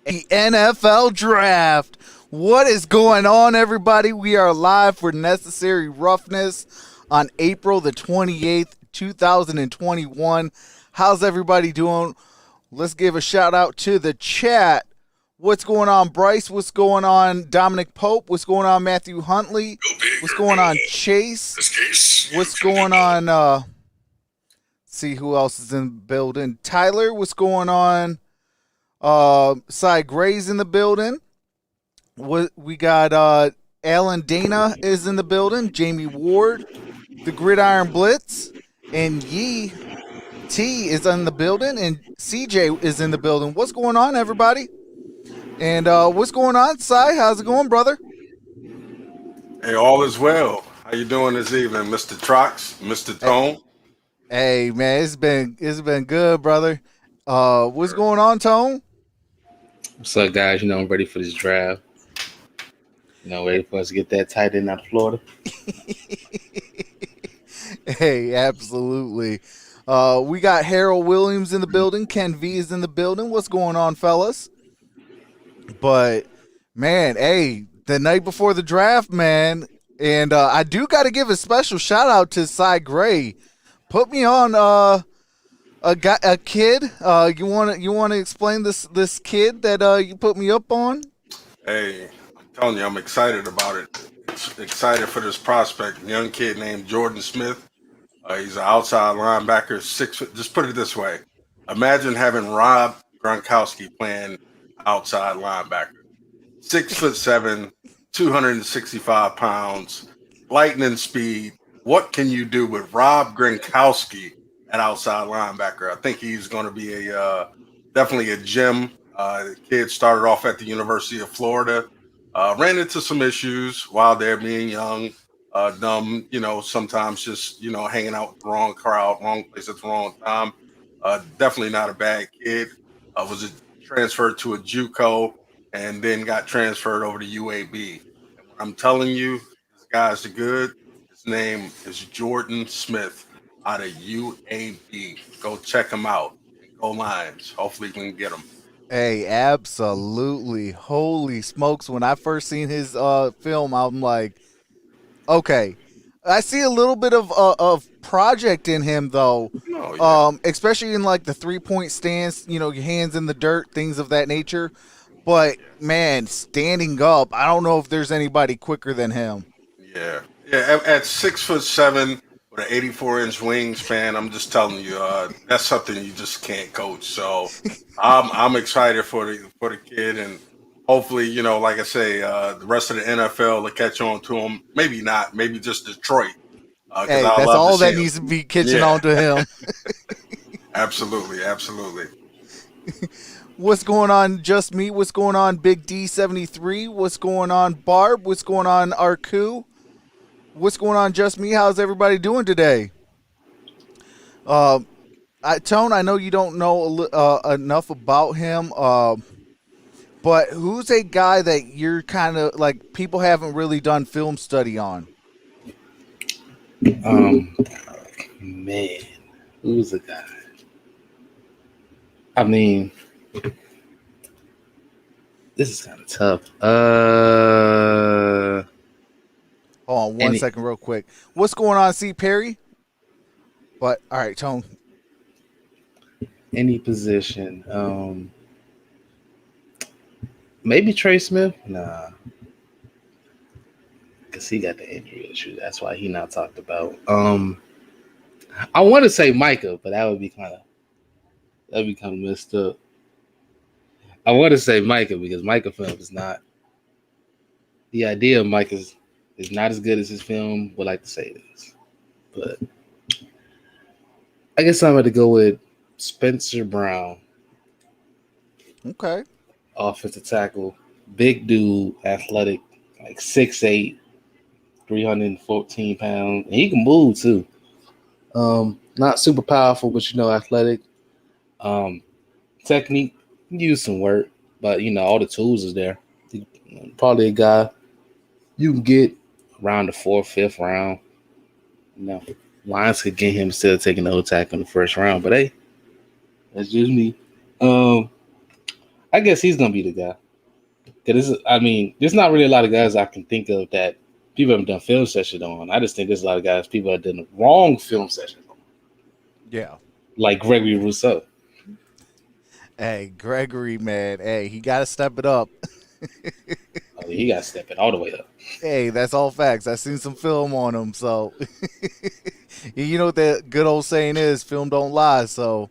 The NFL Draft. What is going on, everybody? We are live for Necessary Roughness on April the 28th, 2021. How's everybody doing? Let's give a shout out to the chat. What's going on, Bryce? What's going on, Dominic Pope? What's going on, Matthew Huntley? What's going on, Chase? What's going on, see who else is in the building. Tyler, what's going on? Cy Gray's in the building. We got Alan Dana is in the building. Jamie Ward, the Gridiron Blitz, and Yee T is in the building, and CJ is in the building. What's going on, everybody? And what's going on, Cy? How's it going, brother? Hey, all is well. How you doing this evening, Mr. Trox, Mr. Tone? Hey, man, it's been good, brother. What's going on, Tone? What's up, guys? I'm ready for this draft. Ready for us to get that tight end out of Florida. Hey, absolutely. We got Harold Williams in the building. Ken V is in the building. What's going on, fellas? But, man, hey, the night before the draft, man, and I do got to give a special shout out to Cy Gray. Put me on a kid. You want to explain this kid that you put me up on? Hey, I'm telling you, I'm excited about it. Excited for this prospect, young kid named Jordan Smith. He's an outside linebacker, 6 foot. Just put it this way: imagine having Rob Gronkowski playing outside linebacker. 6'7", 265 pounds, lightning speed. What can you do with Rob Gronkowski at outside linebacker? I think he's going to be definitely a gem. The kid started off at the University of Florida, ran into some issues while they're being young, dumb, sometimes just, hanging out with the wrong crowd, wrong place at the wrong time. Definitely not a bad kid. Was transferred to a JUCO and then got transferred over to UAB. And what I'm telling you, this guy's good. His name is Jordan Smith out of UAB. Go check him out. Go Lions. Hopefully we can get him. Hey, absolutely. Holy smokes. When I first seen his film, I'm like, okay. I see a little bit of project in him, though. Oh, yeah. Especially in like the 3-point stance, your hands in the dirt, things of that nature. But, man, standing up, I don't know if there's anybody quicker than him. Yeah. At 6'7" with an 84-inch wingspan, I'm just telling you, that's something you just can't coach. So I'm excited for the kid, and hopefully, like I say, the rest of the NFL will catch on to him. Maybe not. Maybe just Detroit. Hey, that's all that needs to be catching on to him. Absolutely. What's going on, Just Me? What's going on, Big D73? What's going on, Barb? What's going on, Arku? What's going on, Just Me? How's everybody doing today? Tone, I know you don't know enough about him, but who's a guy that you're kind of like people haven't really done film study on? Man, who's the guy? I mean, this is kind of tough. Hold on one second real quick. What's going on, C. Perry? But, all right, Tone. Any position. Maybe Trey Smith? Nah. Because he got the injury issue. That's why he not talked about. I want to say Micah, but that would be kind of messed up. I want to say Micah because Micah film is not. The idea of Micah is not as good as his film would like to say it is. But I guess I'm going to go with Spencer Brown. Okay. Offensive tackle. Big dude, athletic, like 6'8", 314 pounds. And he can move too. Not super powerful, but athletic. Technique, use some work, but all the tools is there. Probably a guy you can get around the 4th, 5th round. Lions could get him instead of taking the whole tackle in the first round, but hey, that's just me. I I guess he's gonna be the guy. Cause there's not really a lot of guys I can think of that people haven't done film session on. I just think there's a lot of guys people have done the wrong film session on. Yeah. Like Gregory Rousseau. Hey, Gregory, man. Hey, he got to step it up. Oh, he got to step it all the way up. Hey, that's all facts. I seen some film on him, so you know what that good old saying is, film don't lie. So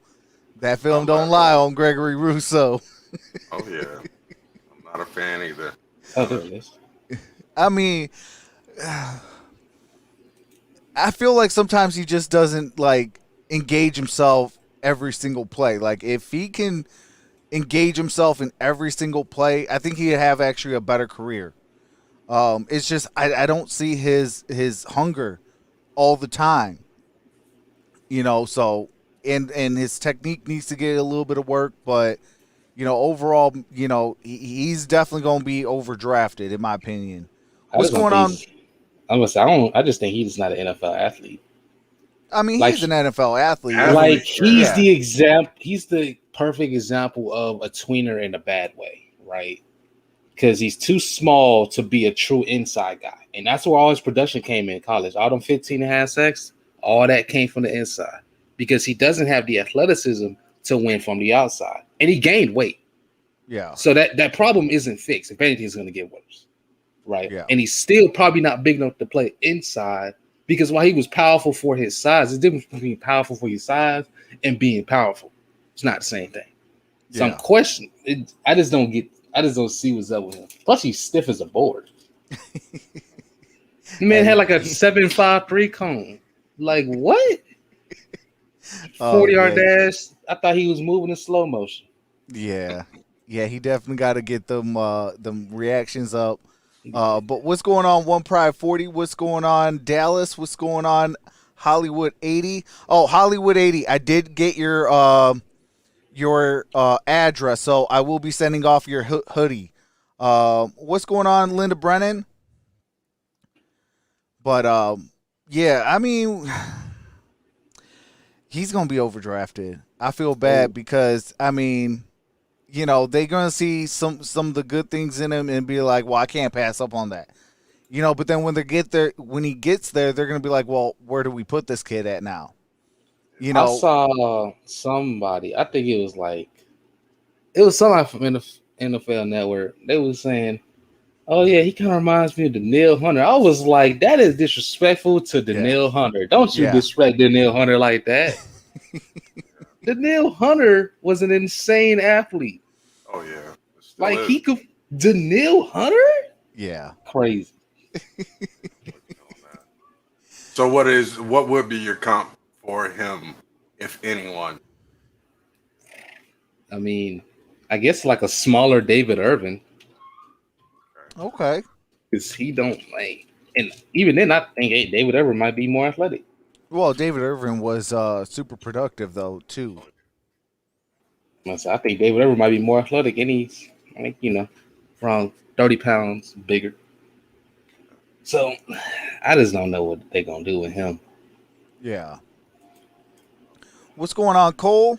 that film don't lie on Gregory Rousseau. Oh yeah, I'm not a fan either. Oh, there it is. I mean, I feel like sometimes he just doesn't like engage himself every single play. Like if he can engage himself in every single play, I think he'd have actually a better career. It's just I don't see his hunger all the time. You know, so and his technique needs to get a little bit of work, but you know, overall, you know, he's definitely going to be overdrafted in my opinion. What's going on? I'm gonna say I just think he's not an NFL athlete. I mean, like, he's an NFL athlete. Like he's the example. He's the perfect example of a tweener in a bad way, right? Because he's too small to be a true inside guy. And that's where all his production came in college. All them 15.5 sacks, all that came from the inside. Because he doesn't have the athleticism to win from the outside. And he gained weight. Yeah. So that problem isn't fixed. If anything, it's going to get worse. Right? Yeah. And he's still probably not big enough to play inside. Because while he was powerful for his size, the difference between powerful for your size and being powerful. It's not the same thing. So I'm questioning. I just don't see what's up with him. Plus, he's stiff as a board. The man had like a 7.53 cone. Like what? 40-yard dash. I thought he was moving in slow motion. Yeah, he definitely got to get them reactions up. But what's going on? One Pride 40. What's going on? Dallas. What's going on? Hollywood 80. Oh, Hollywood 80. I did get your address, so I will be sending off your hoodie. What's going on, Linda Brennan? But yeah, I mean, he's gonna be overdrafted. I feel bad because I mean, you know, they're gonna see some of the good things in him and be like, well, I can't pass up on that. You know, but then when he gets there, they're gonna be like, well, where do we put this kid at now? You know, I saw somebody. I think it was somebody from NFL Network. They were saying, "Oh yeah, he kind of reminds me of Danielle Hunter." I was like, "That is disrespectful to Danielle Hunter. Don't you disrespect Danielle Hunter like that?" Danielle Hunter was an insane athlete. Oh yeah, like he could. Danielle Hunter? Yeah, crazy. So what would be your comp for him, if anyone? I mean, I guess like a smaller David Irvin. Okay. Because he don't play. And even then, I think David Irvin might be more athletic. Well, David Irvin was super productive, though, too. I think David Irvin might be more athletic, and he's, like, you know, around 30 pounds bigger. So, I just don't know what they're going to do with him. Yeah. What's going on, Cole?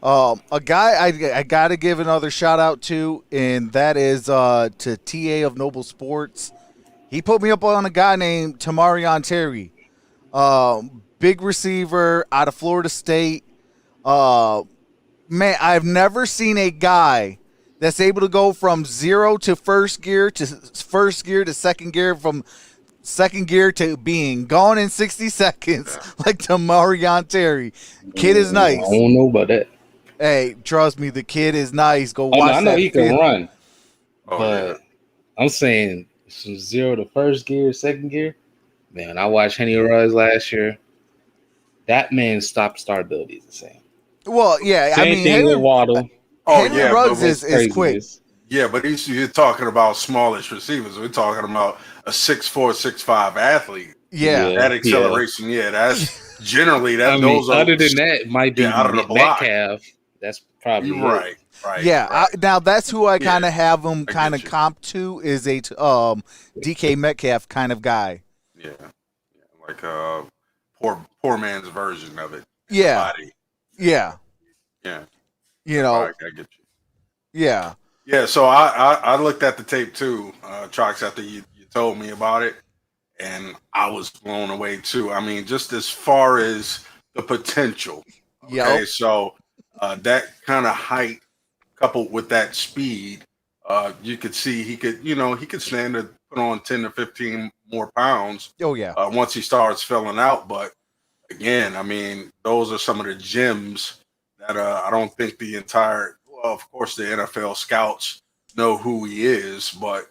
A guy I got to give another shout out to, and that is to TA of Noble Sports. He put me up on a guy named Tamarion Terry. Big receiver out of Florida State. Man, I've never seen a guy that's able to go from zero to first gear to second gear, from second gear to being gone in 60 seconds like Tamarion Terry. Kid is nice. I don't know about that. Hey, trust me, the kid is nice. Go watch that. I know he can run. Oh, but I'm saying from zero to first gear, second gear. Man, I watched Henry Ruggs last year. That man's stop-start ability is insane. Well, yeah, Same I mean, thing with Waddle. Henry Ruggs is quick. Yeah, but you're talking about smallish receivers. We're talking about a 6'4", 6'5" athlete. Yeah, that acceleration. Yeah, that's generally that. I mean, those other than that, might be out of the block. Metcalf. That's probably right. Yeah, right. Now that's who I kind of have him kind of comp to, is a DK Metcalf kind of guy. Yeah, like a poor man's version of it. Yeah, Body. yeah. You know, I get you. Yeah. Yeah, so I looked at the tape too, Trox, after you told me about it, and I was blown away too. I mean, just as far as the potential. Yep. Okay, so that kind of height coupled with that speed, you could see he could stand to put on 10 to 15 more pounds Oh yeah. once he starts filling out. But again, I mean, those are some of the gems that I don't think well, of course, the NFL scouts know who he is, but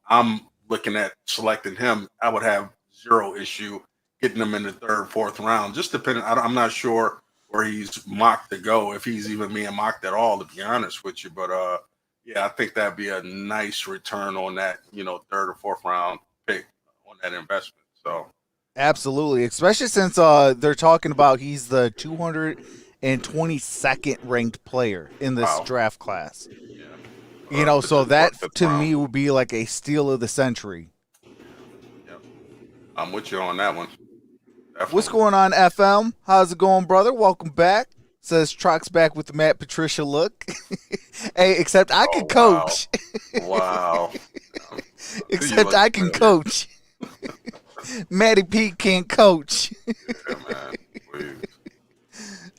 I'm looking at selecting him. I would have zero issue getting him in the third, fourth round, just depending. I'm not sure where he's mocked to go, if he's even being mocked at all, to be honest with you. But yeah, I think that'd be a nice return on that, third or fourth round pick on that investment. So. Absolutely, especially since they're talking about he's the 222nd ranked player in this Wow. draft class. Yeah. So that to round. me would be like a steal of the century. Yep. I'm with you on that one. Definitely. What's going on, FM? How's it going, brother? Welcome back. Says Trox back with the Matt Patricia look. Hey, except I can coach. Wow. Except I can coach. Matty Pete can't coach. Yeah, man. Please.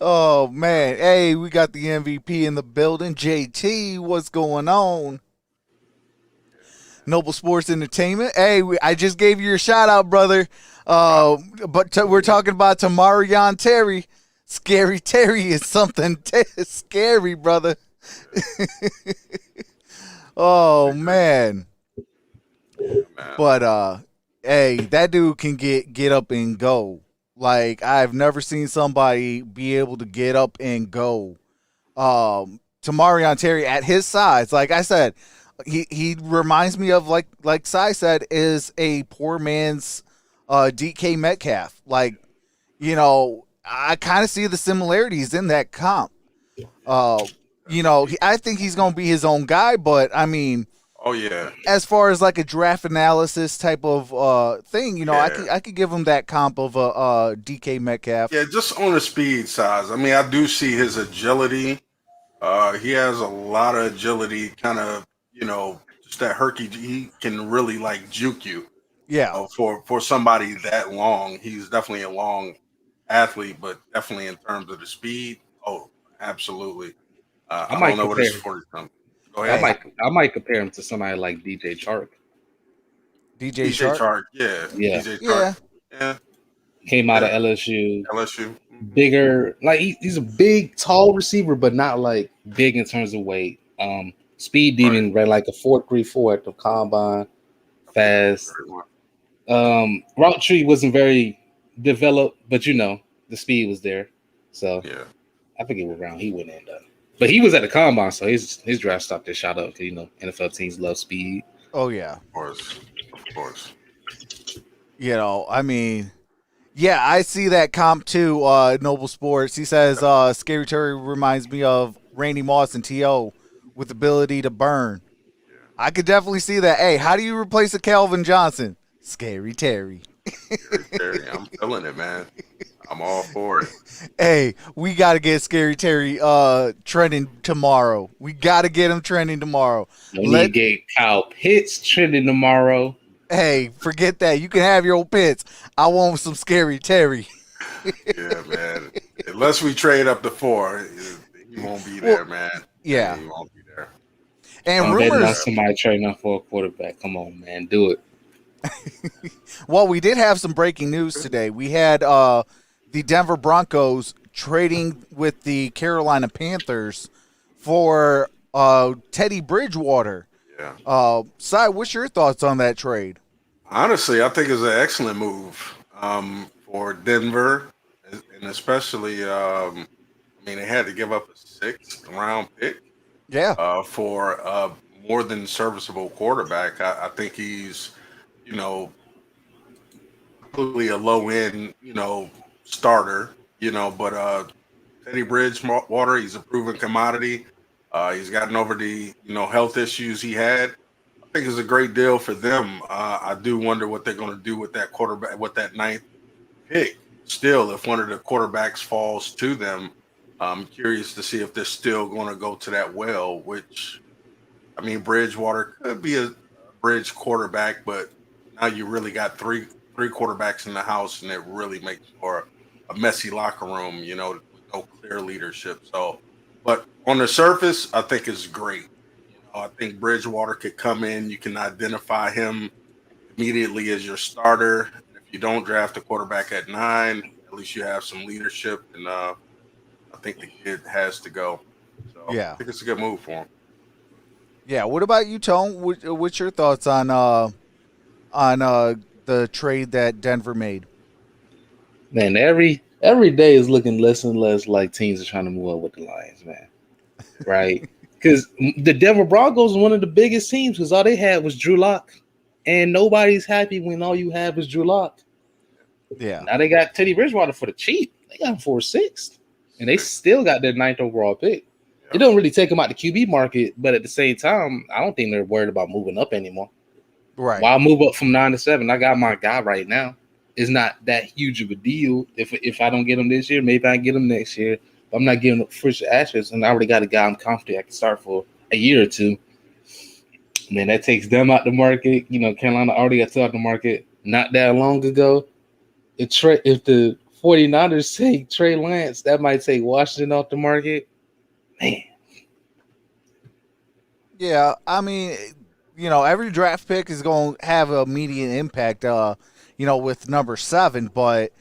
Oh man, hey, we got the MVP in the building. JT, what's going on? Noble Sports Entertainment. Hey, I just gave you your shout out, brother. But we're talking about Tamarion Terry. Scary Terry is something scary, brother. Oh man. But hey, that dude can get up and go. Like, I've never seen somebody be able to get up and go. Tamarion Terry at his size, like I said, he reminds me of like Sai said, is a poor man's DK Metcalf. Like, I kind of see the similarities in that comp. I think he's gonna be his own guy, but I mean, oh yeah, as far as like a draft analysis type of thing, I could give him that comp of a DK Metcalf. Yeah, just on the speed size. I mean, I do see his agility. He has a lot of agility, kind of, just that herky. He can really like juke you. Yeah. For somebody that long, he's definitely a long athlete, but definitely in terms of the speed, oh, absolutely. I don't know what his 40 something. Go ahead. I might compare him to somebody like DJ Chark. DJ Chark? Yeah. Yeah. DJ Chark. Yeah. Came out of LSU. LSU. Bigger, like he's a big, tall receiver, but not like big in terms of weight. Speed demon ran like a 4.34 at the combine. Fast. Route tree wasn't very developed, but the speed was there. So yeah, I forget what round he went in though. But he was at the combine, so his draft stock just shot up. NFL teams love speed. Oh yeah, of course. I mean, yeah, I see that comp too. Noble Sports. He says Scary Terry reminds me of Randy Moss and T.O. with ability to burn. Yeah. I could definitely see that. Hey, how do you replace a Calvin Johnson? Scary Terry. Scary Terry, I'm feeling it, man. I'm all for it. Hey, we got to get Scary Terry trending tomorrow. We got to get him trending tomorrow. We need to get Kyle Pitts trending tomorrow. Hey, forget that. You can have your old Pitts. I want some Scary Terry. Yeah, man. Unless we trade up to 4, he won't be there, man. Yeah. He won't be there. And rumors. Somebody trading up for a quarterback. Come on, man. Do it. Well, we did have some breaking news today. We had the Denver Broncos trading with the Carolina Panthers for Teddy Bridgewater. Yeah. Sai, what's your thoughts on that trade? Honestly, I think it's an excellent move for Denver, and especially, they had to give up a 6th round pick. Yeah. For a more than serviceable quarterback. I think he's, probably a low end, starter, but Teddy Bridgewater, he's a proven commodity. He's gotten over the, health issues he had. I think it's a great deal for them. I do wonder what they're going to do with that quarterback, with that 9th pick. Still, if one of the quarterbacks falls to them, I'm curious to see if they're still going to go to that well, which, I mean, Bridgewater could be a bridge quarterback, but now you really got three quarterbacks in the house, and it really makes for a messy locker room, with no clear leadership. So, but on the surface, I think it's great. I think Bridgewater could come in. You can identify him immediately as your starter. And if you don't draft a quarterback at 9, at least you have some leadership, and I think the kid has to go. So Yeah. I think it's a good move for him. Yeah. What about you, Tone? What's your thoughts on the trade that Denver made? Man, every day is looking less and less like teams are trying to move up with the Lions, man. Right? Because the Denver Broncos is one of the biggest teams because all they had was Drew Lock, and nobody's happy when all you have is Drew Lock. Yeah. Now they got Teddy Bridgewater for the cheap. They got him for a 6th, and they still got their 9th overall pick. Yeah. It don't really take them out the QB market, but at the same time, I don't think they're worried about moving up anymore. Right. Why move up from 9 to 7? I got my guy right now. It's not that huge of a deal. If I don't get him this year, maybe I get him next year. I'm not giving up fresh ashes, and I already got a guy I'm confident I can start for a year or two. And then that takes them out the market. Carolina already got out the market not that long ago. If the 49ers take Trey Lance, that might take Washington off the market. Man. Yeah, I mean, every draft pick is going to have an immediate impact, with number 7. But,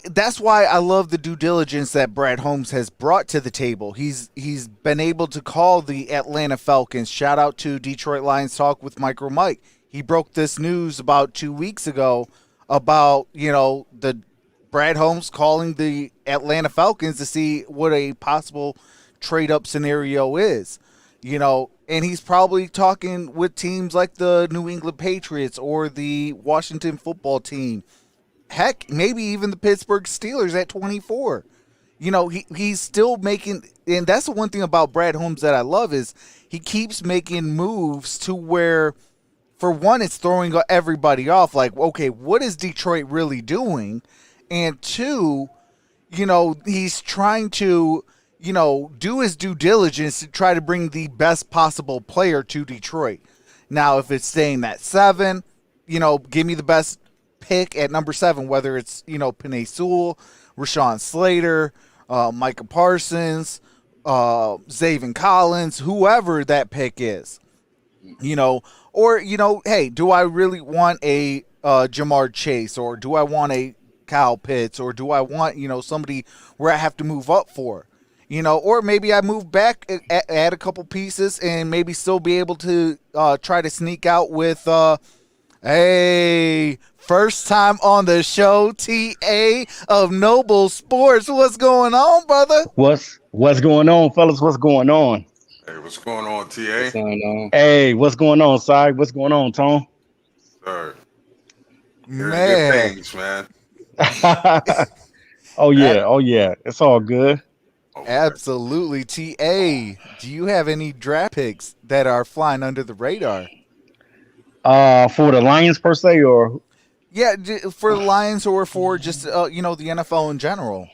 that's why I love the due diligence that Brad Holmes has brought to the table. He's been able to call the Atlanta Falcons. Shout out to Detroit Lions Talk with MicroMike. He broke this news about 2 weeks ago about, the Brad Holmes calling the Atlanta Falcons to see what a possible trade-up scenario is. And he's probably talking with teams like the New England Patriots or the Washington football team. Heck, maybe even the Pittsburgh Steelers at 24. He's still making, and that's the one thing about Brad Holmes that I love is he keeps making moves to where, for one, it's throwing everybody off. Like, okay, what is Detroit really doing? And two, he's trying to, do his due diligence to try to bring the best possible player to Detroit. Now, if it's staying at 7, give me the best pick at number 7, whether it's, Penei Sewell, Rashawn Slater, Micah Parsons, Xavier Collins, whoever that pick is, or, hey, do I really want a Jamar Chase, or do I want a Kyle Pitts, or do I want, somebody where I have to move up for? Or maybe I move back, add a couple pieces, and maybe still be able to try to sneak out with, hey, first time on the show, TA of Noble Sports. What's going on, brother? What's going on, fellas? What's going on? Hey, what's going on, TA? What's going on? Hey, what's going on, Si? What's going on, Tom? Sir. Man. Good things, man. Oh yeah. It's all good. Okay. Absolutely. TA, do you have any draft picks that are flying under the radar? For the Lions per se, or Yeah, for the Lions or for just, the NFL in general.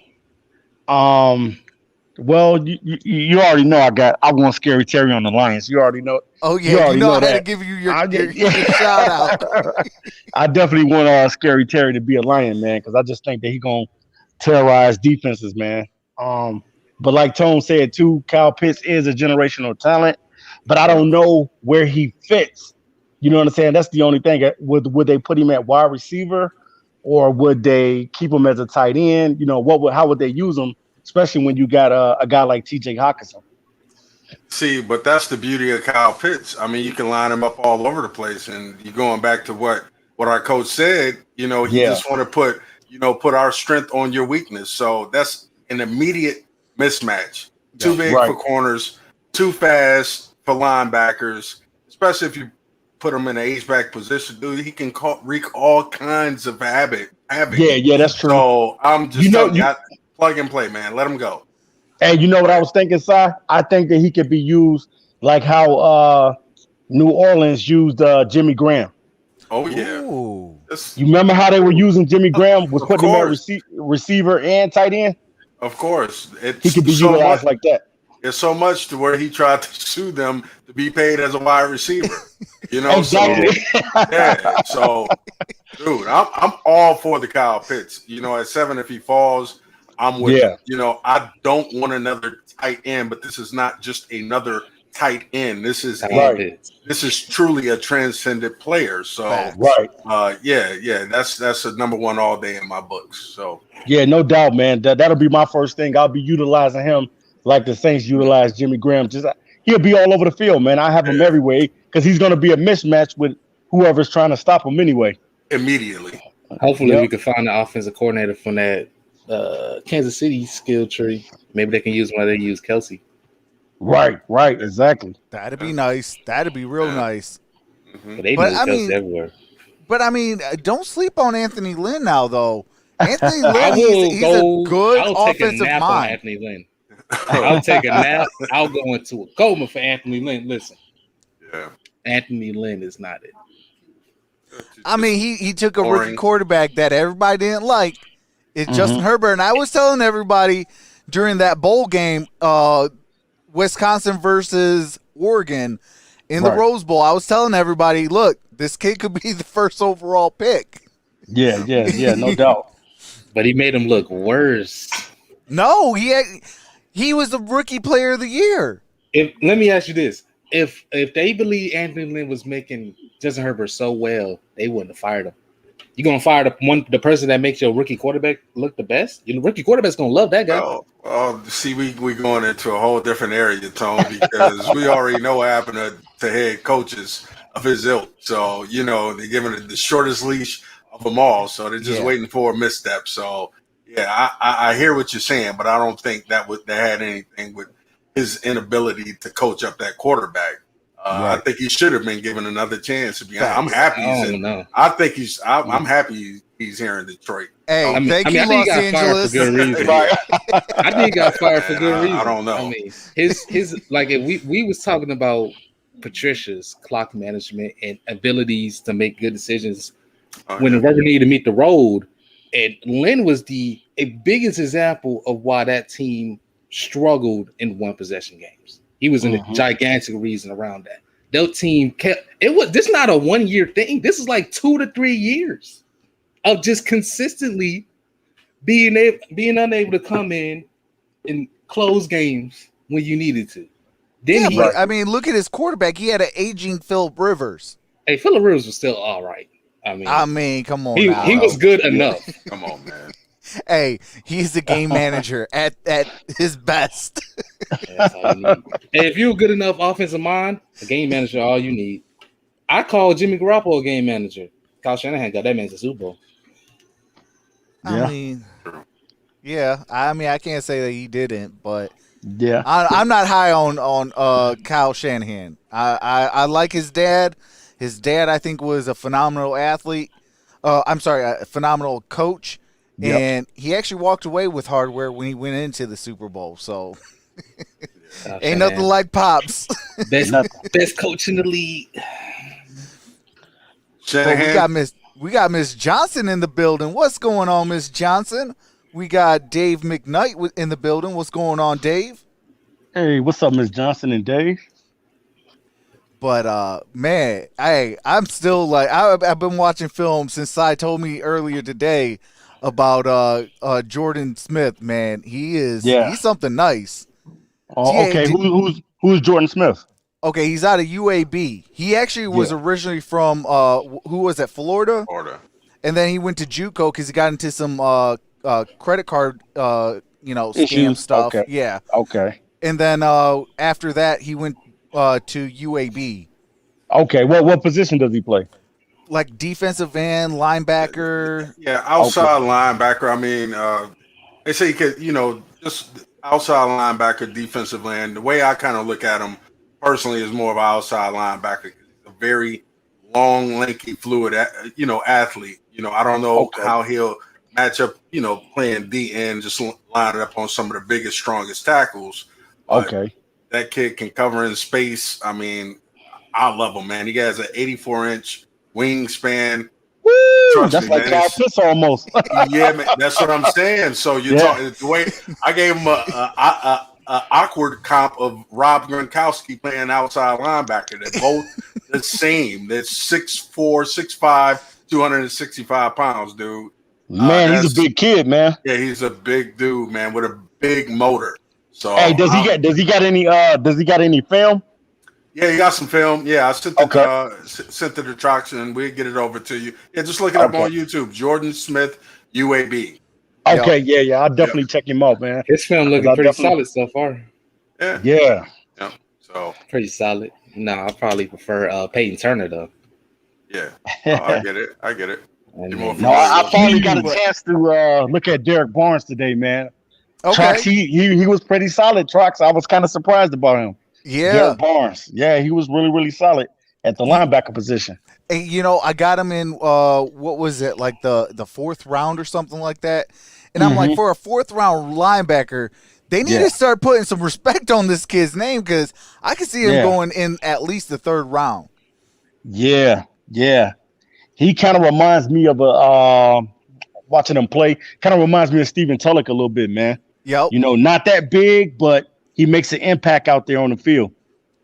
well, you already know I want Scary Terry on the Lions. You already know. Oh, yeah, you know I had to that. give you your shout out. I definitely want Scary Terry to be a Lion, man, because I just think that he's gonna terrorize defenses, man. But like Tone said too, Kyle Pitts is a generational talent, but I don't know where he fits. You know what I'm saying? That's the only thing. Would they put him at wide receiver, or would they keep him as a tight end? How would they use him, especially when you got a guy like T.J. Hawkinson? See, but that's the beauty of Kyle Pitts. I mean, you can line him up all over the place, and you're going back to what our coach said. He just want to put our strength on your weakness. So that's an immediate mismatch. Too big for corners, too fast for linebackers, especially if you put him in an H-back telling position. Dude, he can wreak all kinds of havoc. Yeah, that's true. So I'm just plug and play, man. Let him go. Hey, you know what I was thinking, Si? I think that he could be used like how New Orleans used Jimmy Graham. Oh, yeah. You remember how they were using Jimmy Graham? Was putting him at receiver and tight end? Of course, He could be utilized like that. It's so much to where he tried to sue them to be paid as a wide receiver. Exactly. So yeah. So, dude, I'm all for the Kyle Pitts. At 7, if he falls, I'm with him. I don't want another tight end, but this is not just another tight end. This is truly a transcendent player. So that's a number one all day in my books. So yeah, no doubt, man. That'll be my first thing. I'll be utilizing him like the Saints utilize Jimmy Graham. He'll be all over the field, man. I have him everywhere because he's going to be a mismatch with whoever's trying to stop him anyway. Immediately. Hopefully we can find the offensive coordinator from that Kansas City skill tree. Maybe they can use one. They use Kelsey. Right, exactly. That'd be nice. That'd be real nice. But they use Kelsey everywhere. But I mean, don't sleep on Anthony Lynn now, though. Anthony Lynn, he's a good offensive mind. On Anthony Lynn. I'll take a nap. I'll go into a coma for Anthony Lynn. Listen, Anthony Lynn is not it. I mean, he took a rookie quarterback that everybody didn't like. It's Justin Herbert, and I was telling everybody during that bowl game, Wisconsin versus Oregon in the Rose Bowl, I was telling everybody, look, this kid could be the first overall pick. Yeah, no doubt. But he made him look worse. No, he was the rookie player of the year. Let me ask you this. If they believe Anthony Lynn was making Justin Herbert so well, they wouldn't have fired him. You're gonna fire the person that makes your rookie quarterback look the best? Your rookie quarterback's gonna love that guy. See, we going into a whole different area, Tone, because we already know what happened to head coaches of his ilk. So they're giving it the shortest leash of them all. So they're just waiting for a misstep. So yeah, I hear what you're saying, but I don't think that had anything with his inability to coach up that quarterback. I think he should have been given another chance. To be honest, I'm happy. I'm happy he's here in Detroit. Hey, thank you, Los Angeles. For good reason. I think he got fired for good reason. I don't know. I mean, his like if we was talking about Patricia's clock management and abilities to make good decisions when the rubber needed to meet the road, and Lynn was the biggest example of why that team struggled in one possession games. He was in a gigantic reason around that. Their team this is not a 1 year thing. This is like 2 to 3 years of just consistently being unable to come in and close games when you needed to. Then I mean, look at his quarterback. He had an aging Phillip Rivers. Hey, Phillip Rivers was still all right. I mean, come on. He was good enough. Come on, man. Hey, he's the game manager at his best. That's all you need. And if you're a good enough offensive mind, a game manager, all you need. I call Jimmy Garoppolo a game manager. Kyle Shanahan got that man to Super Bowl. I mean, I can't say that he didn't, but yeah, I'm not high on Kyle Shanahan. I like his dad. His dad, I think, was a phenomenal athlete. A phenomenal coach. Yep. And he actually walked away with hardware when he went into the Super Bowl. So ain't nothing like Pops. Best coach in the league. We got Miss Johnson in the building. What's going on, Miss Johnson? We got Dave McKnight in the building. What's going on, Dave? Hey, what's up, Miss Johnson and Dave? But man, I'm still like I've been watching film since Cy told me earlier today about Jordan Smith. Man, he's something nice. Oh, okay. Who's Jordan Smith? Okay, he's out of UAB. He actually was originally from who was that? Florida. And then he went to JUCO because he got into some credit card scam stuff. Okay. Yeah. Okay. And then after that, he went to UAB. Okay. What position does he play? Like defensive end, linebacker. Yeah, outside linebacker. I mean, they say he could, just outside linebacker, defensive end. The way I kind of look at him personally is more of an outside linebacker. He's a very long, lanky, fluid, athlete. I don't know how he'll match up, playing D end, just line it up on some of the biggest, strongest tackles. Okay. That kid can cover in space. I mean, I love him, man. He has an 84-inch wingspan. Woo! trust That's me, like man. Kyle Pitts almost. Yeah, man. That's what I'm saying. So you talk the way I gave him a awkward comp of Rob Gronkowski playing outside linebacker. They're both the same. That's 6'4", 6'5", 265 pounds, dude. Man, he's a big kid, man. Yeah, he's a big dude, man, with a big motor. So hey, does he got any film? Yeah, you got some film. Yeah, I sent it to the Troxel, and we'll get it over to you. Yeah, just look it up on YouTube. Jordan Smith, UAB. Okay, yeah. I'll definitely check him out, man. His film looking pretty solid so far. Yeah. So pretty solid. No, I probably prefer Peyton Turner though. Yeah, I get it. I finally got a chance to look at Derek Barnes today, man. Okay. Trox, he was pretty solid, Trox. I was kind of surprised about him. Yeah. Derek Barnes. Yeah, he was really, really solid at the linebacker position. And, you know, I got him in, what was it, like the fourth round or something like that. And I'm like, for a fourth round linebacker, they need to start putting some respect on this kid's name because I can see him going in at least the third round. Yeah. He kind of reminds me of watching him play. Kind of reminds me of Stephen Tulloch a little bit, man. Yep. You know, not that big, but he makes an impact out there on the field.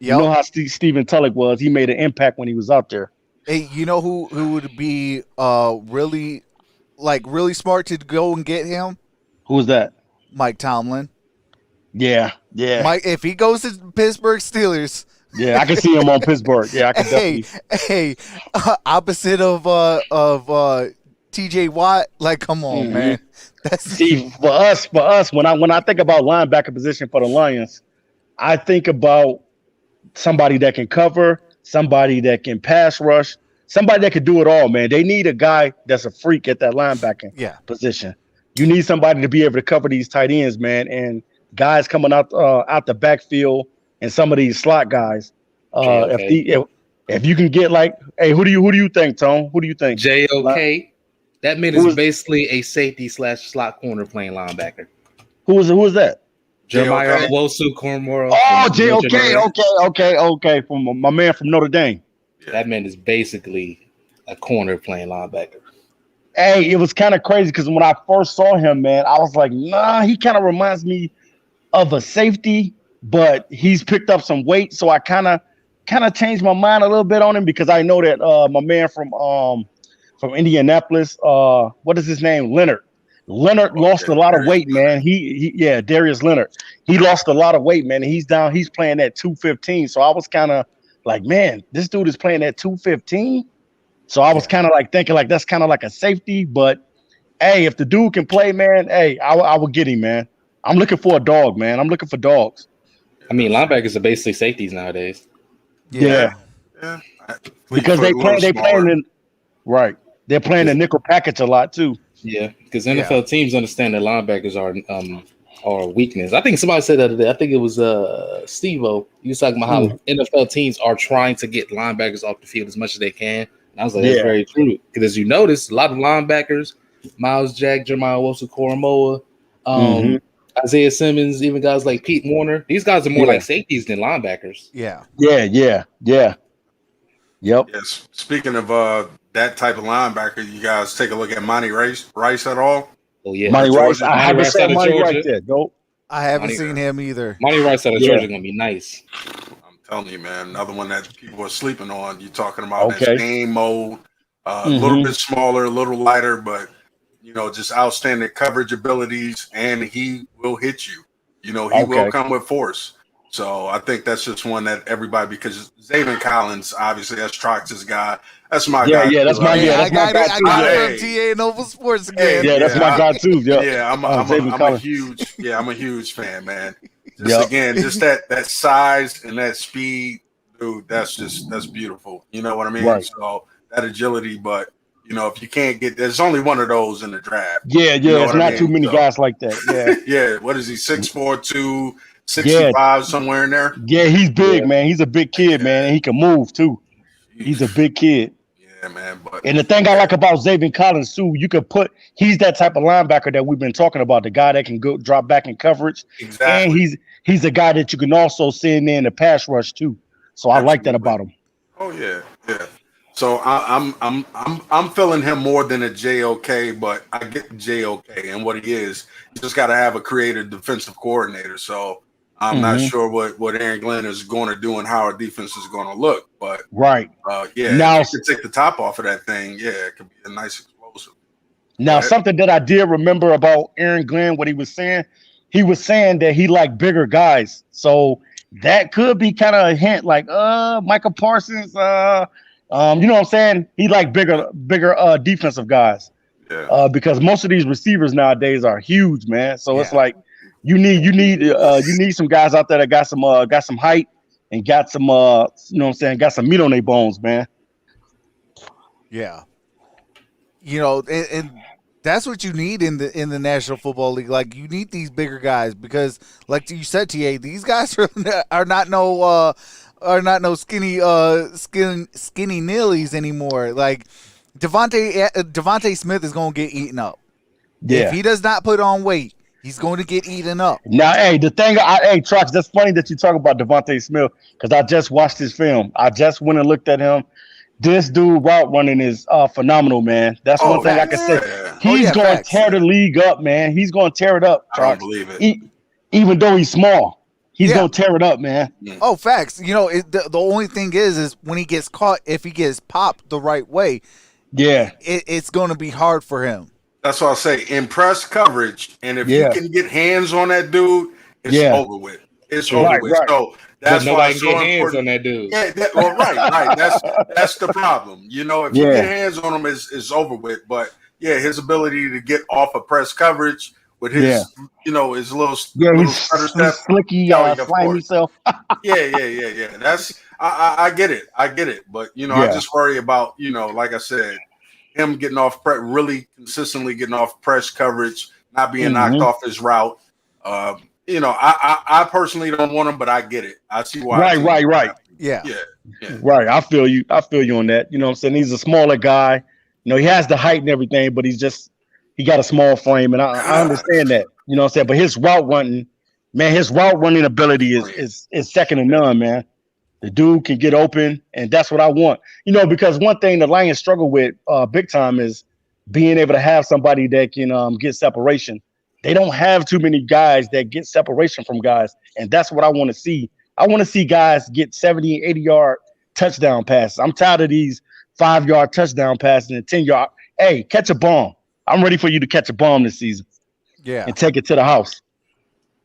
Yep. You know how Stephen Tulloch was. He made an impact when he was out there. Hey, you know who would be really smart to go and get him? Who was that? Mike Tomlin. Yeah. Mike, if he goes to Pittsburgh Steelers. Yeah, I can see him on Pittsburgh. Yeah, I can definitely. Opposite of T.J. Watt. Like, come on, man. See, for us, when I think about linebacker position for the Lions, I think about somebody that can cover, somebody that can pass rush, somebody that can do it all, man. They need a guy that's a freak at that linebacking position. You need somebody to be able to cover these tight ends, man, and guys coming out the backfield and some of these slot guys. If you can get who do you think, Tone? Who do you think? JOK. That man is basically a safety / slot corner playing linebacker. Who is that? Jeremiah Owusu-Koramoah. Oh, JOK. Okay. From my man from Notre Dame. That man is basically a corner playing linebacker. Hey, it was kind of crazy because when I first saw him, man, I was like, nah, he kind of reminds me of a safety, but he's picked up some weight. So I kind of changed my mind a little bit on him because I know that my man from Indianapolis, what is his name? Leonard lost a lot of weight, man. Darius Leonard. He lost a lot of weight, man. And he's playing at 215. So I was kind of like, man, this dude is playing at 215. So I was kind of like thinking like that's kind of like a safety, but hey, if the dude can play, man, hey, I would get him, man. I'm looking for a dog, man. I'm looking for dogs. I mean, linebackers are basically safeties nowadays. Yeah. Because they playing in right. They're playing the nickel package a lot too. Yeah, because NFL teams understand that linebackers are a weakness. I think somebody said that today. I think it was Steve-O. He was talking about how NFL teams are trying to get linebackers off the field as much as they can. And I was like, that's very true. Because as you notice, a lot of linebackers, Miles Jack, Jeremiah Owusu-Koramoah, Isaiah Simmons, even guys like Pete Warner, these guys are more like safeties than linebackers. Yeah. Yep. Yes. Speaking of that type of linebacker, you guys take a look at Monty Rice at all? Oh yeah, Monty Rice. I haven't seen Monty Rice yet. Nope. I haven't seen him either. Monty Rice out of Georgia is gonna be nice. I'm telling you, man. Another one that people are sleeping on. You're talking about his game mode, a little bit smaller, a little lighter, but just outstanding coverage abilities, and he will hit you. He will come with force. So I think that's just one that everybody, because Xavier Collins, obviously, that's Trox's guy. That's my guy. Yeah, that's my guy. I got it from TA Nova Sports again. Yeah, that's my guy too. Yeah, I'm a huge fan, man. Just that size and that speed, dude. That's beautiful. You know what I mean? Right. So that agility, but if you can't get, there's only one of those in the draft. Yeah, it's not too many guys like that. Yeah. What is he? 6'4", 265, somewhere in there. Yeah, he's big, man. He's a big kid, man, and he can move too. He's a big kid. Yeah, man. And the thing I like about Xavier Collins too, he's that type of linebacker that we've been talking about, the guy that can go drop back in coverage. Exactly. And he's a guy that you can also send in the pass rush too. So I like that about him. Oh yeah. So I'm feeling him more than a JOK, but I get the JOK and what he is. You just got to have a creative defensive coordinator. So I'm not sure what Aaron Glenn is going to do and how our defense is going to look. But Right. yeah, Now, if you could take the top off of that thing, yeah, it could be a nice explosive. now something that I did remember about Aaron Glenn, what he was saying that he liked bigger guys. So that could be kind of a hint, like Michael Parsons, you know what I'm saying? He liked bigger defensive guys. Yeah. Because most of these receivers nowadays are huge, man. So it's like you need some guys out there that got some height and got some you know what I'm saying, got some meat on their bones, man. Yeah. You know, and that's what you need in the National Football League. Like, you need these bigger guys because, like you said, TA, these guys are not no skinny nillies anymore. Like, Devontae Smith is gonna get eaten up. Yeah. If he does not put on weight, he's going to get eaten up. Now, hey, Trox, that's funny that you talk about Devontae Smith because I just watched his film. I just went and looked at him. This dude route running is phenomenal, man. That's one thing I can say. He's going to tear the league up, man. He's going to tear it up, Trox. I don't believe it. Even though he's small, he's going to tear it up, man. Oh, facts. You know, the only thing is when he gets caught, if he gets popped the right way, it's going to be hard for him. That's what I say. Impress coverage, and if you can get hands on that dude, it's over with. It's over with. Right. So that's why it's so get hands important. on that dude. Yeah, right. That's the problem. You know, if you get hands on him, it's over with. But yeah, his ability to get off of press coverage with his, you know, his little stutter step, slicky, flying himself. Yeah. That's I get it. But you know, I just worry about, you know, like I said, him getting off really consistently getting off press coverage, not being knocked off his route. You know, I personally don't want him, but I get it. I see why. Right. Yeah. Right. I feel you on that. You know what I'm saying? He's a smaller guy. You know, he has the height and everything, but he got a small frame, and I understand that. You know what I'm saying? But his route running ability is second to none, man. The dude can get open, and that's what I want. You know, because one thing the Lions struggle with big time is being able to have somebody that can get separation. They don't have too many guys that get separation from guys, and that's what I want to see. I want to see guys get 70 and 80-yard touchdown passes. I'm tired of these 5-yard touchdown passes and 10-yard. Hey, catch a bomb. I'm ready for you to catch a bomb this season. Yeah. And take it to the house.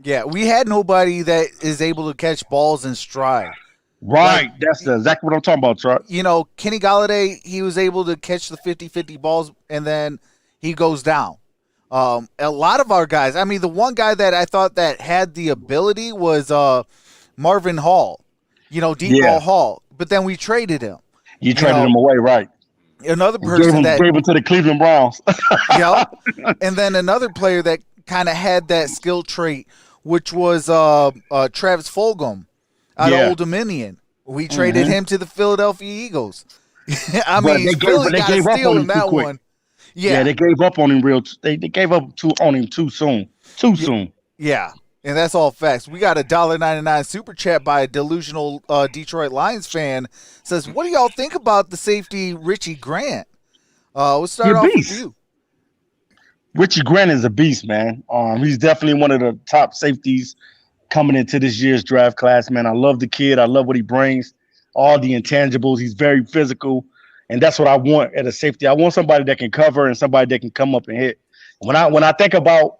Yeah, we had nobody that is able to catch balls in stride. Right. That's exactly what I'm talking about, Troy. You know, Kenny Golladay, he was able to catch the 50-50 balls, and then he goes down. A lot of our guys, I mean, the one guy that I thought that had the ability was Marvin Hall, you know, deep ball Hall. But then we traded him. You traded him away, right. Another person gave him to the Cleveland Browns. And then another player that kind of had that skill trait, which was Travis Fulgham out of Old Dominion. We traded him to the Philadelphia Eagles. I mean, Philly got a steal in that one. Yeah, they gave up on him They gave up on him too soon. Yeah, and that's all facts. We got a $1.99 super chat by a delusional Detroit Lions fan. Says, what do y'all think about the safety Richie Grant? We'll start off with you. Richie Grant is a beast, man. He's definitely one of the top safeties coming into this year's draft class, man. I love the kid. I love what he brings, all the intangibles. He's very physical, and that's what I want at a safety. I want somebody that can cover and somebody that can come up and hit. When I think about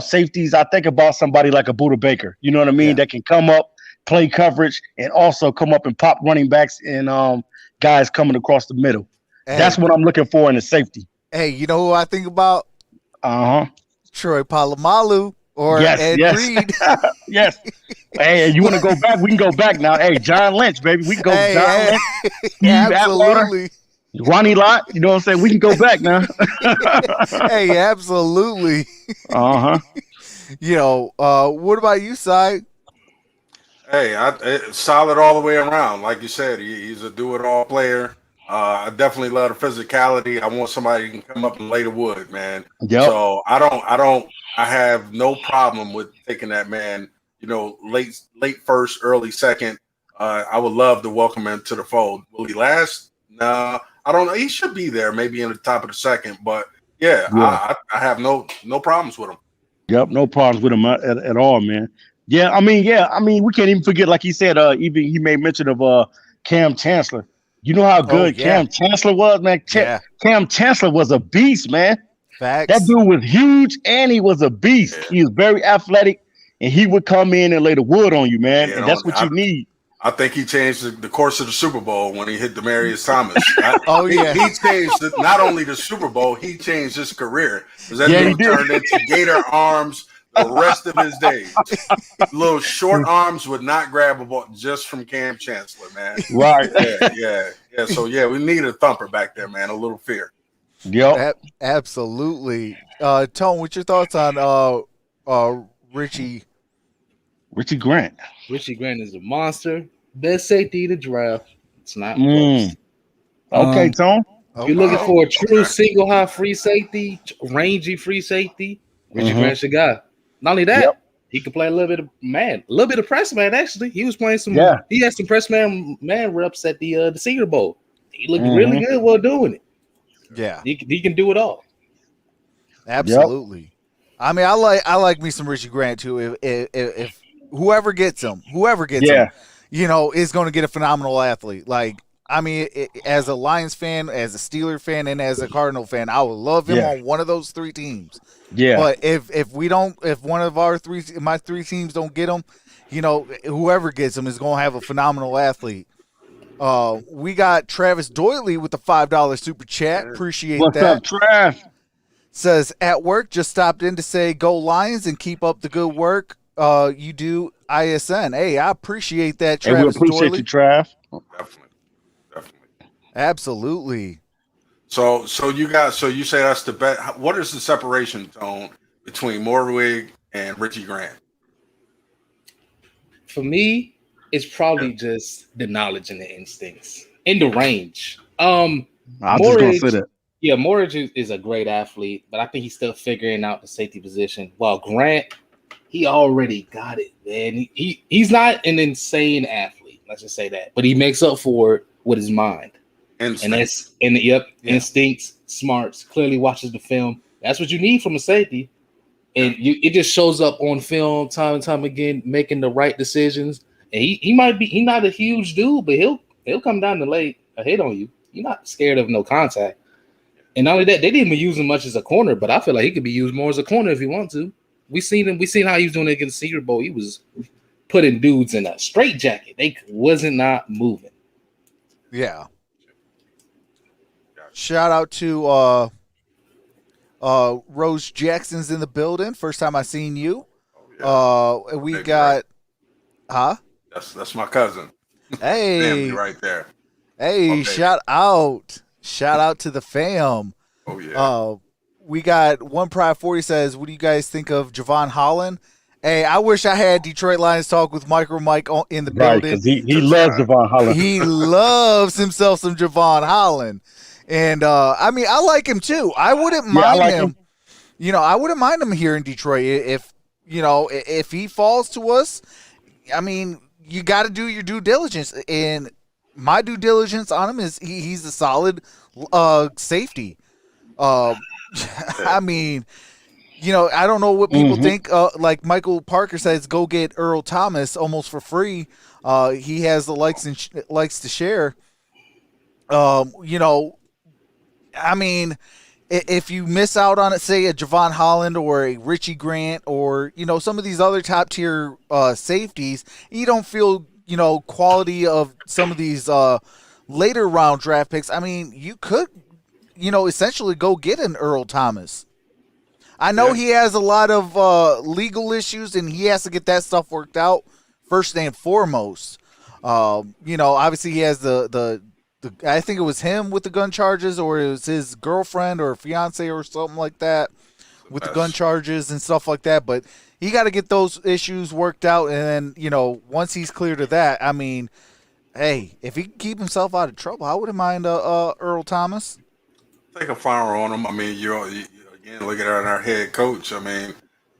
safeties, I think about somebody like a Buda Baker. You know what I mean? That can come up, play coverage, and also come up and pop running backs and guys coming across the middle. Hey, that's what I'm looking for in a safety. Hey, you know who I think about? Troy Polamalu. Or Ed Reed. Yes. Hey, you want to go back? We can go back now. Hey, John Lynch, baby. We can go John Lynch. Absolutely. Ronnie Lott. You know what I'm saying? We can go back now. Hey, absolutely. You know, what about you, Cy? Hey, solid all the way around. Like you said, he's a do-it-all player. I definitely love the physicality. I want somebody who can come up and lay the wood, man. Yep. So I have no problem with taking that man, you know, late first, early second. I would love to welcome him to the fold. Will he last? No, I don't know. He should be there, maybe in the top of the second. But yeah, Yeah. I have no problems with him. Yep, no problems with him at all, man. Yeah, I mean, we can't even forget, like he said, even he made mention of Cam Chancellor. You know how Oh good yeah, Cam Chancellor was, man. yeah. Cam Chancellor was a beast, man. That Facts. dude was huge and he was a beast. Yeah, He was very athletic, and he would come in and lay the wood on you, man. yeah. And that's what you need. I think he changed the course of the Super Bowl when he hit Demarius Thomas. Oh yeah. He changed not only the Super Bowl, he changed his career. Because that Yeah, he dude did. turned into Gator arms the rest of his days. Little short arms would not grab a ball just from Cam Chancellor, man. Right. Yeah. So yeah, we need a thumper back there, man. A little fear. Yep. Absolutely. Tone, what's your thoughts on Richie? Richie Grant. Richie Grant is a monster. Best safety in the draft. It's not Mm. close. Okay, Tone. If you're looking for a true single high free safety, rangy free safety, Richie Grant's your guy. Not only that, he could play a little bit of press man. Actually, he was playing some. Yeah. He had some press man reps at the Senior Bowl. He looked really good while doing it. Yeah, He can do it all. absolutely. I mean, I like me some Richie Grant too. If whoever gets him, you know, is going to get a phenomenal athlete. Like, I mean, as a Lions fan, as a Steeler fan, and as a Cardinal fan, I would love him on one of those three teams. Yeah. But if one of my three teams don't get him, you know, whoever gets him is going to have a phenomenal athlete. We got Travis Doyley with the $5 super chat. Appreciate What's that. up, Trav? Says at work, just stopped in to say go Lions and keep up the good work. You do ISN. Hey, I appreciate that, Hey, we Travis appreciate Doyley. you, Trav. Definitely. Absolutely. So you say that's the bet. What is the separation tone between Morwig and Richie Grant? For me, it's probably just the knowledge and the instincts and the range. I was just gonna say that. Yeah, Morridge is a great athlete, but I think he's still figuring out the safety position. While Grant, he already got it, man. He's not an insane athlete, let's just say that, but he makes up for it with his mind. Instincts, smarts, clearly watches the film. That's what you need from a safety. And it just shows up on film time and time again, making the right decisions. And he's not a huge dude, but he'll come down the lane, a hit on you. You're not scared of no contact. And not only that, they didn't even use him much as a corner, but I feel like he could be used more as a corner if he wants to. We seen how he was doing it against the Senior Bowl. He was putting dudes in a straitjacket. They wasn't not moving. Yeah. Shout out to Rose Jackson's in the building. First time I seen you. We Maybe got right. That's my cousin. Hey. Family right there. Hey, Okay. shout out. Shout out to the fam. Oh yeah. We got One Pride 40 says, what do you guys think of Javon Holland? Hey, I wish I had Detroit Lions talk with MicroMike in the Right, building. because he loves Javon Holland. He loves himself some Javon Holland. And I mean, I like him too. I wouldn't mind him. You know, I wouldn't mind him here in Detroit if he falls to us. I mean, you got to do your due diligence, and my due diligence on him is he's a solid safety. I mean, you know, I don't know what people think. Like Michael Parker says, go get Earl Thomas almost for free. He has the likes to share. You know, I mean, if you miss out on it, say a Javon Holland or a Richie Grant or, you know, some of these other top tier safeties, you don't feel, you know, quality of some of these later round draft picks. I mean, you could, you know, essentially go get an Earl Thomas. I know he has a lot of legal issues and he has to get that stuff worked out first and foremost. You know, obviously he has the I think it was him with the gun charges, or it was his girlfriend or fiance or something like that with the gun charges and stuff like that. But he got to get those issues worked out. And then, you know, once he's clear to that, I mean, hey, if he can keep himself out of trouble, I wouldn't mind Earl Thomas. Take a fire on him. I mean, you again, looking at our head coach. I mean,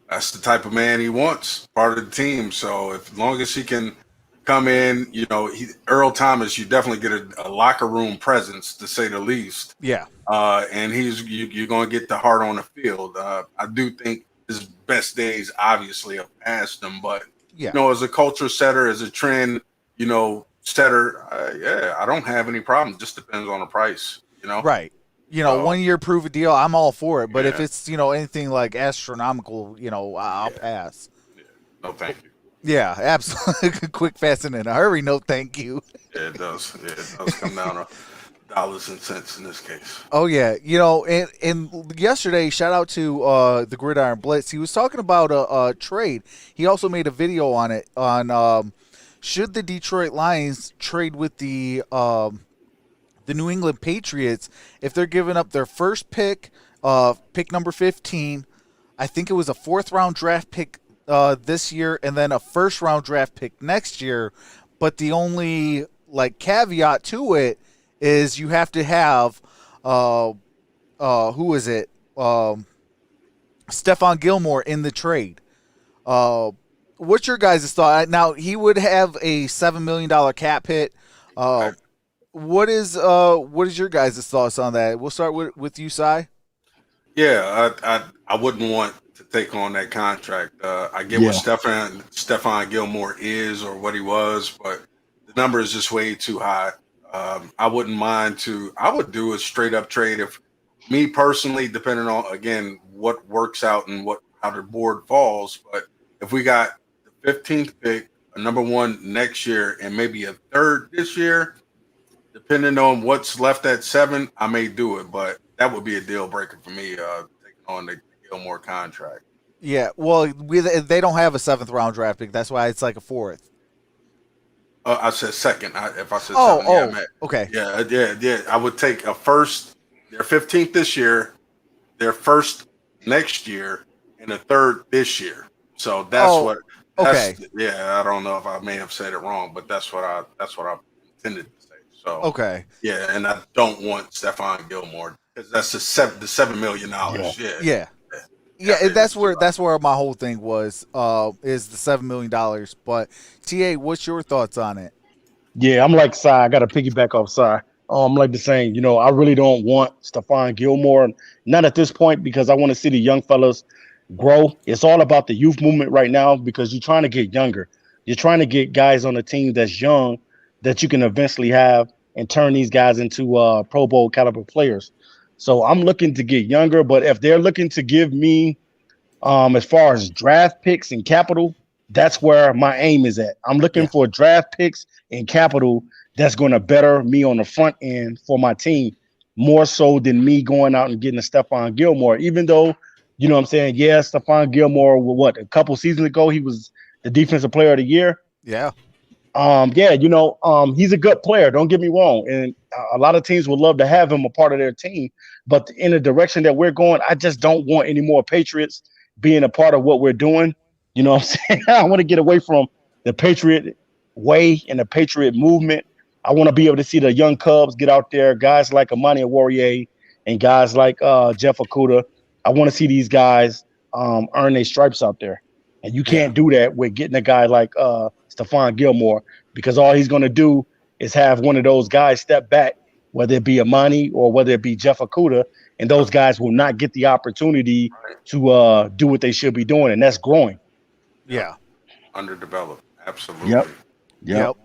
that's the type of man he wants, part of the team. So as long as he can come in. You know, Earl Thomas, you definitely get a locker room presence, to say the least. Yeah. And you're going to get the heart on the field. I do think his best days obviously have passed him, but Yeah. you know, as a culture setter, as a trend, you know, setter, yeah, I don't have any problem. Just depends on the price, you know. Right. You know, 1 year prove a deal, I'm all for it. But if it's, you know, anything like astronomical, you know, I'll pass. Yeah. No, thank you. Yeah, absolutely. Quick, fast, and in a hurry. No, thank you. Yeah, it does. Yeah, it does come down to dollars and cents in this case. Oh yeah, you know, and yesterday, shout out to the Gridiron Blitz. He was talking about a trade. He also made a video on it on should the Detroit Lions trade with the New England Patriots if they're giving up their first pick, pick number 15. I think it was a 4th round draft pick this year, and then a 1st round draft pick next year. But the only like caveat to it is you have to have who is it? Stephon Gilmore in the trade. What's your guys' thought? Now he would have a $7 million cap hit. What is your guys' thoughts on that? We'll start with you, Cy. Yeah, I wouldn't want to take on that contract. I get what Stephon Gilmore is or what he was, but the number is just way too high. I wouldn't mind I would do a straight up trade if me personally, depending on again what works out and how the board falls. But if we got the 15th pick, a number 1 next year, and maybe a 3rd this year, depending on what's left at 7, I may do it. But that would be a deal breaker for me, taking on the Gilmore contract. Yeah, well, they don't have a 7th round draft pick. That's why it's like a 4th. I said 2nd. If I said 7, yeah, I meant, okay. Yeah. I would take a 1st, their 15th this year, their 1st next year, and a 3rd this year. So that's okay. Yeah, I don't know if I may have said it wrong, but that's what I intended to say. So okay. Yeah, and I don't want Stephon Gilmore because that's the $7 million. Yeah, that's where my whole thing was is the $7 million. But TA, what's your thoughts on it? Yeah, I'm like Cy. I got to piggyback off Cy. I'm like the same. You know, I really don't want Stephon Gilmore, not at this point, because I want to see the young fellas grow. It's all about the youth movement right now because you're trying to get younger. You're trying to get guys on the team that's young that you can eventually have and turn these guys into Pro Bowl caliber players. So I'm looking to get younger, but if they're looking to give me, as far as draft picks and capital, that's where my aim is at. I'm looking for draft picks and capital that's going to better me on the front end for my team, more so than me going out and getting a Stephon Gilmore. Even though, you know what I'm saying, Stephon Gilmore, a couple seasons ago, he was the defensive player of the year. Yeah. He's a good player. Don't get me wrong. And a lot of teams would love to have him a part of their team. But in the direction that we're going, I just don't want any more Patriots being a part of what we're doing. You know what I'm saying? I want to get away from the Patriot way and the Patriot movement. I want to be able to see the young Cubs get out there, guys like Amani Warrior and guys like Jeff Okudah. I want to see these guys earn their stripes out there. And you can't do that with getting a guy like Stephon Gilmore, because all he's going to do is have one of those guys step back, whether it be Amani or whether it be Jeff Okudah, and those guys will not get the opportunity to do what they should be doing, and that's growing. Yeah. Underdeveloped. Absolutely. Yep.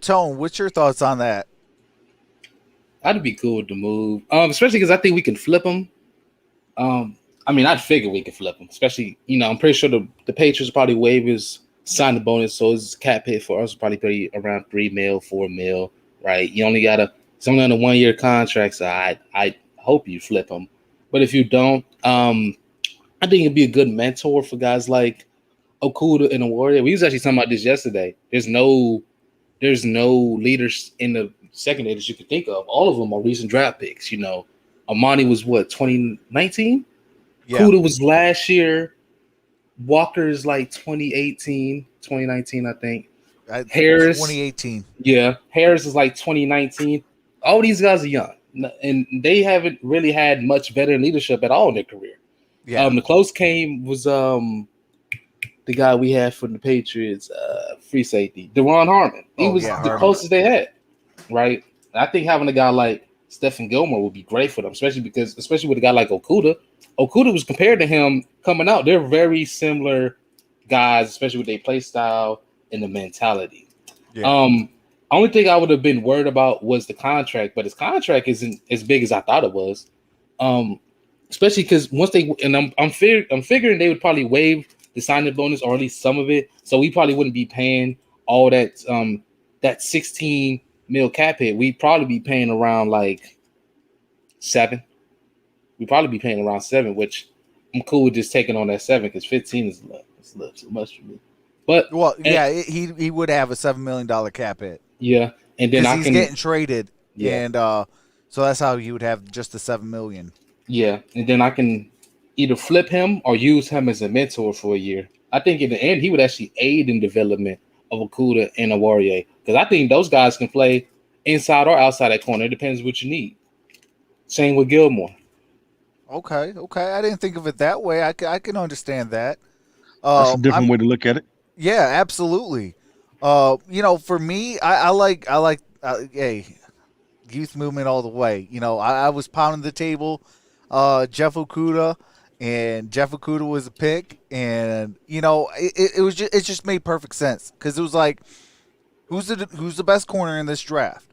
Tone, what's your thoughts on that? I'd be cool with the move, especially because I think we can flip them. I'd figure we could flip him, especially, I'm pretty sure the Patriots probably waive his signing bonus, so his cap hit for us probably be around $3 million, $4 million, right? You only it's only on a 1-year contract, so I hope you flip him. But if you don't, I think it'd be a good mentor for guys like Okudah and the Warrior. We was actually talking about this yesterday. There's no leaders in the secondary that you could think of. All of them are recent draft picks. Amani was 2019? Yeah. Okudah was last year. Walker is like 2019, I think. Harris 2018. Yeah, Harris is like 2019. All these guys are young, and they haven't really had much veteran leadership at all in their career. Yeah. The close came was the the guy we had from the Patriots, free safety, Derrn Harmon. He was the Harmon. closest they had, right? I think having a guy like Stephen Gilmore would be great for them, especially with a guy like Okuda. Okuda was compared to him coming out. They're very similar guys, especially with their play style and the mentality. Yeah. Only thing I would have been worried about was the contract, but his contract isn't as big as I thought it was. Especially because once they and I'm figuring they would probably waive the signing bonus or at least some of it, so we probably wouldn't be paying all that that 16 mil cap hit. We'd probably be paying around like 7. We'd probably be paying around 7, which I'm cool with just taking on that 7 because 15 is a little too much for me. But he would have a $7 million cap hit. Yeah, and then he's getting traded, and so that's how you would have just the $7 million. Yeah, and then I can either flip him or use him as a mentor for a year. I think in the end he would actually aid in development of Okuda and Warrior because I think those guys can play inside or outside that corner. It depends what you need. Same with Gilmore. Okay. I didn't think of it that way. I can understand that. That's a different way to look at it. Yeah, absolutely. For me, I like youth movement all the way. I was pounding the table, Jeff Okuda, and Jeff Okuda was a pick, and it just made perfect sense because it was like, who's the best corner in this draft?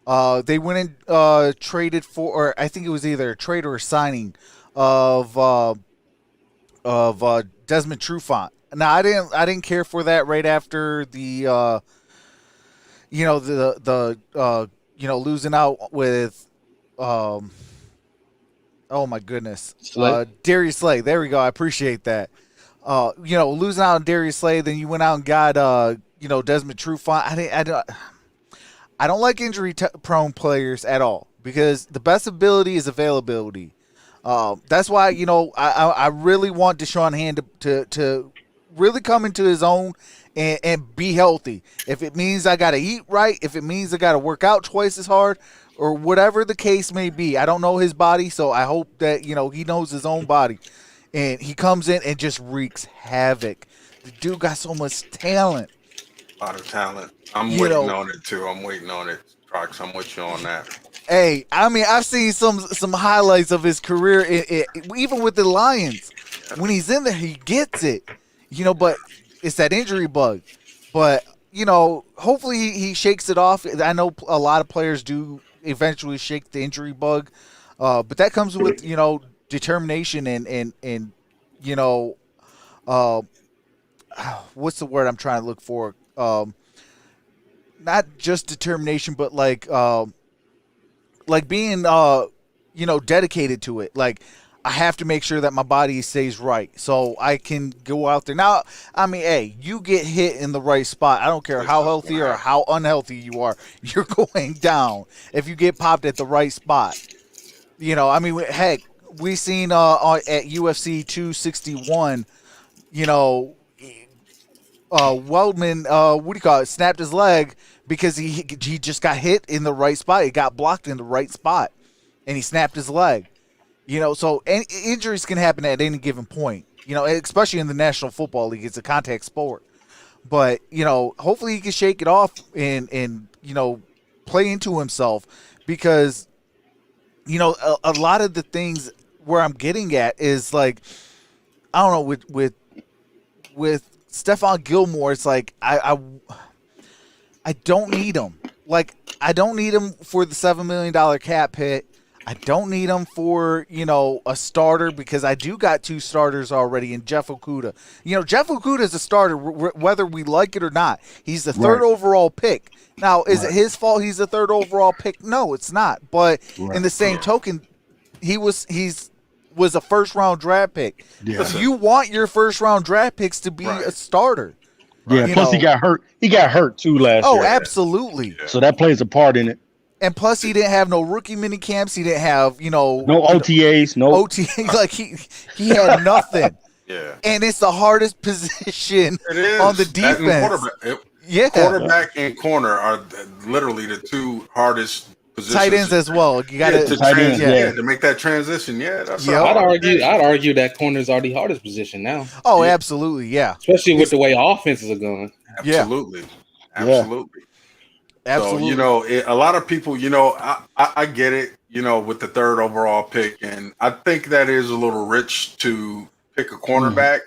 They went and traded for, or I think it was either a trade or a signing of Desmond Trufant. Now I didn't care for that right after the losing out with oh my goodness, Darius Slay. There we go. I appreciate that. Losing out on Darius Slay, then you went out and got Desmond Trufant. I don't like injury prone players at all because the best ability is availability. That's why I really want Deshaun Hand to really come into his own and be healthy. If it means I got to eat right, if it means I got to work out twice as hard, or whatever the case may be. I don't know his body, so I hope that he knows his own body. And he comes in and just wreaks havoc. The dude got so much talent. A lot of talent. I'm waiting on it too. I'm waiting on it, Trox. I'm with you on that. Hey, I mean, I've seen some highlights of his career, even with the Lions. When he's in there, he gets it. But it's that injury bug. But, hopefully he shakes it off. I know a lot of players do eventually shake the injury bug. But that comes with, determination and what's the word I'm trying to look for? Not just determination, but like being, dedicated to it. Like, I have to make sure that my body stays right so I can go out there. Now, I mean, hey, you get hit in the right spot. I don't care how healthy or how unhealthy you are. You're going down if you get popped at the right spot. I mean, heck, we seen at UFC 261, Weldman, snapped his leg because he just got hit in the right spot. He got blocked in the right spot, and he snapped his leg. So injuries can happen at any given point, especially in the National Football League. It's a contact sport. But, hopefully he can shake it off and play into himself because, a lot of the things where I'm getting at is like, I don't know, with Stephon Gilmore, it's like I don't need him. Like, I don't need him for the $7 million cap hit. I don't need him for, a starter because I do got 2 starters already in Jeff Okuda. Jeff Okuda is a starter whether we like it or not. He's the 3rd overall pick. Now, is it his fault he's the 3rd overall pick? No, it's not. But in the same token, he was a first-round draft pick. Yeah. You want your first-round draft picks to be a starter. Yeah, plus he got hurt. He got hurt, too, last year. Oh, absolutely. So that plays a part in it. And plus, he didn't have no rookie mini camps. He didn't have, no OTAs, no OTAs. Like he had nothing. Yeah. And it's the hardest position on the defense. Quarterback and corner are literally the 2 hardest positions. Tight ends as well. You got to make that transition. Yeah, that's I'd argue that corner is already hardest position now. Oh, absolutely, yeah. Especially with the way offenses are going. Absolutely. Absolutely. So, a lot of people, I get it, with the 3rd overall pick, and I think that is a little rich to pick a cornerback.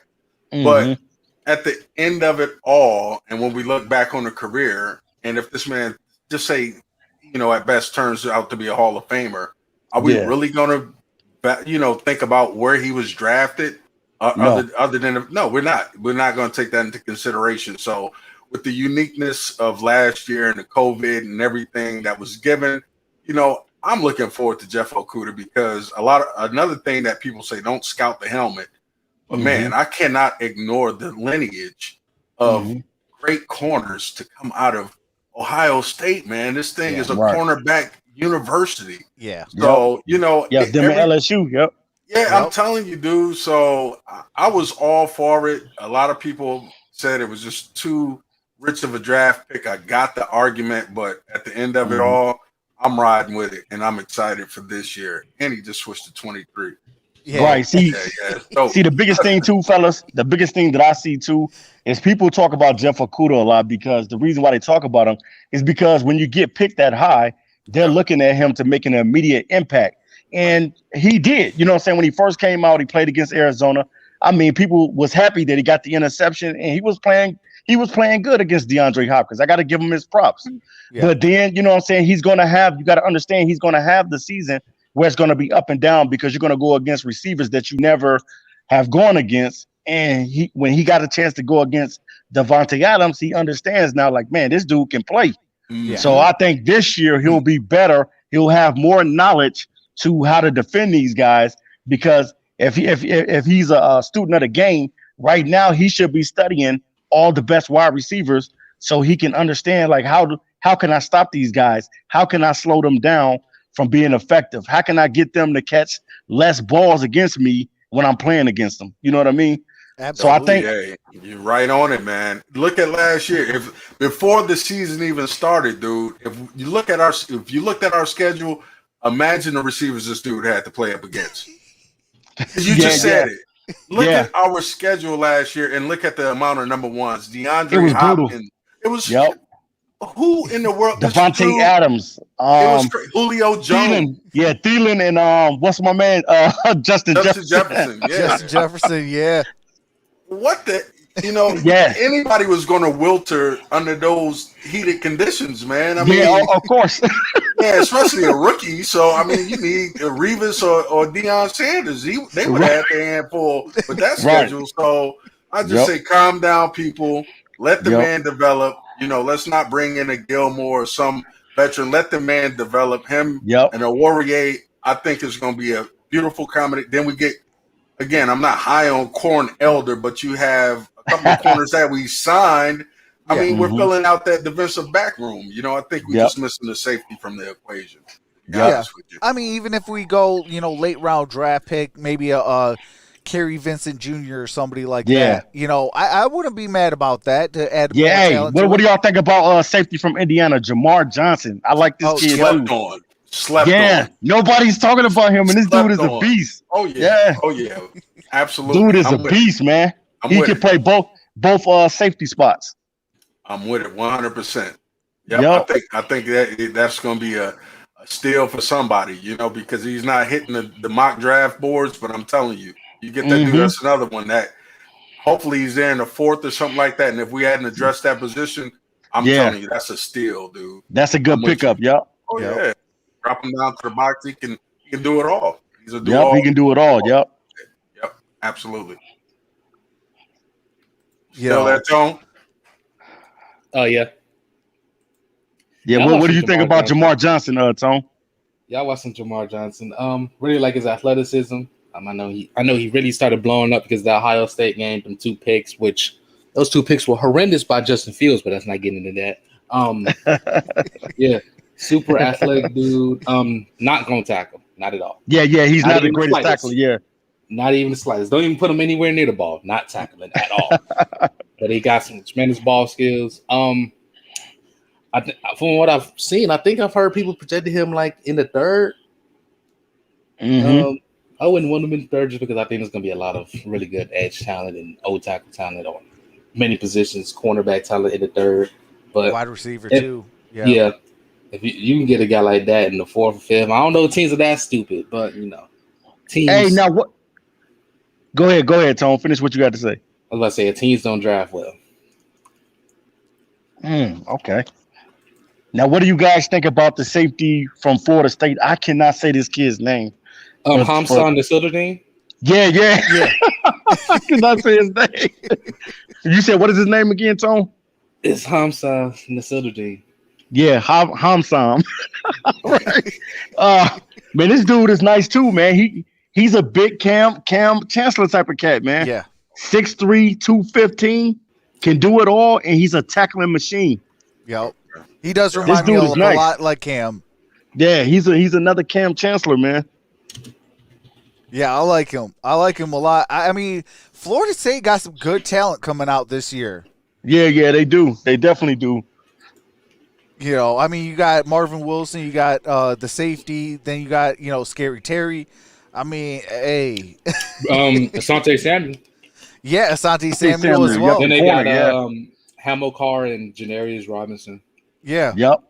But at the end of it all, and when we look back on the career, and if this man, just say, at best turns out to be a Hall of Famer, are we really going to, think about where he was drafted? No. Other than no, we're not. We're not going to take that into consideration. So, with the uniqueness of last year and the COVID and everything that was given, I'm looking forward to Jeff Okudah because another thing that people say, don't scout the helmet. But man, I cannot ignore the lineage of great corners to come out of Ohio State, man. This thing is a cornerback university. Yeah. So, them at LSU, I'm telling you, dude. So I was all for it. A lot of people said it was just too rich of a draft pick. I got the argument, but at the end of it all, I'm riding with it, and I'm excited for this year. And he just switched to 23. Yeah. Right. See, the biggest thing too, fellas, the biggest thing that I see too is people talk about Jeff Okudah a lot because the reason why they talk about him is because when you get picked that high, they're looking at him to make an immediate impact. And he did, you know what I'm saying? When he first came out, he played against Arizona. I mean, people was happy that he got the interception and he was playing good against DeAndre Hopkins. I got to give him his props. Yeah. But then, you know what I'm saying? You got to understand he's going to have the season where it's going to be up and down because you're going to go against receivers that you never have gone against. And when he got a chance to go against Devontae Adams, he understands now, like, man, this dude can play. Yeah. So I think this year he'll be better. He'll have more knowledge to how to defend these guys because if he's a student of the game, right now he should be studying all the best wide receivers so he can understand, like, how can I stop these guys? How can I slow them down from being effective? How can I get them to catch less balls against me when I'm playing against them? You know what I mean? Absolutely. So I think you're right on it, man. Look at last year. If before the season even started, dude, if you looked at our schedule, imagine the receivers this dude had to play up against. You just said it. Look at our schedule last year and look at the amount of number ones. DeAndre Hopkins. It was who in the world? Devontae Adams. It was Julio Jones. Thielen and what's my man? Justin Jefferson. Justin Jefferson. Yeah. What the? Anybody was going to wilter under those heated conditions, man. I mean, of course. Especially a rookie. So, I mean, you need Revis or Deion Sanders. They would have their hand full with that schedule. So, I just say calm down, people. Let the man develop. Let's not bring in a Gilmore or some veteran. Let the man develop him. And a Warrior, I think, is going to be a beautiful comedy. Then we get, again, I'm not high on Corn Elder, but you have a couple of corners that we signed. I mean, we're filling out that defensive back room. I think we're just missing the safety from the equation. I mean, even if we go, late round draft pick, maybe a Kerry Vincent Jr. or somebody like that. I wouldn't be mad about that to add more talent. What do y'all think about safety from Indiana, Jamar Johnson? I like this kid. Slept on. Nobody's talking about him, and this dude is a beast. Oh yeah. Absolutely. Dude is a beast, man. He can play both safety spots. I'm with it 100%. Yep. I think that's going to be a steal for somebody, because he's not hitting the mock draft boards. But I'm telling you, you get that dude. That's another one that hopefully he's there in the 4th or something like that. And if we hadn't addressed that position, I'm telling you, that's a steal, dude. That's a good pickup. Oh yeah. Drop him down to the box. He can do it all. He's a do all. He can do it all. Yep. Absolutely. Still that Tone? Oh yeah. What do you think about Jamar Johnson, Tone? Yeah, I watched some Jamar Johnson. Really like his athleticism. I know he really started blowing up because of the Ohio State game, them 2 picks, which those 2 picks were horrendous by Justin Fields, but that's not getting into that. Super athletic dude. Not gonna tackle, not at all. He's not the greatest tackler. Not even the slightest. Don't even put him anywhere near the ball. Not tackling at all. But he got some tremendous ball skills. I From what I've seen, I think I've heard people projected him like in the third. Mhm. I wouldn't want him in the third just because I think there's going to be a lot of really good edge talent and old tackle talent on many positions, cornerback talent in the third. But Wide receiver too. Yeah. If you can get a guy like that in the fourth or fifth, I don't know teams are that stupid, but teams. Hey, now what? Go ahead, Tone. Finish what you got to say. I was about to say teams don't draft well. Okay. Now, what do you guys think about the safety from Florida State? I cannot say this kid's name. Hamsan Nasruddin. Yeah. I cannot say his name. You said what is his name again, Tone? It's Hamsan Nasruddin. Yeah, Hamsam. Right. Man, this dude is nice too, man. He's a big Cam Chancellor type of cat, man. Yeah. 6'3", 215, can do it all, and he's a tackling machine. Yep. He does remind me of a lot like Cam. Yeah, he's another Cam Chancellor, man. Yeah, I like him. I like him a lot. I mean, Florida State got some good talent coming out this year. Yeah, they do. They definitely do. I mean, you got Marvin Wilson, you got the safety, then you got, Scary Terry. I mean, hey. Asante Samuel. Yeah, Asante Samuel as well. Then they got Hamilcar and Janarius Robinson. Yeah. Yep.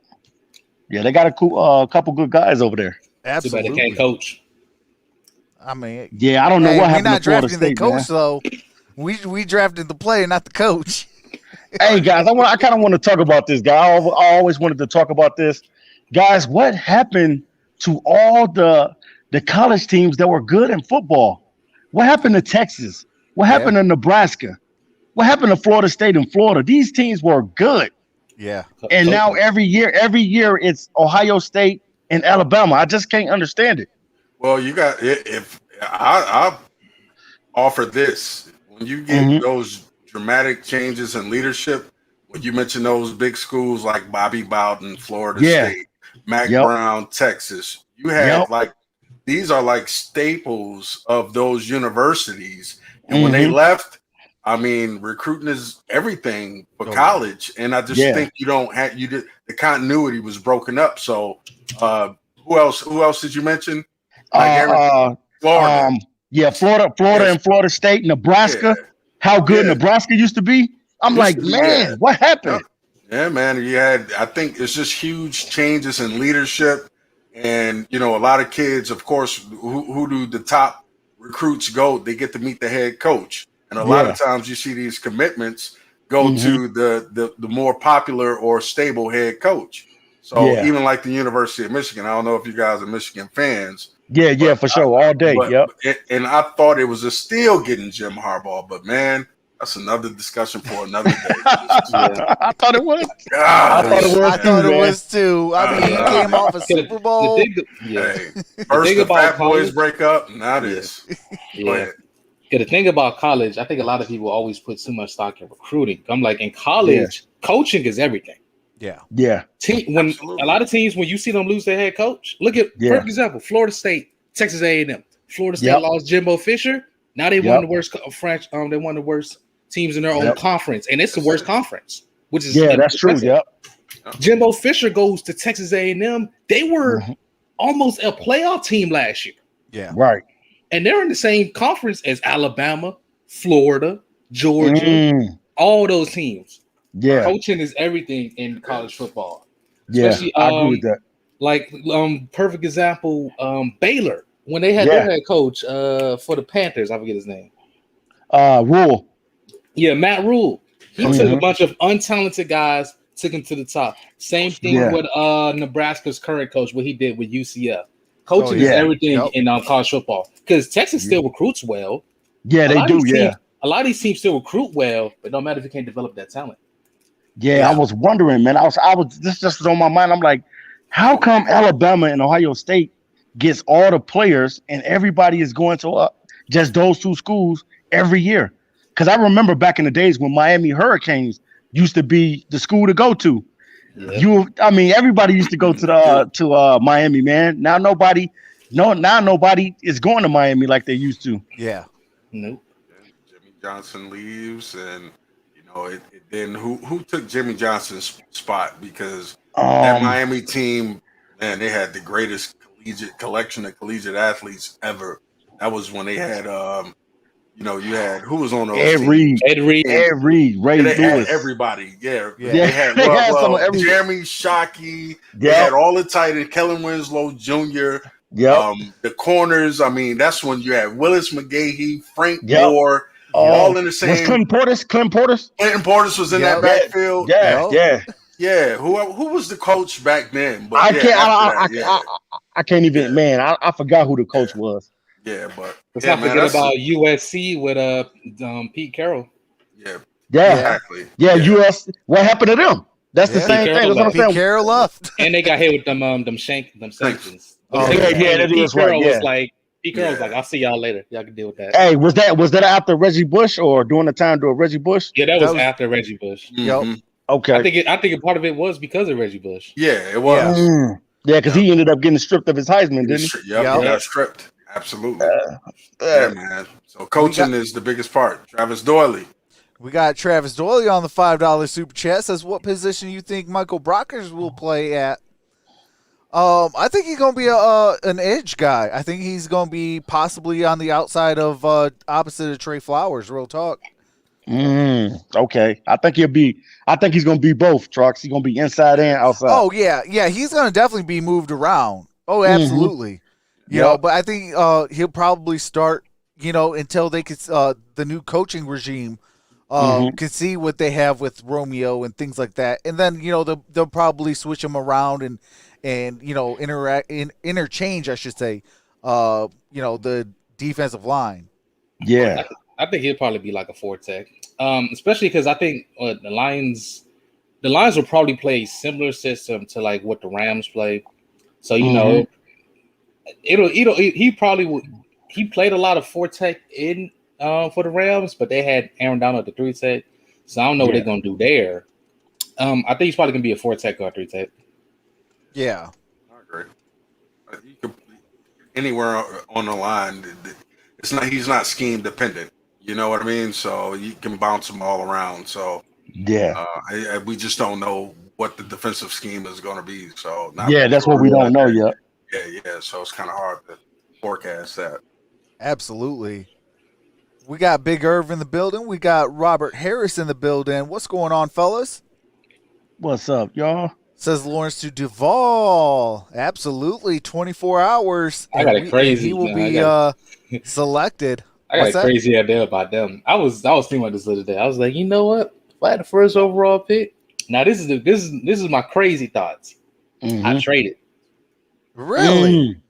Yeah, they got a couple good guys over there. Absolutely. Too bad they can't coach. I mean, yeah, I don't know what happened. We're not to Florida drafting State, the coach, man. though. We drafted the player, not the coach. Hey guys, I kind of want to talk about this guy. I always wanted to talk about this, guys. What happened to all the college teams that were good in football? What happened to Texas? What happened to Nebraska? What happened to Florida State and Florida? These teams were good. Yeah. And now every year it's Ohio State and Alabama. I just can't understand it. Well, you got if I offer this when you get those dramatic changes in leadership, when you mention those big schools like Bobby Bowden, Florida State, Mac Brown, Texas, you have these are like staples of those universities. And when they left, I mean, recruiting is everything for college. And I just think the continuity was broken up. So who else did you mention? Florida. Florida and Florida State, Nebraska. Yeah. How good Nebraska used to be. I'm like, man, what happened? Yeah, man. I think it's just huge changes in leadership. And, a lot of kids, of course, who do the top recruits go? They get to meet the head coach. And a lot of times you see these commitments go to the more popular or stable head coach. So even like the University of Michigan, I don't know if you guys are Michigan fans. Yeah, for sure. All day. And I thought it was a steal getting Jim Harbaugh, but man, that's another discussion for another day. I thought it was. I thought it was too. I mean, he came off a Super Bowl. First the Fat Boys break up, now this. Yeah. The thing about college, I think a lot of people always put too much stock in recruiting. I'm like, in college, coaching is everything. Yeah. When a lot of teams, when you see them lose their head coach, look at, for example, Florida State, Texas A&M. Florida State lost Jimbo Fisher. Now they won the worst they won the worst teams in their own conference, and it's the worst conference. Which is that's true. Jimbo Fisher goes to Texas A&M. They were almost a playoff team last year. Yeah. Right. And they're in the same conference as Alabama, Florida, Georgia, all those teams. Yeah. Coaching is everything in college football. Especially, I agree with that. Like, perfect example, Baylor, when they had their head coach for the Panthers, I forget his name. Rule. Yeah, Matt Rule. He took a bunch of untalented guys, took them to the top. Same thing with Nebraska's current coach, what he did with UCF. Coaching is everything in college football. Because Texas still recruits well. Yeah, they do, a lot of these teams still recruit well, but no matter if you can't develop that talent. Yeah, I was wondering, man. I was this just was on my mind. I'm like, how come Alabama and Ohio State gets all the players and everybody is going to just those two schools every year? Because I remember back in the days when Miami Hurricanes used to be the school to go to. Yeah. Everybody used to go to Miami, man. Now nobody is going to Miami like they used to. Yeah. Nope. Jimmy Johnson leaves, and then who took Jimmy Johnson's spot? Because that Um, Miami team, man, they had the greatest collection of collegiate athletes ever. That was when they had you had who was on those Ed teams? Reed, Ed Reed. Ed Reed, Ray They had Lewis. everybody. Yeah. Yeah. They had They had some of every. Jeremy Shockey. They Yep. had all the tight ends, Kellen Winslow Jr. Yep. The corners. I mean, that's when you had Willis McGahee, Frank Yep. Moore, all in the Was same. Clinton Portis? Clinton Portis was in that backfield. Yeah. Who was the coach back then? But I can't even. Man, I forgot who the coach was. Yeah, but let's not forget about USC with Pete Carroll. Yeah, exactly. Yeah, US. What happened to them? That's the same thing. That's what I'm saying. Pete Carroll left, and they got hit with them sanctions. That Pete is Carroll right. was like, Pete Carroll was like, I'll see y'all later. Y'all can deal with that. Hey, was that after Reggie Bush or during the time to Reggie Bush? Yeah, that was after Reggie Bush. Mm-hmm. Yep. Okay. I think a part of it was because of Reggie Bush. Yeah, it was. Yeah, because he ended up getting stripped of his Heisman, didn't he? He got stripped. Absolutely. Man. So coaching is the biggest part. Travis Doyley. We got Travis Doyley on the $5 super chat. Says, what position you think Michael Brockers will play at? I think he's going to be an edge guy. I think he's going to be possibly on the outside of opposite of Trey Flowers. Real talk. Okay. I think he's going to be both, Trox. He's going to be inside and outside. Oh, yeah. Yeah, he's going to definitely be moved around. Oh, absolutely. You know, but I think he'll probably start, until they could the new coaching regime can see what they have with Romeo and things like that. And then, they'll probably switch him around and interchange, I should say, the defensive line. Yeah. I think he'll probably be like a 4-tech. Especially because I think the Lions will probably play a similar system to like what the Rams play. So, he probably would. He played a lot of 4-tech in for the Rams, but they had Aaron Donald at the 3-tech. So I don't know what they're gonna do there. I think he's probably gonna be a 4-tech or a 3-tech. Yeah, I agree. You could anywhere on the line. He's not scheme dependent. You know what I mean? So you can bounce them all around. So we just don't know what the defensive scheme is going to be. So that's what we don't know yet. Yeah. So it's kind of hard to forecast that. Absolutely. We got Big Irv in the building. We got Robert Harris in the building. What's going on, fellas? What's up, y'all? Says Lawrence to Duvall. Absolutely. 24 hours. I got a crazy. He will be selected. I got a crazy idea about them. I was thinking about this the other day. I was like, you know what? If I had the first overall pick, now this is my crazy thoughts. I traded. Really?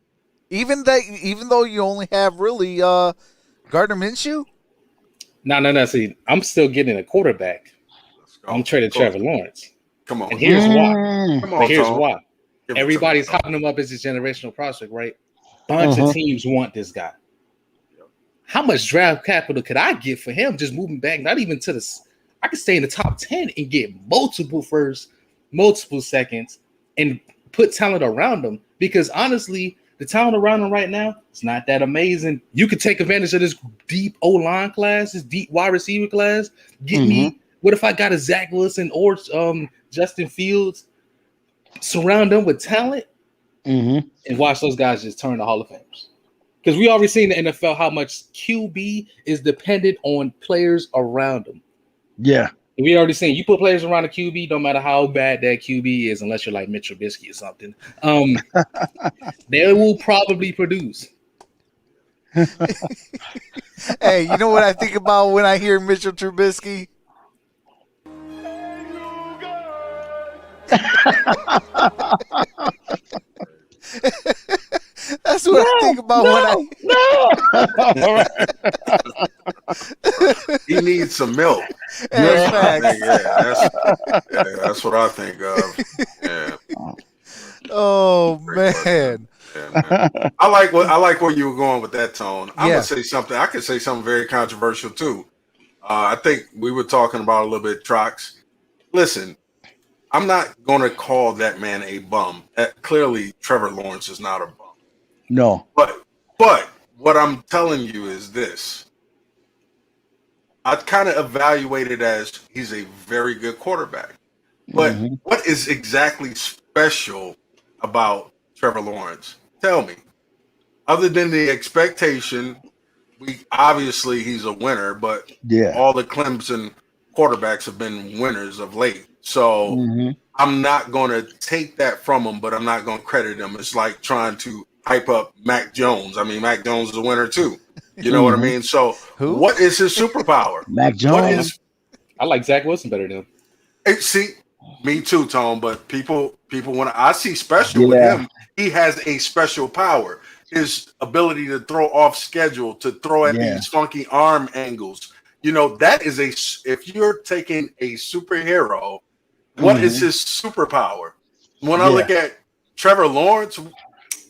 Even though you only have really Gardner Minshew? No. See, I'm still getting a quarterback. I'm trading Trevor Lawrence. Come on. And here's why. Come on, here's why. Everybody's hyping him up as a generational prospect, right? Bunch of teams want this guy. How much draft capital could I get for him just moving back? Not even to the – I could stay in the top 10 and get multiple firsts, multiple seconds, and put talent around him. Because honestly, the talent around him right now is not that amazing. You could take advantage of this deep O-line class, this deep wide receiver class. Get me – what if I got a Zach Wilson or Justin Fields? Surround them with talent and watch those guys just turn to Hall of Famers. Because we already seen in the NFL how much QB is dependent on players around them. Yeah. We already seen you put players around a QB, no matter how bad that QB is, unless you're like Mitch Trubisky or something, they will probably produce. Hey, you know what I think about when I hear Mitchell Trubisky? That's what I think about He needs some milk. That's what I think of. Yeah. Oh man. Yeah, man. I like where you were going with that tone. I'm gonna say something. I could say something very controversial too. I think we were talking about a little bit, Trox. Listen, I'm not going to call that man a bum. Clearly, Trevor Lawrence is not a bum. No. But what I'm telling you is this. I'd kind of evaluate it as he's a very good quarterback. But what is exactly special about Trevor Lawrence? Tell me. Other than the expectation, obviously he's a winner, but all the Clemson quarterbacks have been winners of late. So I'm not going to take that from him, but I'm not going to credit him. It's like trying to hype up Mac Jones. I mean, Mac Jones is a winner too. You know what I mean? So what is his superpower? Mac Jones. I like Zach Wilson better than him. See, me too, Tone. But people when I see special with him, he has a special power. His ability to throw off schedule, to throw at these funky arm angles. You know, that is if you're taking a superhero, what is his superpower? When I look at Trevor Lawrence,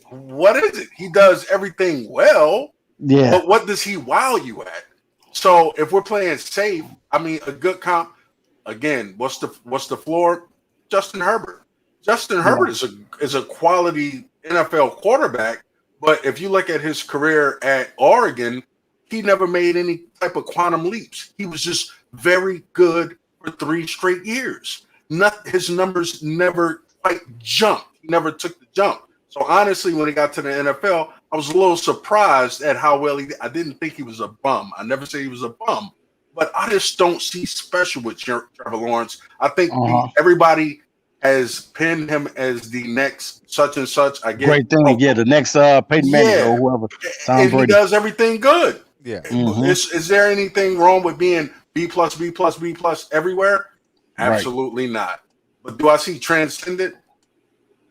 what is it? He does everything well. Yeah. But what does he wow you at? So if we're playing safe, I mean, a good comp, again, what's the floor? Justin Herbert. Justin Herbert is a quality NFL quarterback, but if you look at his career at Oregon, he never made any type of quantum leaps. He was just very good for 3 straight years. His numbers never quite jumped. He never took the jump. So honestly, when he got to the NFL, I was a little surprised at how well he did. I didn't think he was a bum. I never said he was a bum, but I just don't see special with Trevor Lawrence. I think everybody has pinned him as the next such and such. I get great thing. Yeah, the next Peyton Manning or whoever. And he does everything good. Yeah. Is there anything wrong with being B+, B+, B+ everywhere? Absolutely not. But do I see transcendent?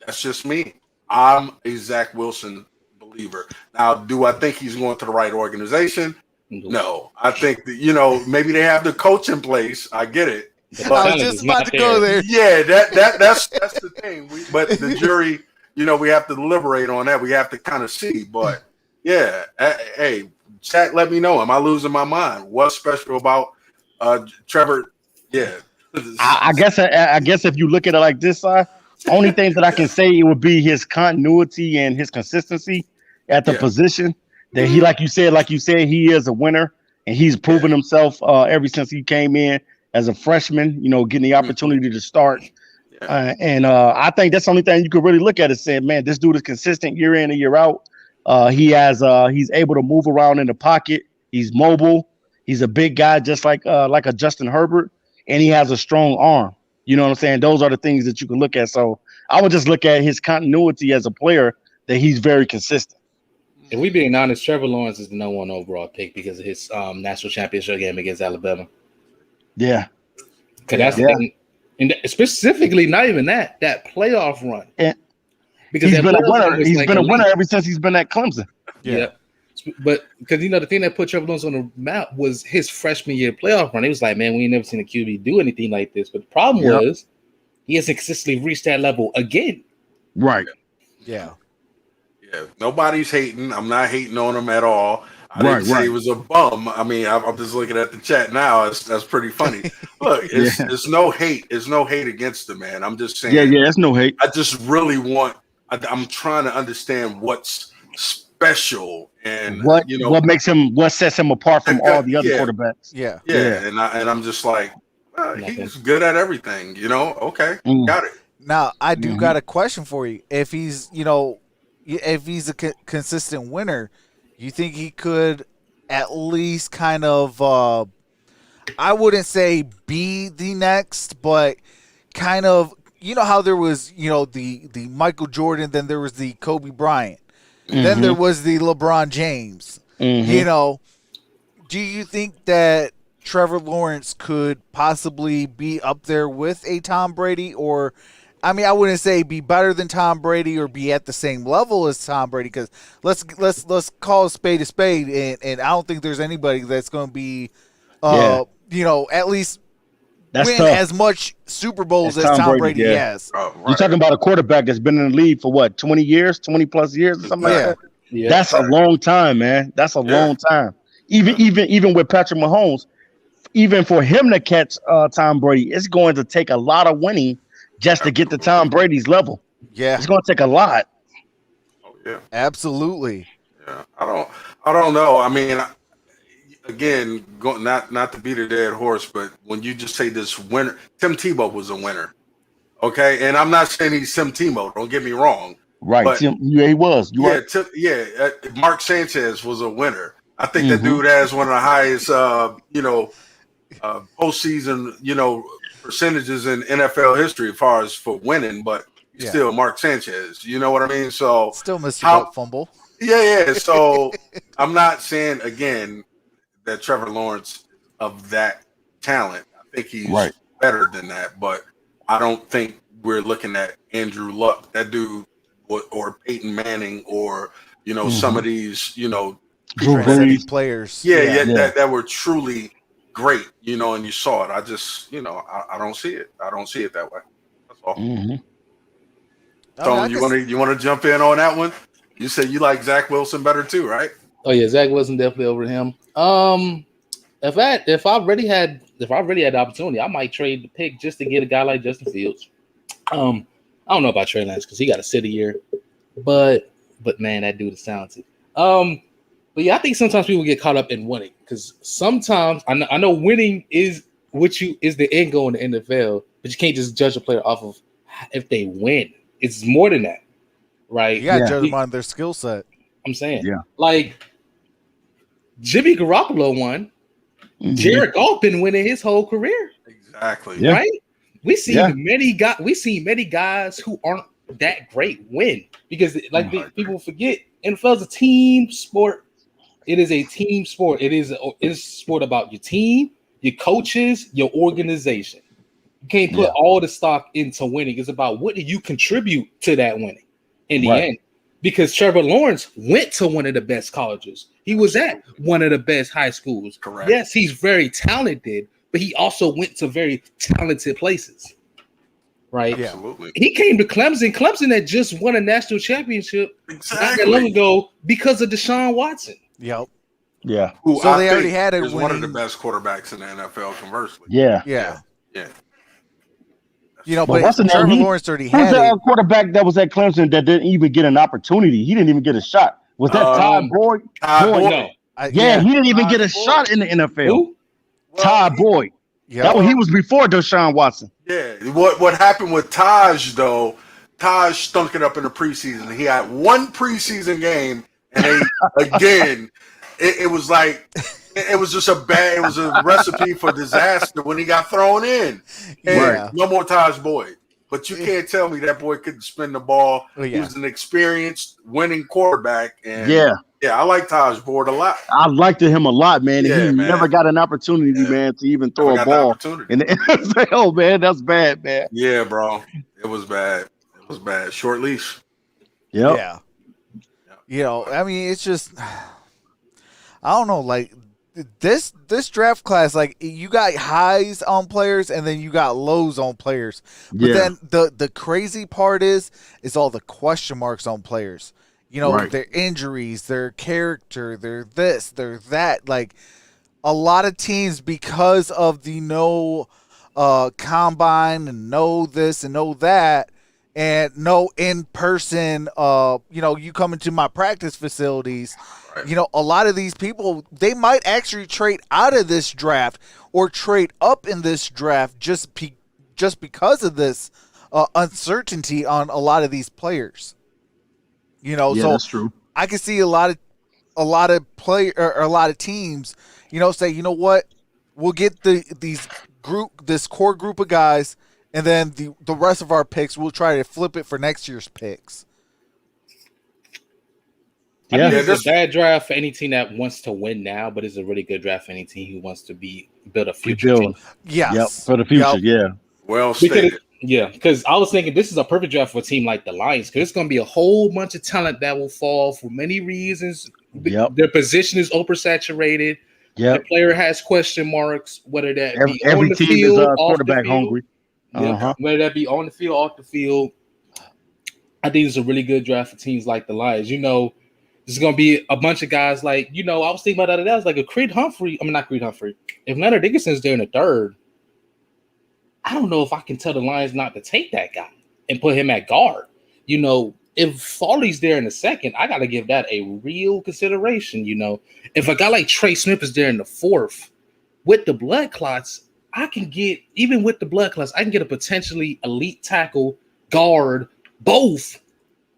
That's just me. I'm a Zach Wilson believer. Now, do I think he's going to the right organization? No. I think that, maybe they have the coach in place. I get it. I was just about to go there. Yeah, that's the thing. But the jury, we have to deliberate on that. We have to kind of see. But yeah, hey, chat, let me know. Am I losing my mind? What's special about Trevor? Yeah. I guess if you look at it like this, only things that I can say, it would be his continuity and his consistency at the position. That he, like you said, he is a winner, and he's proven himself ever since he came in as a freshman. Getting the opportunity to start, and I think that's the only thing you could really look at and say, man, this dude is consistent year in and year out. He's able to move around in the pocket. He's mobile. He's a big guy, just like a Justin Herbert, and he has a strong arm. You know what I'm saying? Those are the things that you can look at. So I would just look at his continuity as a player, that he's very consistent. If we being honest, Trevor Lawrence is the number 1 overall pick because of his national championship game against Alabama. Yeah. Because that's the thing. And specifically, not even that playoff run. And because he's been a winner. He's been a winner ever since he's been at Clemson. Yeah. But because, the thing that put Trevor Lawrence on the map was his freshman year playoff run. It was like, man, we ain't never seen a QB do anything like this. But the problem was he hasn't consistently reached that level again. Right. Yeah. Yeah. Nobody's hating. I'm not hating on him at all. I didn't say he was a bum. I mean, I'm just looking at the chat now. That's pretty funny. Look, it's no hate. There's no hate against him, man. I'm just saying. Yeah, it's no hate. I just really I'm trying to understand what's special and what sets him apart from all the other quarterbacks. Yeah. And I'm just like, he's good at everything. Okay, got it. Now I do got a question for you. If he's a consistent winner, you think he could at least kind of, I wouldn't say be the next, but kind of, how there was, the Michael Jordan, then there was the Kobe Bryant, then there was the LeBron James. Do you think that Trevor Lawrence could possibly be up there with a Tom Brady? Or, I mean, I wouldn't say be better than Tom Brady or be at the same level as Tom Brady, because let's call a spade, and I don't think there's anybody that's going to be, at least win as much Super Bowls as Tom Brady has. You're talking about a quarterback that's been in the league for what, 20 years, 20 plus years or something like that? Yeah. That's a long time, man. That's a long time. Even with Patrick Mahomes, even for him to catch Tom Brady, it's going to take a lot of winning just to get to Tom Brady's level. Yeah. It's going to take a lot. Oh, yeah. Absolutely. Yeah. I don't know. I mean, again, not to beat a dead horse, but when you just say this winner, Tim Tebow was a winner. Okay, and I'm not saying he's Tim Tebow. Don't get me wrong. Right, But, Tim. Yeah, he was. Mark Sanchez was a winner. I think that dude has one of the highest, postseason, percentages in NFL history as far as for winning. But he's still Mark Sanchez. You know what I mean? So still Mr. Belt Fumble. Yeah. So I'm not saying again that Trevor Lawrence of that talent. I think he's better than that, but I don't think we're looking at Andrew Luck, that dude, or Peyton Manning, or some of these players. That were truly great, and you saw it. I just I don't see it. I don't see it that way. That's all. So you want to jump in on that one? You said you like Zach Wilson better too, right? Oh yeah, Zach Wilson definitely over him. If I already had the opportunity, I might trade the pick just to get a guy like Justin Fields. I don't know about Trey Lance because he got to sit a year, but man, that dude is talented. But yeah, I think sometimes people get caught up in winning because sometimes I know winning is the end goal in the NFL, but you can't just judge a player off of if they win. It's more than that, right? You got to judge them on their skill set. I'm saying, like Jimmy Garoppolo won. Jared Goff been winning his whole career. Exactly. Right? We see many guys who aren't that great win because people forget NFL is a team sport. It is a team sport. It's a sport about your team, your coaches, your organization. You can't put all the stock into winning. It's about what do you contribute to that winning in the end. Because Trevor Lawrence went to one of the best colleges. He was at one of the best high schools. Correct. Yes, he's very talented, but he also went to very talented places. Right? Yeah. Absolutely. He came to Clemson. Clemson had just won a national championship not that long ago because of Deshaun Watson. Yep. Yeah. Who so they think already had it. Is one of the best quarterbacks in the NFL, conversely. Yeah. But Trevor Lawrence already had a quarterback that was at Clemson that didn't even get an opportunity. He didn't even get a shot. Was that Todd Boyd? No. He didn't even get a shot in the NFL. Who? Todd Boyd. Yeah. He was before Deshaun Watson. Yeah. What happened with Taj though? Taj stunk it up in the preseason. He had one preseason game, and it was like. It was just it was a recipe for disaster when he got thrown in. And no more Taj Boyd. But you can't tell me that boy couldn't spin the ball. He was an experienced winning quarterback. And I like Taj Boyd a lot. I liked him a lot, man. And he never got an opportunity, man, to even throw a ball. In the NFL, man, that's bad, man. Yeah, bro. It was bad. It was bad. Short leash. Yep. Yeah. I mean, it's just I don't know, like this draft class, like you got highs on players and then you got lows on players. But then the crazy part is all the question marks on players. Their injuries, their character, their this, their that. Like a lot of teams, because of the no combine and no this and no that and no in-person, you come into my practice facilities. A lot of these people, they might actually trade out of this draft or trade up in this draft just because of this uncertainty on a lot of these players. So that's true. I can see a lot of teams, say, you know what, we'll get this core group of guys, and then the rest of our picks, we'll try to flip it for next year's picks. I think it's a bad draft for any team that wants to win now, but it's a really good draft for any team who wants to build a future team. Yes. For the future, Well stated. Because I was thinking this is a perfect draft for a team like the Lions, because it's going to be a whole bunch of talent that will fall for many reasons. Their position is oversaturated. The player has question marks, whether that be on the field, is quarterback hungry. Whether that be on the field, off the field. I think it's a really good draft for teams like the Lions. There's going to be a bunch of guys like, I was thinking about that. I was like a Creed Humphrey. I mean, not Creed Humphrey. If Leonard Dickinson's there in the third, I don't know if I can tell the Lions not to take that guy and put him at guard. if Farley's there in the second, I got to give that a real consideration. You know, if a guy like Trey Smith is there in the fourth with the blood clots, I can get, even with the blood clots, I can get a potentially elite tackle, guard, both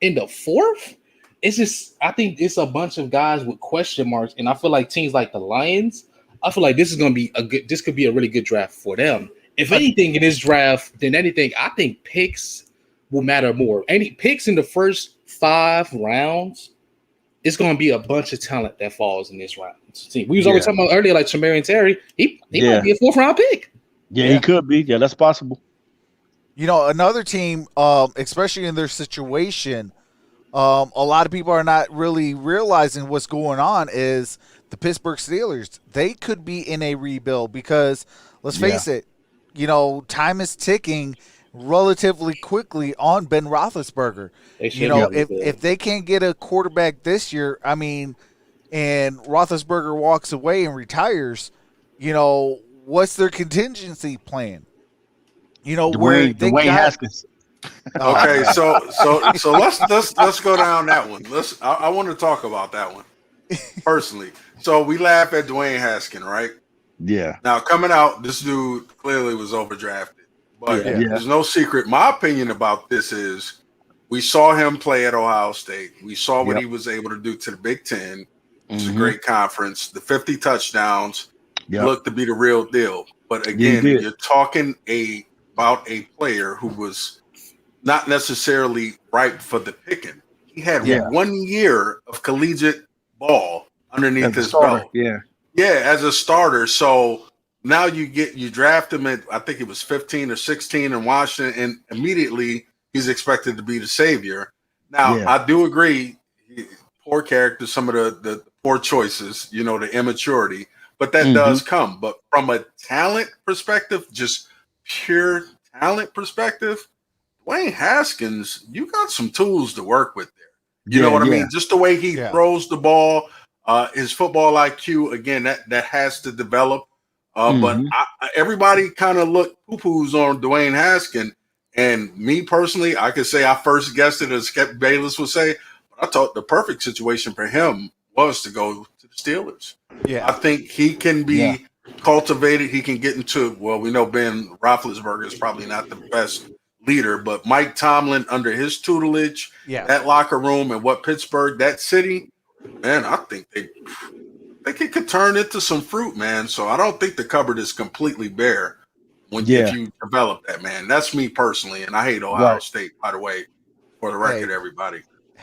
in the fourth. It's just, I think it's a bunch of guys with question marks, and I feel like teams like the Lions, I feel like this is going to be this could be a really good draft for them. If anything in this draft than anything, I think picks will matter more. Any picks in the first 5 rounds, it's going to be a bunch of talent that falls in this round. We was already talking about earlier, like Shamarian Terry. He might be a 4th round pick. Yeah, he could be. Yeah, that's possible. You know, another team, especially in their situation, a lot of people are not really realizing what's going on is the Pittsburgh Steelers. They could be in a rebuild because, let's face it, you know, time is ticking relatively quickly on Ben Roethlisberger. You know, if they can't get a quarterback this year, I mean, and Roethlisberger walks away and retires, you know, what's their contingency plan? You know, Dwayne Haskins. Okay, so let's go down that one. I want to talk about that one personally. So we laugh at Dwayne Haskins, right? Yeah. Now coming out, this dude clearly was overdrafted, but there's no secret. My opinion about this is, we saw him play at Ohio State. We saw what he was able to do to the Big Ten. It's a great conference. The 50 touchdowns looked to be the real deal. But again, you're talking about a player who was not necessarily ripe for the picking. He had 1 year of collegiate ball underneath his belt. Yeah, as a starter. So now you draft him at, I think it was 15 or 16 in Washington, and immediately he's expected to be the savior. Now, I do agree, poor character, some of the poor choices, you know, the immaturity, but that does come. But from a talent perspective, just pure talent perspective, Dwayne Haskins, you got some tools to work with there. You know what I mean? Just the way he throws the ball, his football IQ, again, that has to develop. But everybody kind of poo-poos on Dwayne Haskins. And me personally, I could say I first guessed it, as Skip Bayless would say, but I thought the perfect situation for him was to go to the Steelers. Yeah, I think he can be cultivated. He can get into, well, we know Ben Roethlisberger is probably not the best leader, but Mike Tomlin under his tutelage, that locker room and what Pittsburgh, that city, man, I think it could turn into some fruit, man. So I don't think the cupboard is completely bare if you develop that, man. That's me personally, and I hate Ohio State, by the way, for the record, everybody.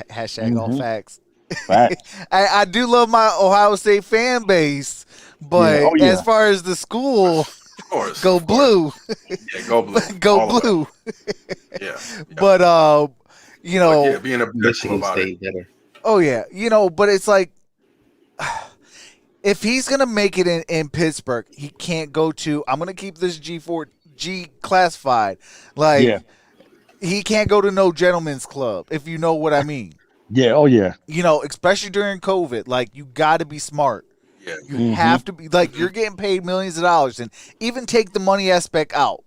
Hashtag all facts. I do love my Ohio State fan base, but as far as the school, of course, go blue. Go blue. Go blue. But you know, being a Michigan State better. Oh yeah, you know, but it's like, if he's gonna make it in Pittsburgh, he can't go to. I'm gonna keep this G classified. Like, he can't go to no gentleman's club, if you know what I mean. Yeah. Oh yeah. You know, especially during COVID, like, you got to be smart. Yeah. You have to be, like, you're getting paid millions of dollars, and even take the money aspect out.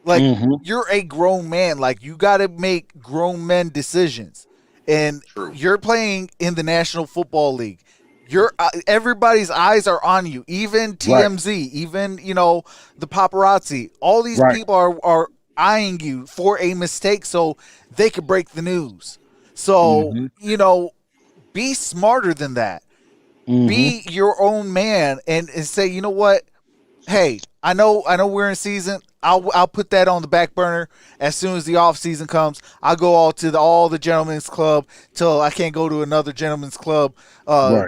Like, you're a grown man. Like, you got to make grown men decisions, and you're playing in the National Football League. Everybody's eyes are on you, even TMZ, even, you know, the paparazzi. All these people are eyeing you for a mistake so they could break the news. So, you know, be smarter than that. Be your own man and say, you know what? Hey, I know we're in season. I'll put that on the back burner. As soon as the off season comes, I'll go all the gentlemen's club till I can't go to another gentleman's club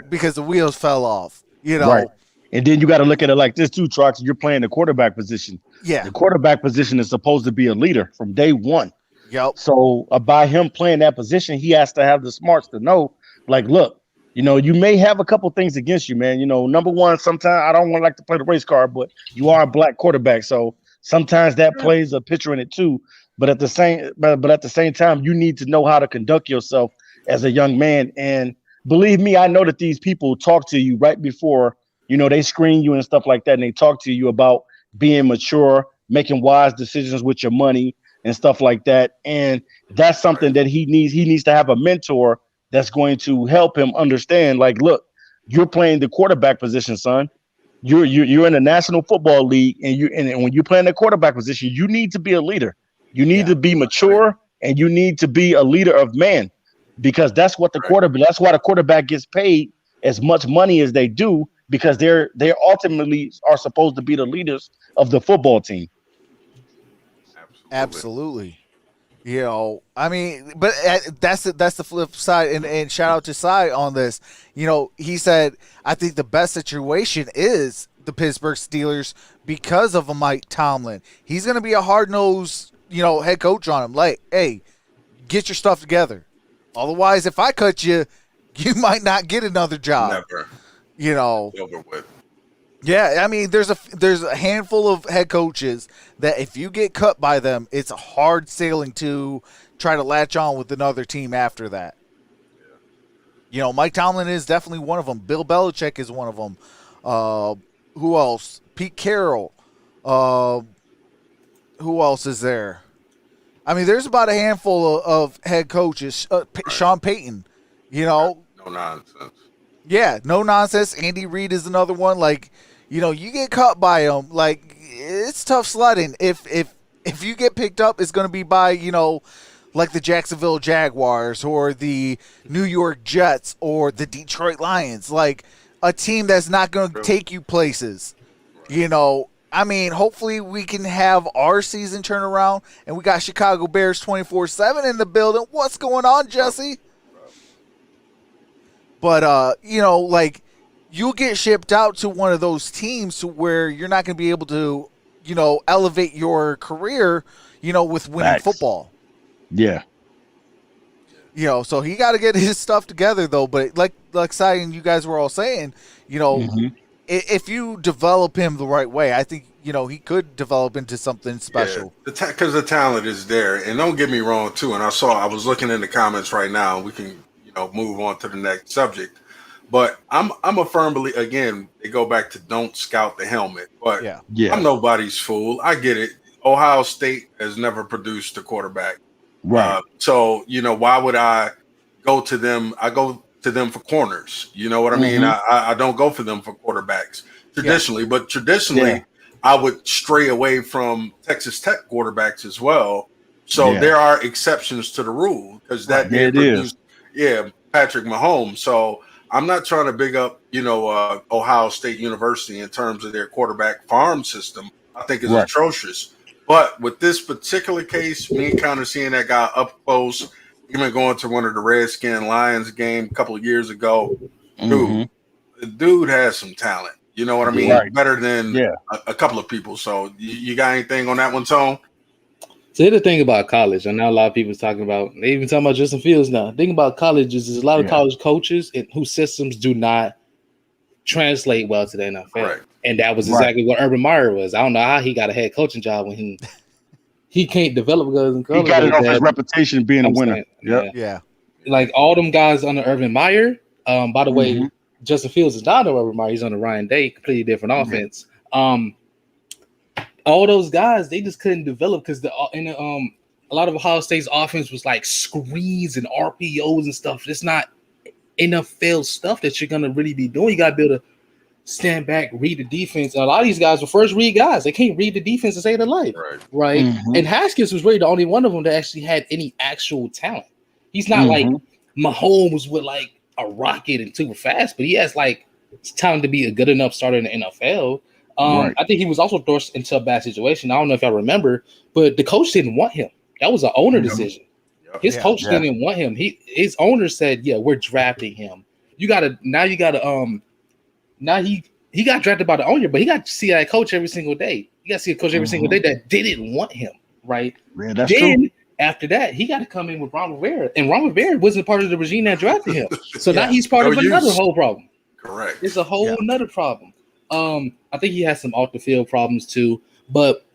because the wheels fell off. You know. Right. And then you got to look at it like this too, Trox. You're playing the quarterback position. Yeah. The quarterback position is supposed to be a leader from day one. Yep. So by him playing that position, he has to have the smarts to know, like, look, you know, you may have a couple things against you, man. You know, number one, sometimes I don't want to like to play the race card, but you are a black quarterback, so sometimes that plays a picture in it too. But at the same time, you need to know how to conduct yourself as a young man. And believe me, I know that these people talk to you right before, you know, they screen you and stuff like that, and they talk to you about being mature, making wise decisions with your money and stuff like that. And That's something that he needs. He needs to have a mentor that's going to help him understand. Like, look, you're playing the quarterback position, son. You're in the National Football League, and when you're playing the quarterback position, you need to be a leader. You need to be mature, and you need to be a leader of men, because that's what the quarterback. That's why the quarterback gets paid as much money as they do, because they ultimately are supposed to be the leaders of the football team. Absolutely. You know, I mean, but that's the flip side, and shout out to Cy on this. You know, he said, I think the best situation is the Pittsburgh Steelers because of a Mike Tomlin. He's going to be a hard-nosed, head coach on him. Like, hey, get your stuff together. Otherwise, if I cut you, you might not get another job. Never. Over with. Yeah, I mean, there's a handful of head coaches that if you get cut by them, it's hard sailing to try to latch on with another team after that. Yeah. Mike Tomlin is definitely one of them. Bill Belichick is one of them. Who else? Pete Carroll. Who else is there? I mean, there's about a handful of head coaches. Sean Payton, No nonsense. Yeah, no nonsense. Andy Reid is another one. Like, you get cut by him. Like, it's tough sledding. If you get picked up, it's going to be by, like the Jacksonville Jaguars or the New York Jets or the Detroit Lions. Like, a team that's not going to take you places. I mean, hopefully we can have our season turn around, and we got Chicago Bears 24/7 in the building. What's going on, Jesse? But, like, you'll get shipped out to one of those teams to where you're not going to be able to, elevate your career, with winning football. Yeah. So he got to get his stuff together, though. But like Cy and you guys were all saying, if you develop him the right way, I think, he could develop into something special. Because the talent is there. And don't get me wrong, too. And I was looking in the comments right now. We can move on to the next subject. But I'm a firm believer. Again, they go back to don't scout the helmet. But I'm nobody's fool. I get it. Ohio State has never produced a quarterback. Right. So, why would I go to them? I go to them for corners. You know what I mean? I don't go for them for quarterbacks traditionally. Yeah. But traditionally, I would stray away from Texas Tech quarterbacks as well. So there are exceptions to the rule because that did produce Patrick Mahomes. So I'm not trying to big up, Ohio State University in terms of their quarterback farm system. I think it's atrocious. But with this particular case, me kind of seeing that guy up close, even going to one of the Redskin Lions game a couple of years ago, the dude has some talent. You know what I mean? Right. Better than a couple of people. So you got anything on that one, Tone? So the thing about college, I know a lot of people talking about, they even talking about Justin Fields now. The thing about college is there's a lot of college coaches whose systems do not translate well to the NFL. Right. And that was exactly what Urban Meyer was. I don't know how he got a head coaching job when he can't develop because he got it off his reputation being a winner. Yeah. Like all them guys under Urban Meyer. By the way, Justin Fields is not under Urban Meyer. He's under Ryan Day, completely different offense. All those guys, they just couldn't develop because a lot of Ohio State's offense was like screens and RPOs and stuff. It's not NFL stuff that you're gonna really be doing. You gotta be able to stand back, read the defense. And a lot of these guys were first read guys. They can't read the defense to save their life. Right. And Haskins was really the only one of them that actually had any actual talent. He's not like Mahomes with like a rocket and super fast, but he has like talent to be a good enough starter in the NFL. I think he was also thrust into a bad situation. I don't know if y'all remember, but the coach didn't want him. That was an owner decision. His coach didn't want him. His owner said, we're drafting him. He got drafted by the owner, but he got to see that coach every single day. You got to see a coach every single day that didn't want him, right? Yeah, that's true. After that, he got to come in with Ron Rivera, and Ron Rivera wasn't part of the regime that drafted him. So now he's part of another whole problem. Correct. It's a whole another problem. I think he has some off the field problems too, but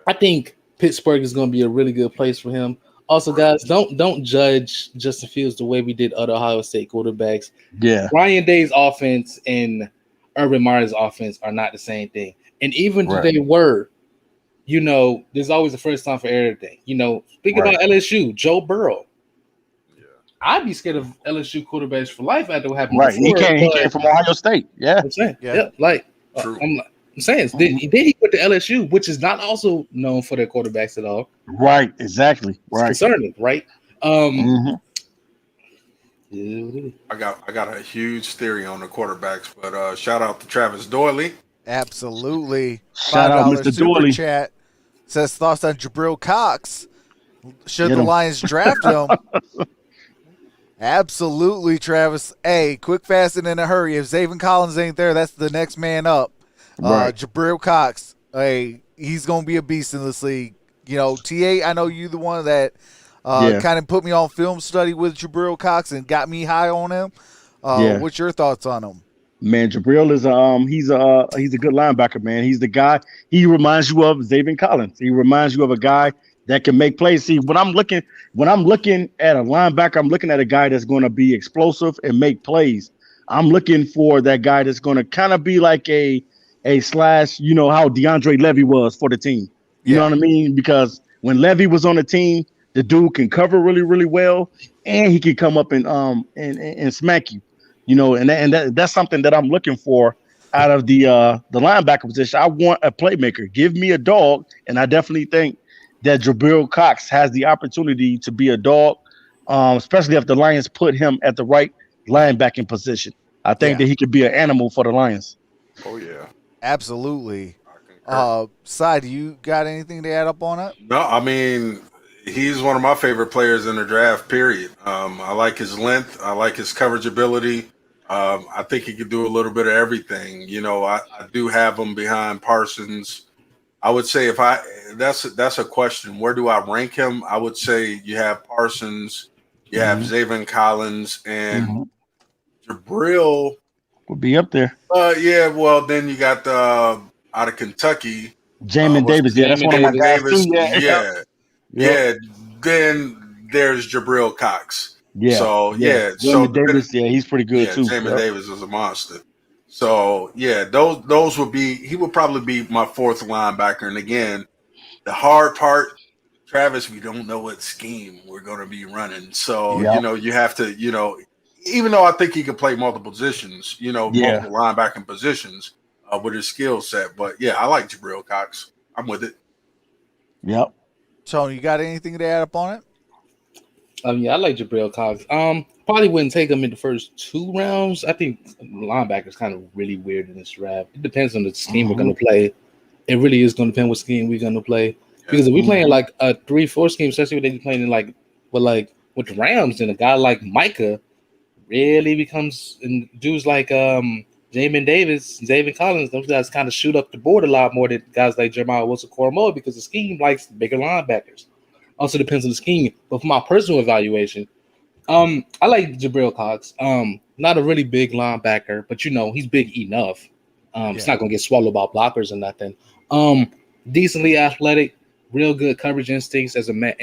I think Pittsburgh is going to be a really good place for him. Also, guys, don't judge Justin Fields the way we did other Ohio State quarterbacks. Yeah, Ryan Day's offense and Urban Meyer's offense are not the same thing. And even if they were, there's always a first time for everything. Speaking Right. about LSU, Joe Burrow. Yeah. I'd be scared of LSU quarterbacks for life after what happened Right. before. He but came from Ohio State. Yeah. I'm saying, Yeah. yeah, like True. I'm saying, then he went to LSU, which is not also known for their quarterbacks at all. Right. Exactly. It's Right. concerning, right? Mhm. Yeah, I got a huge theory on the quarterbacks, but shout out to Travis Doyley. Absolutely. Shout out, $5 Mr. super Dooley. chat says thoughts on Jabril Cox. Should Get the him. Lions draft him? Absolutely, Travis. Hey, quick, fast, and in a hurry. If Xavier Collins ain't there, that's the next man up. Right. Jabril Cox. Hey, he's gonna be a beast in this league. TA, I know you the one that Yeah. kind of put me on film study with Jabril Cox and got me high on him. Yeah. What's your thoughts on him? Man, Jabril is he's a good linebacker, man. He's the guy. He reminds you of Xavier Collins. He reminds you of a guy that can make plays. See, when I'm looking at a linebacker, I'm looking at a guy that's going to be explosive and make plays. I'm looking for that guy that's going to kind of be like a slash, how DeAndre Levy was for the team. You know what I mean? Because when Levy was on the team, the dude can cover really, really well, and he can come up and smack you. And that's something that I'm looking for out of the linebacker position. I want a playmaker. Give me a dog, and I definitely think that Jabril Cox has the opportunity to be a dog, especially if the Lions put him at the right linebacking position. I think that he could be an animal for the Lions. Oh yeah, Absolutely. I concur. Cy, do you got anything to add up on it? No, I mean he's one of my favorite players in the draft. Period. I like his length. I like his coverage ability. I think he could do a little bit of everything. I do have him behind Parsons. I would say that's a question. Where do I rank him? I would say you have Parsons, you have Xavier Collins, and Jabril would be up there. Yeah, well then you got out of Kentucky, Jamin Davis. Yeah, that's one of my guys Davis. too. Yeah. Then there's Jabril Cox. Yeah. So Jamin Davis. Yeah, he's pretty good too. Jamin Davis is a monster. So yeah, those would be. He would probably be my fourth linebacker. And again, the hard part, Travis, we don't know what scheme we're going to be running. So you have to, even though I think he can play multiple positions, multiple linebacking positions with his skill set. But yeah, I like Jabril Cox. I'm with it. Yep. Tony, you got anything to add up on it? Yeah, I like Jabril Cox. Probably wouldn't take him in the first 2 rounds. I think linebacker is kind of really weird in this draft. It depends on the scheme we're going to play. It really is going to depend what scheme we're going to play. Because if we're playing like a 3-4 scheme, especially when they're playing with the Rams, then a guy like Micah really becomes, and dudes like Jamin Davis, Xavier Collins, those guys kind of shoot up the board a lot more than guys like Jeremiah Wilson-Coromoa because the scheme likes bigger linebackers. Also depends on the scheme. But for my personal evaluation, I like Jabril Cox. Not a really big linebacker, but he's big enough. It's not gonna get swallowed by blockers or nothing. Decently athletic, real good coverage instincts as a man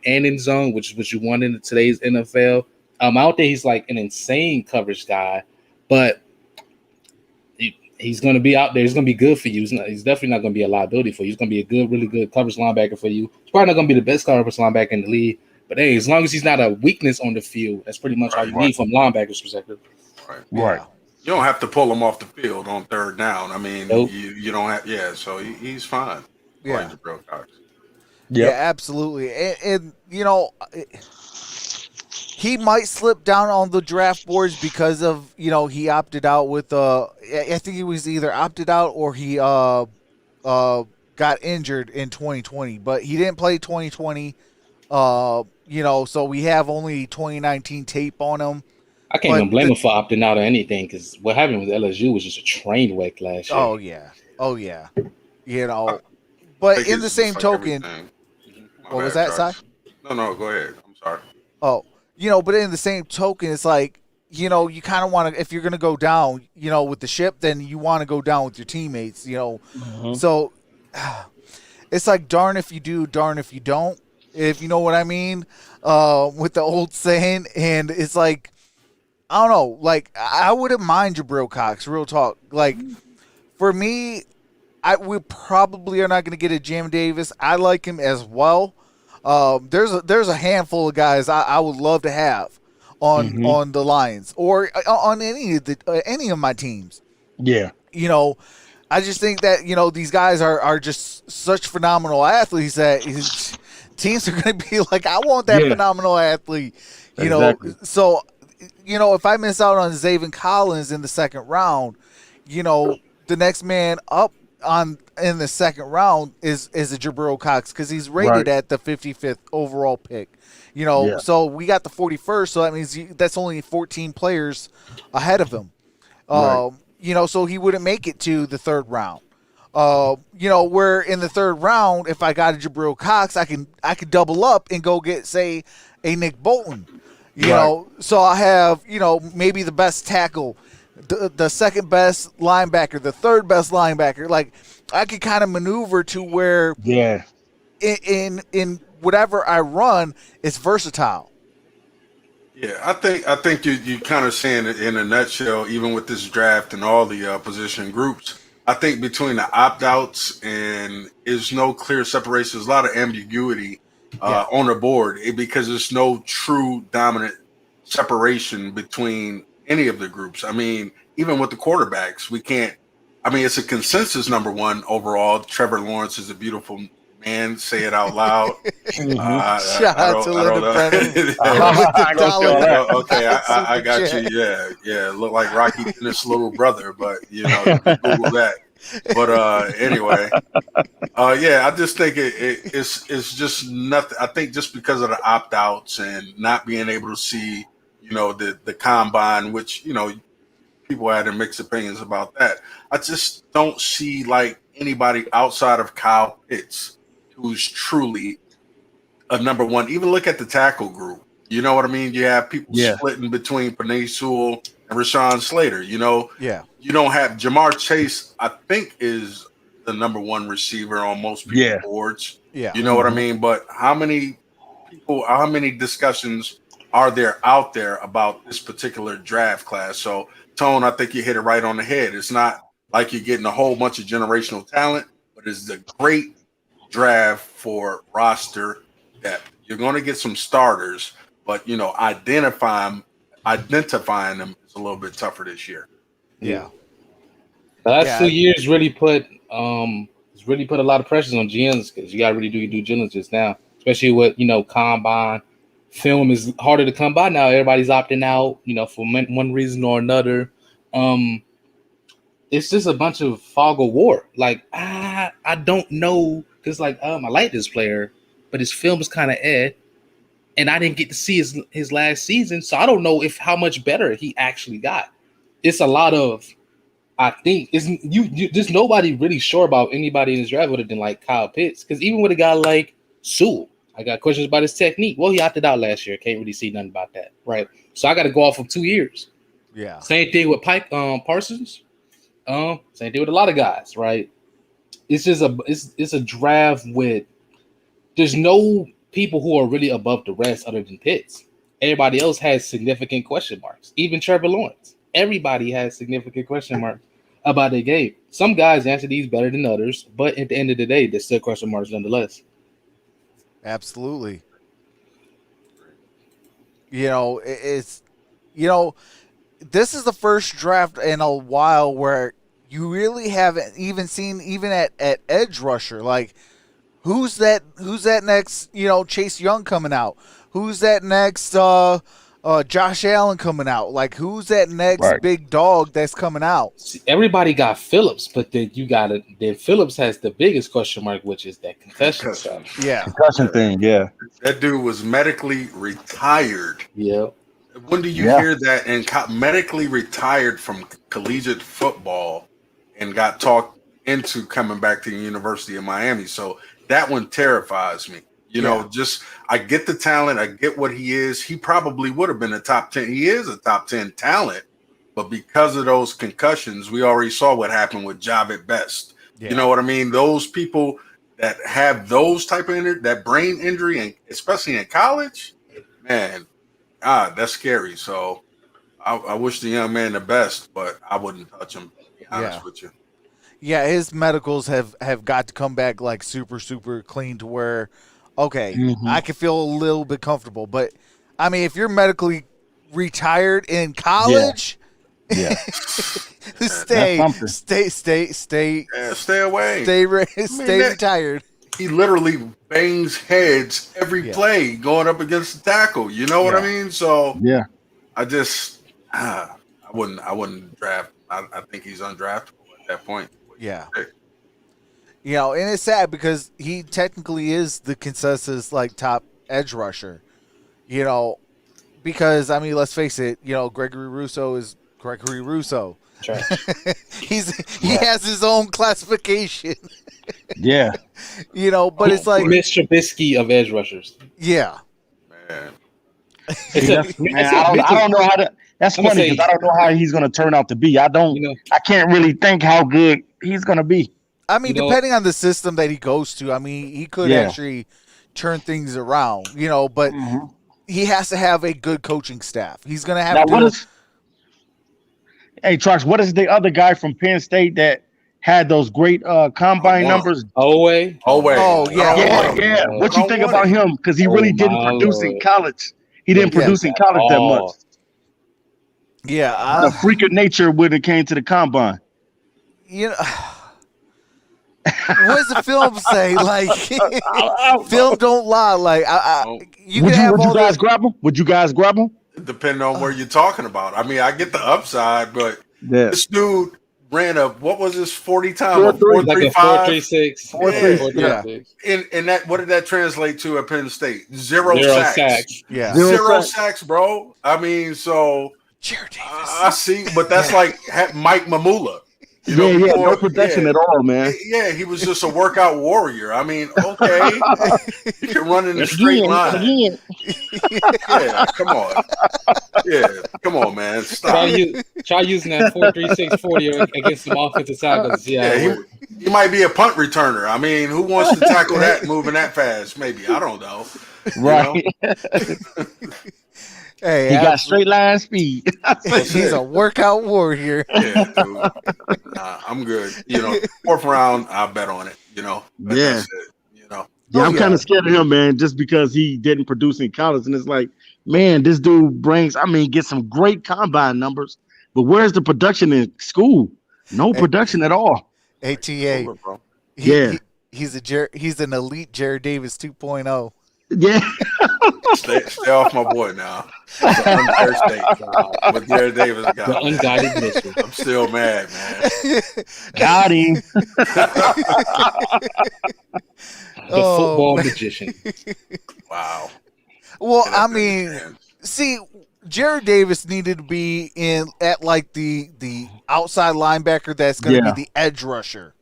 and in zone, which is what you want in today's NFL. I don't think he's like an insane coverage guy, but he's going to be out there. He's going to be good for you. He's definitely not going to be a liability for you. He's going to be a really good coverage linebacker for you. He's probably not going to be the best coverage linebacker in the league, but hey, as long as he's not a weakness on the field, that's pretty much all you need from linebackers' perspective. Right. You don't have to pull him off the field on third down. I mean, you don't have. Yeah, so he's fine. Yeah. Jabril Cox. Yeah, absolutely. And he might slip down on the draft boards because of, he opted out with I think he was either opted out or he got injured in 2020, but he didn't play 2020. So we have only 2019 tape on him. I can't even blame him for opting out or anything because what happened with LSU was just a train wreck last year. Oh yeah. But in the same token, what was that, Si? No, go ahead. I'm sorry. Oh, but in the same token, it's like, you kind of want to, if you're going to go down, with the ship, then you want to go down with your teammates, So it's like, darn if you do, darn if you don't, if you know what I mean, with the old saying. And it's like, I don't know, like, I wouldn't mind Jabril Cox, real talk. Like, for me, we probably are not going to get a Jam Davis. I like him as well. There's a handful of guys I would love to have on the Lions or on any of my teams. Yeah. You know, I just think that these guys are just such phenomenal athletes that teams are going to be like, I want that phenomenal athlete. Exactly. So if I miss out on Xavier Collins in the second round, the next man up in the second round is a Jabril Cox because he's rated at the 55th overall pick. So we got the 41st, so that means that's only 14 players ahead of him. So he wouldn't make it to the third round. Where in the third round, if I got a Jabril Cox, I could double up and go get, say, a Nick Bolton. So I have, maybe the best tackle, the second best linebacker, the third best linebacker. Like, I could kind of maneuver to where in whatever I run, it's versatile. Yeah, I think you kind of saying it in a nutshell, even with this draft and all the position groups. I think between the opt-outs and there's no clear separation, there's a lot of ambiguity on the board because there's no true dominant separation between any of the groups. I mean, even with the quarterbacks, we can't. I mean, it's a consensus number one overall. Trevor Lawrence is a beautiful man. Say it out loud. Shout out to Linda Brennan. Okay, I got you. Yeah. Look like Rocky Dennis' little brother, but you can Google that. But anyway, I just think it's just nothing. I think just because of the opt outs and not being able to see, the combine, which people had their mixed opinions about that. I just don't see like anybody outside of Kyle Pitts who's truly a number one. Even look at the tackle group. You know what I mean? You have people splitting between Penei Sewell and Rashawn Slater. You don't have Jamar Chase, I think, is the number one receiver on most people's boards. Yeah. You know what I mean? But how many discussions are there out there about this particular draft class? So, Tone, I think you hit it right on the head. It's not like you're getting a whole bunch of generational talent, but it's a great draft for roster depth. You're going to get some starters, but identifying them is a little bit tougher this year. Yeah. The last 2 years really put a lot of pressures on GMs because you got to really do your due diligence now, especially with combine. Film is harder to come by now. Everybody's opting out, for one reason or another. It's just a bunch of fog of war. Like, I don't know. It's like, I like this player, but his film is kind of and I didn't get to see his last season, so I don't know how much better he actually got. It's a lot of, I think, there's nobody really sure about anybody in this draft other than like Kyle Pitts, because even with a guy like Sewell, I got questions about his technique. Well, he opted out last year. Can't really see nothing about that, right? So I got to go off of 2 years. Yeah. Same thing with Parsons. Same thing with a lot of guys, right? It's just it's a draft with there's no people who are really above the rest other than Pitts. Everybody else has significant question marks. Even Trevor Lawrence. Everybody has significant question marks about their game. Some guys answer these better than others, but at the end of the day, there's still question marks nonetheless. Absolutely. This is the first draft in a while where you really haven't even seen, even at edge rusher, like who's that next, Chase Young coming out? Who's that next Josh Allen coming out? Like, who's that next big dog that's coming out? See, everybody got Phillips, but then then Phillips has the biggest question mark, which is that concussion stuff. Yeah. Concussion thing, yeah. That dude was medically retired. Yeah. When do you hear that? And medically retired from collegiate football and got talked into coming back to the University of Miami. So that one terrifies me. I get the talent. I get what he is. He probably would have been a top 10. He is a top 10 talent. But because of those concussions, we already saw what happened with Javed Best. Yeah. You know what I mean? Those people that have those type of that brain injury, and especially in college, man, that's scary. So I wish the young man the best, but I wouldn't touch him, to be honest with you. Yeah, his medicals have got to come back like super clean to where, okay, I can feel a little bit comfortable. But I mean, if you're medically retired in college, Yeah. stay Yeah, stay away. stay that- retired. He literally bangs heads every Yeah. play going up against the tackle. You know what I mean? So Yeah. I just I wouldn't draft. I think he's undraftable at that point. Yeah. You know, and it's sad because he technically is the consensus like top edge rusher. You know, because I mean, let's face it. You know, Gregory Rousseau is Gregory Rousseau. Trash. He has his own classification. Yeah. You know, but it's like, Mitch Trubisky of edge rushers. yeah, Man, Man, I don't know how to. That's I'm gonna funny say- because I don't know how he's going to turn out to be. I can't really think how good he's going to be. I mean, You know- depending on the system that he goes to, I mean, he could Yeah. actually turn things around. You know, but he has to have a good coaching staff. He's going to have Now, to. Hey, Trox, what is the other guy from Penn State that had those great combine Orum. numbers? Always. Oh, yeah. Yeah. What you think Don't about want him? Because he Oh, really didn't my produce in Lord. college. He didn't Yeah. produce in college that Oh. much. Yeah, A freak of nature when it came to the combine. you know. What does the film say? Like, film don't lie. Like, you Would can have you all guys the. grab him? Would you guys grab him? Depending on where you're talking about. I mean, I get the upside, but Yeah. this dude ran a what was his 40 time? A 4.3. Like a 4.35? 4.36. 4.36. Yeah. 4.36. And that what did that translate to at Penn State? Zero Zero sacks. sacks. Yeah, Zero Sacks, bro. I mean, so Jared Davis. I see, but that's like Mike Mamula. You know, Yeah, before- no protection yeah. at all, man. Yeah, he was just a workout warrior. I mean, okay, you can run in a straight line. Again. Yeah, come on. Yeah, come on, man. Stop. Try using that 4.36 40 against some offensive tackles. Yeah, Yeah, he might be a punt returner. I mean, who wants to tackle that moving that fast? Maybe. I don't know. Right. Hey, He got straight line speed. he's a workout warrior. Yeah, dude. Nah, I'm good. You know, fourth round, I'll bet on it. You know, but Yeah. that's it, you know. Yeah, I'm yeah. kind of scared of him, man, just because he didn't produce in college. And it's like, man, this dude get some great combine numbers, but where's the production in school? No production at all. ATA. Bro. Yeah. He's an elite Jared Davis 2.0. Yeah. Stay off my boy now. It's an unfair state. What Jared Davis the got. unguided mission. I'm still mad, man. Got him. The football magician. Wow. Well, And I that's mean, man. see, Jared Davis needed to be at like the outside linebacker that's going to Yeah. be the edge rusher.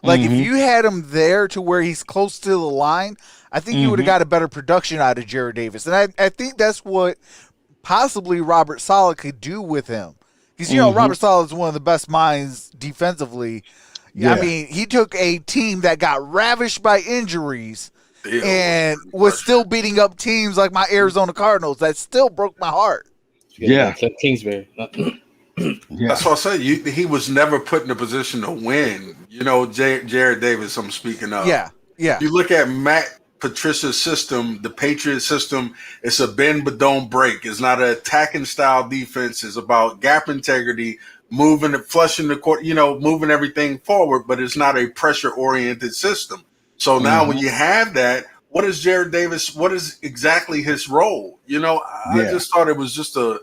Like if you had him there to where he's close to the line, I think you would have got a better production out of Jared Davis. And I think that's what possibly Robert Saleh could do with him. Because, you know, Robert Saleh is one of the best minds defensively. Yeah. I mean, he took a team that got ravished by injuries Still and was still beating up teams like my Arizona Cardinals. That still broke my heart. Yeah. Kingsbury. Yeah. That's what I said. He was never put in a position to win. You know, Jared Davis, I'm speaking of. Yeah, yeah. You look at Matt Patricia's system, the Patriot system, it's a bend but don't break. It's not an attacking style defense. It's about gap integrity, moving it, flushing the court, you know, moving everything forward, but it's not a pressure oriented system. So now when you have that, what is Jared Davis? What is exactly his role? You know, I just thought it was just a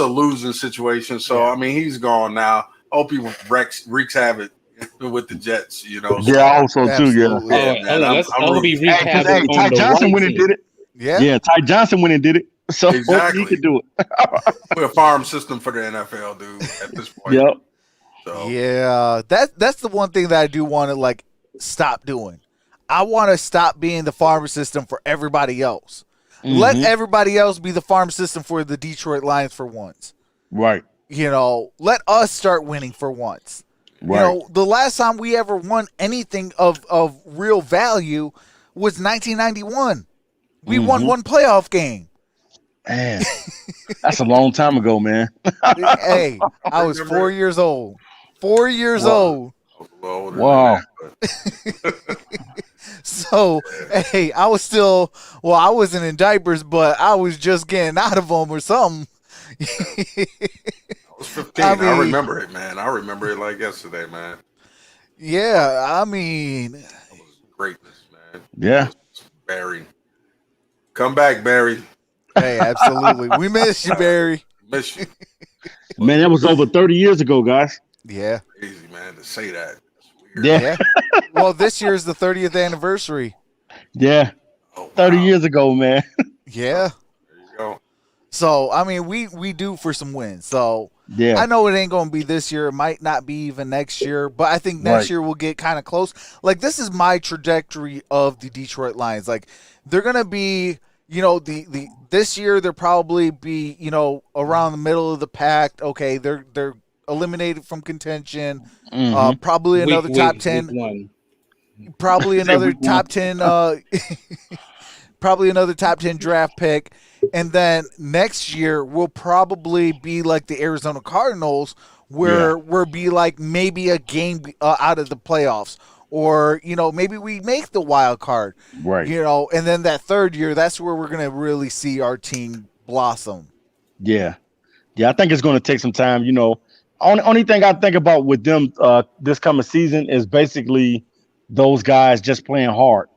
losing situation. So I mean, he's gone now. Hope he wreaks havoc with the Jets. You know. So, Yeah, also too. Yeah. Absolutely. Yeah, man, I'm be rooting. recapped Hey, Ty on the Johnson right went and team. did it. Yeah. Yeah, Ty Johnson went and did it. So hopefully Exactly. he could do it. We're a farm system for the NFL, dude. At this point. Yep. So, Yeah, that's the one thing that I do want to like stop doing. I want to stop being the farm system for everybody else. Let everybody else be the farm system for the Detroit Lions for once. Right. You know, let us start winning for once. Right. You know, the last time we ever won anything of real value was 1991. We won one playoff game. Man, that's a long time ago, man. Hey, I was 4 years old. 4 years old. was a little older Wow. than that, but So, hey, I wasn't in diapers, but I was just getting out of them or something. I was 15. I I mean- remember it, man. I remember it like yesterday, man. Yeah, I mean, That was greatness, man. Yeah. Barry. Come back, Barry. hey, absolutely. We miss you, Barry. Miss you. Man, that was over 30 years ago, guys. Yeah. Crazy, man, to say that. That's weird. Yeah. Yeah. Well, this year is the 30th anniversary. Yeah. Oh, 30 wow. years ago, man. Yeah. There you go. So, I mean, we do for some wins. So, Yeah. I know it ain't going to be this year. It might not be even next year, but I think next Right. year we'll get kind of close. Like, this is my trajectory of the Detroit Lions. Like, they're going to be, this year they'll probably be, around the middle of the pack. Okay, they're eliminated from contention. Mhm. Probably another top 10. Week one. Probably another week one. top 10 probably another top 10 draft pick, and then next year we'll probably be like the Arizona Cardinals, where we'll be like maybe a game out of the playoffs, or maybe we make the wild card, Right. and then that third year, that's where we're gonna really see our team blossom. Yeah. Yeah, I think it's going to take some time. Only thing I think about with them this coming season is basically those guys just playing hard,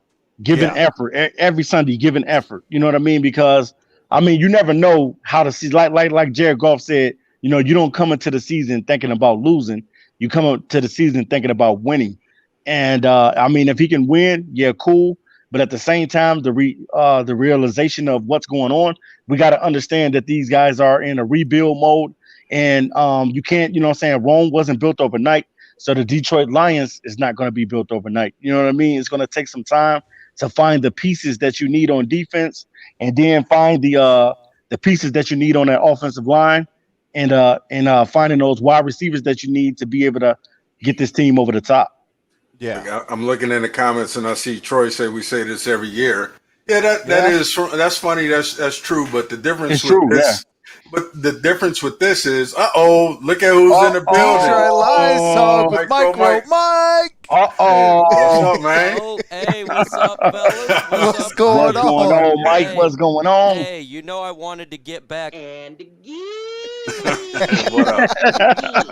giving Yeah. effort every Sunday, giving effort. You know what I mean? Because you never know how to see. Like Jared Goff said, you don't come into the season thinking about losing. You come into the season thinking about winning. And if he can win, yeah, cool. But at the same time, the realization of what's going on, we got to understand that these guys are in a rebuild mode, and you can't, Rome wasn't built overnight, so the Detroit Lions is not going to be built overnight. You know what I mean? It's going to take some time to find the pieces that you need on defense, and then find the pieces that you need on that offensive line, and finding those wide receivers that you need to be able to get this team over the top. Yeah, Like, I'm looking in the comments and I see Troy say we say this every year. Yeah, that's funny. That's true. But the difference It's true, but the difference with this is, look at who's in the building. Detroit Lions talk with MicroMike. MicroMike. What's up, man? Oh, hey, what's up, fellas? What's up, going What's going on, Mike? Hey. What's going on? Hey, I wanted to get back and again. What up?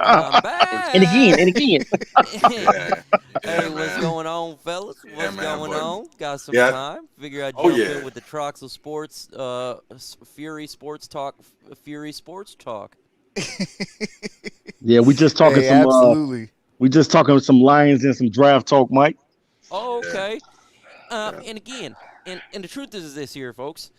I'm back. And again. Yeah. Hey, Yeah, what's man. going on, fellas? What's man, going buddy. on? Got some Yeah. time? Figure I'd Oh, jump yeah. in with the Troxel Sports, Fury Sports Talk. Yeah, we just talking Hey, some. absolutely. We just talking some Lions and some draft talk, Mike. Oh, okay. And again, and the truth is this here, folks.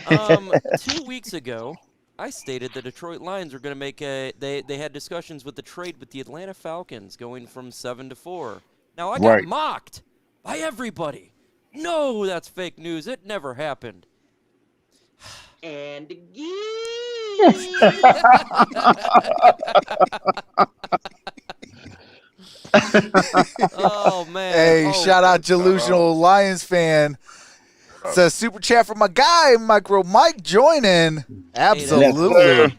2 weeks ago, I stated the Detroit Lions were going to make they had discussions with the trade with the Atlanta Falcons going from 7 to 4. Now, I got Right. mocked by everybody. No, that's fake news. It never happened. And again. Oh, man. Hey, Oh, shout out delusional Lions fan. Says super chat for my guy MicroMike joining. Absolutely.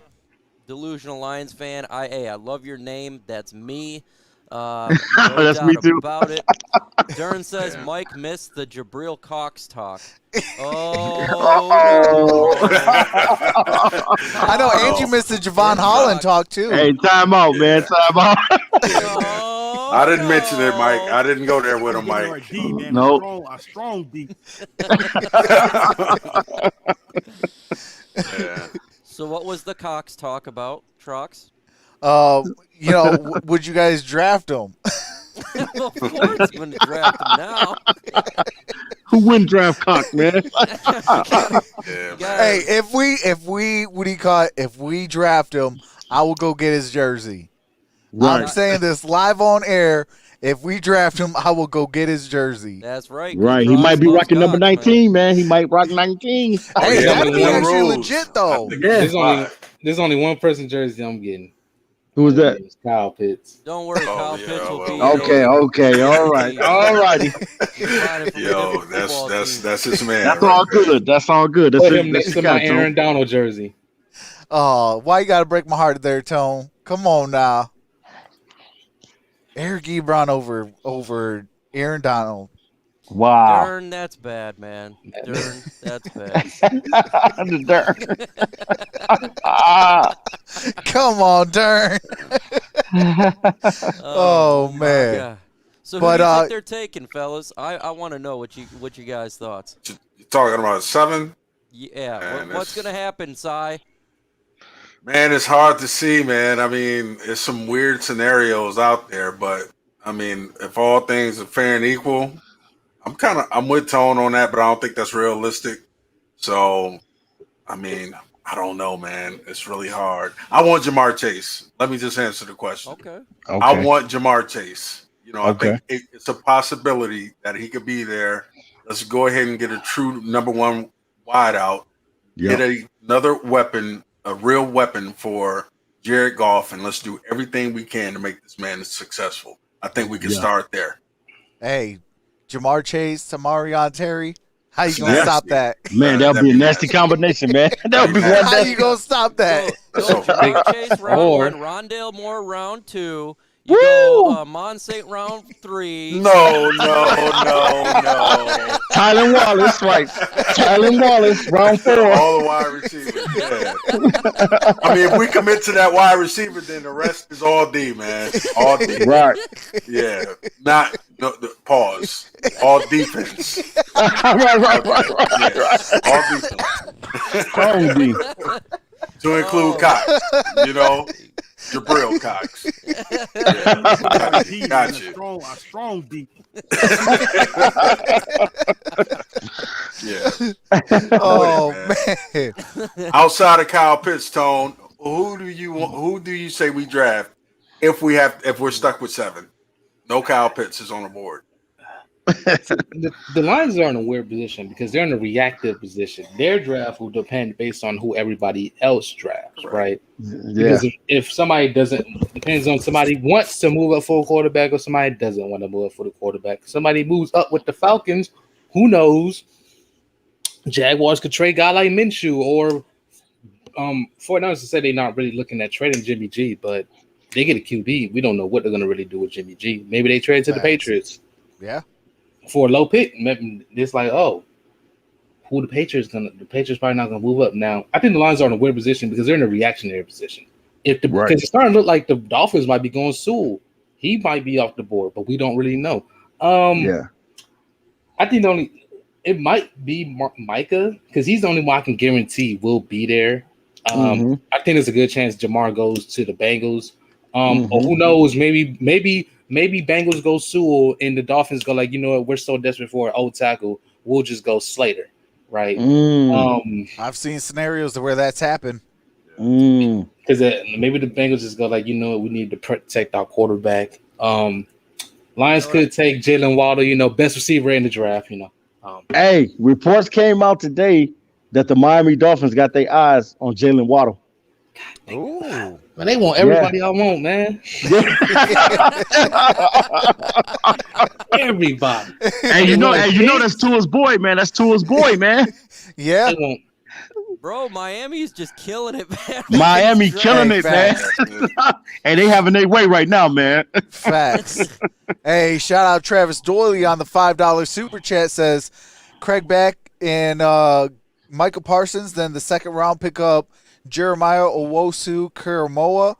Delusional Lions fan. I love your name. That's me. No That's doubt me too. about it. Derrn says Mike missed the Jabril Cox talk. Oh, I know Angie missed the Javon Holland talk too. Hey, time out, man. Time out. no. I didn't mention it, Mike. I didn't go there with him, Mike. No. A strong D. Yeah. So what was the Cox talk about, Trox? Would you guys draft him? Well, of course, I'm going to draft him now. Who wouldn't draft Cock, man? Yeah, man. Hey, if we draft him, I will go get his jersey. I'm Right. saying this live on air. If we draft him, I will go get his jersey. That's right. Right. He Trox might be loves rocking number Cox, man. 19, man. He might rock 19. Hey, yeah, that'd but be them actually rules. legit though. Yeah. There's only one person jersey I'm getting. Who was that? It's Kyle Pitts. Don't worry, Oh, Kyle yeah, Pitts will be. well. Okay. All right. All righty. Yo, that's his man. That's right all there. good. That's all good. That's Put it. him next to my Aaron Donald jersey. Oh, why you gotta break my heart there, Tone? Come on now. Eric Ebron over Aaron Donald. Wow. Derrn, that's bad, man. Derrn, that's bad. The Derrn. Ah. Come on, Derrn. Oh, my man. God. So But, who do you think they're taking, fellas? I want to know what you guys thoughts. You're talking about 7? Yeah, Man, what's gonna happen, Cy? Man, it's hard to see, man. I mean, it's some weird scenarios out there, but I mean, if all things are fair and equal, I'm with Tone on that, but I don't think that's realistic. So, I mean, I don't know, man. It's really hard. I want Jamar Chase. Let me just answer the question. Okay. I want Jamar Chase. You know, I Okay. think it's a possibility that he could be there. Let's go ahead and get a true number one wideout. Yep. Get another weapon, a real weapon for Jared Goff, and let's do everything we can to make this man successful. I think we can start there. Hey, Jamar Chase, Tamarion Terry. How you gonna Nasty. stop that? Man, that'll be a nasty combination, man. That'll be one How you nasty. gonna stop that? Go Jamar Chase round Or- 1, Rondale Moore round 2. You Woo! go Monsate round 3. No. Tylen Wallace, right? Tylen Wallace, round 4. All the wide receivers. Yeah. I mean, if we commit to that wide receiver, then the rest is all D, man. All D. Right. Yeah. Pause. All defense. right. Yeah. All defense. Strong D. To include Cox. You know, Jabril Cox. Yeah. Got you. A strong deep. Yeah. Oh Man. man. Outside of Kyle Pitts, Tone, who do you say we draft if we're stuck with 7? No Kyle Pitts is on the board. The Lions are in a weird position because they're in a reactive position. Their draft will depend based on who everybody else drafts, right? Yeah. Because if somebody depends on somebody wants to move up for a quarterback or somebody doesn't want to move up for the quarterback. Somebody moves up with the Falcons, who knows? Jaguars could trade a guy like Minshew, or 49ers to say they're not really looking at trading Jimmy G, but they get a QB. We don't know what they're going to really do with Jimmy G. Maybe they trade to the Patriots. Yeah. For a low pick. Maybe it's like, oh, who the Patriots probably not gonna move up. Now, I think the Lions are in a weird position because they're in a reactionary position. Because it's starting to look like the Dolphins might be going Sewell. He might be off the board, but we don't really know. Yeah. I think it might be Micah because he's the only one I can guarantee will be there. I think there's a good chance Jamar goes to the Bengals. Or who knows? Maybe Bengals go Sewell and the Dolphins go like, you know what? We're so desperate for an old tackle. We'll just go Slater, right? I've seen scenarios where that's happened. Because maybe the Bengals just go like, you know what? We need to protect our quarterback. Lions could take Jalen Waddle, best receiver in the draft, Hey, reports came out today that the Miami Dolphins got their eyes on Jalen Waddle. Ooh. Man, they want everybody I want, man. Everybody. And you know that's Tua's boy, man. That's Tua's boy, man. Yeah. They want Bro, Miami's just killing it, man. Miami killing it, man. Facts. And they having their way right now, man. Facts. Hey, shout out Travis Doyley on the $5 super chat, says Craig Beck and Michael Parsons, then the second round pick up Jeremiah Owosu-Karamoah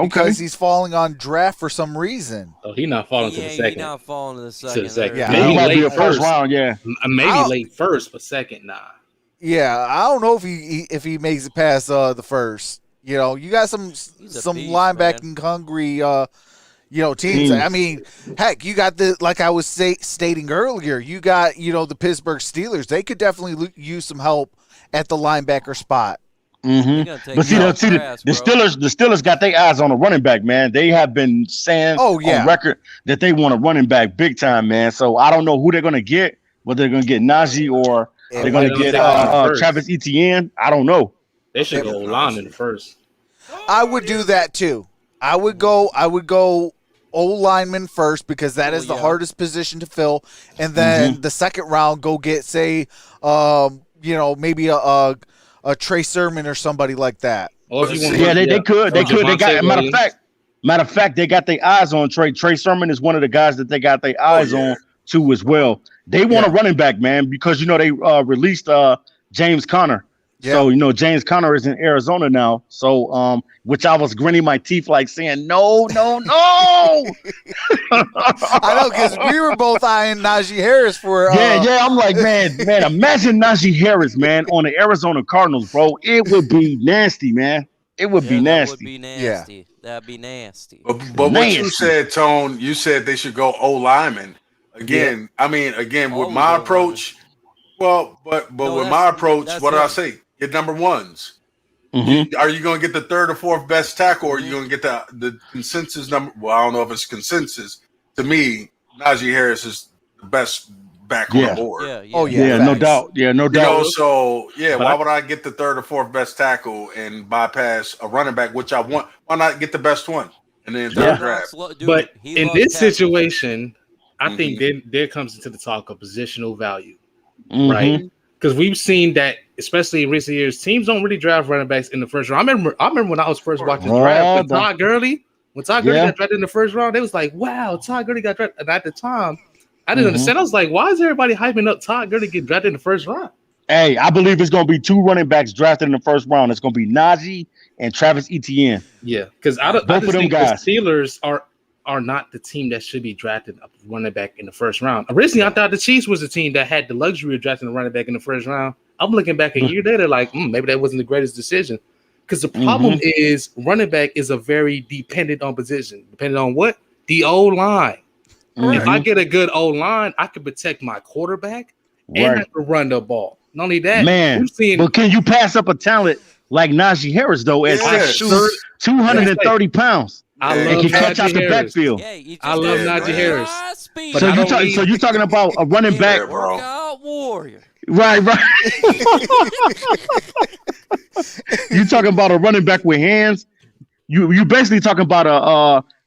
because he's falling on draft for some reason. Oh, he's not falling to the He's second. not falling to the second. second. Yeah, Maybe He might be late a first first. round, yeah. Maybe I'll- late first, but second, nah. Yeah, I don't know if he makes it past the first. You got some beast, linebacking hungry teams. I mean, heck, you got like I was stating earlier, you got the Pittsburgh Steelers. They could definitely use some help at the linebacker spot. But see, the Steelers got their eyes on a running back, man. They have been saying on record that they want a running back big time, man. So I don't know who they're gonna get, whether they're gonna get Najee or they're gonna get Travis Etienne. I don't know. They should go line in the first. I would do that too. I would go O lineman first because that is the hardest position to fill, and then the second round go get maybe a Trey Sermon or somebody like that. Or if you want They could. They got, matter of fact, Matter of fact, they got their eyes on Trey. Trey Sermon is one of the guys that they got their eyes on too as well. They want a running back, man, because they released James Conner. Yeah. So James Conner is in Arizona now. So which I was grinning my teeth like saying no. I know, because we were both eyeing Najee Harris for I'm like, man, imagine Najee Harris, man, on the Arizona Cardinals, bro. It would be nasty, man. It would be nasty. That would be nasty. Yeah. That'd be nasty. But what you said, Tone, you said they should go O lineman. Again, I mean, with my approach, but with my approach, what did I say? Get number ones. Mm-hmm. Are you going to get the third or fourth best tackle, or are you going to get the consensus number? Well, I don't know if it's consensus. To me, Najee Harris is the best back on the board. No doubt. Yeah, no doubt. Why would I get the third or fourth best tackle and bypass a running back, which I want? Why not get the best one and then draft? But in this situation, I think there comes into the talk of positional value, right? Because we've seen that, especially in recent years, teams don't really draft running backs in the first round. I remember when I was first watching the draft with Todd Gurley. When Todd Gurley got drafted in the first round, they was like, wow, Todd Gurley got drafted. And at the time, I didn't understand. I was like, why is everybody hyping up Todd Gurley get drafted in the first round? Hey, I believe it's going to be 2 running backs drafted in the first round. It's going to be Najee and Travis Etienne. Yeah, because both of them guys. The Steelers are not the team that should be drafting a running back in the first round. Originally, I thought the Chiefs was the team that had the luxury of drafting a running back in the first round. I'm looking back a year later like, maybe that wasn't the greatest decision. Because the problem is running back is a very dependent on position. Depending on what? The O-line. If I get a good O-line, I can protect my quarterback and I can run the ball. Not only that, man, but can you pass up a talent like Najee Harris, though, at 230 pounds? And can catch out the backfield. I love Najee Harris. So you're talking about a running back, workout warrior. Right. You talking about a running back with hands? You basically talking about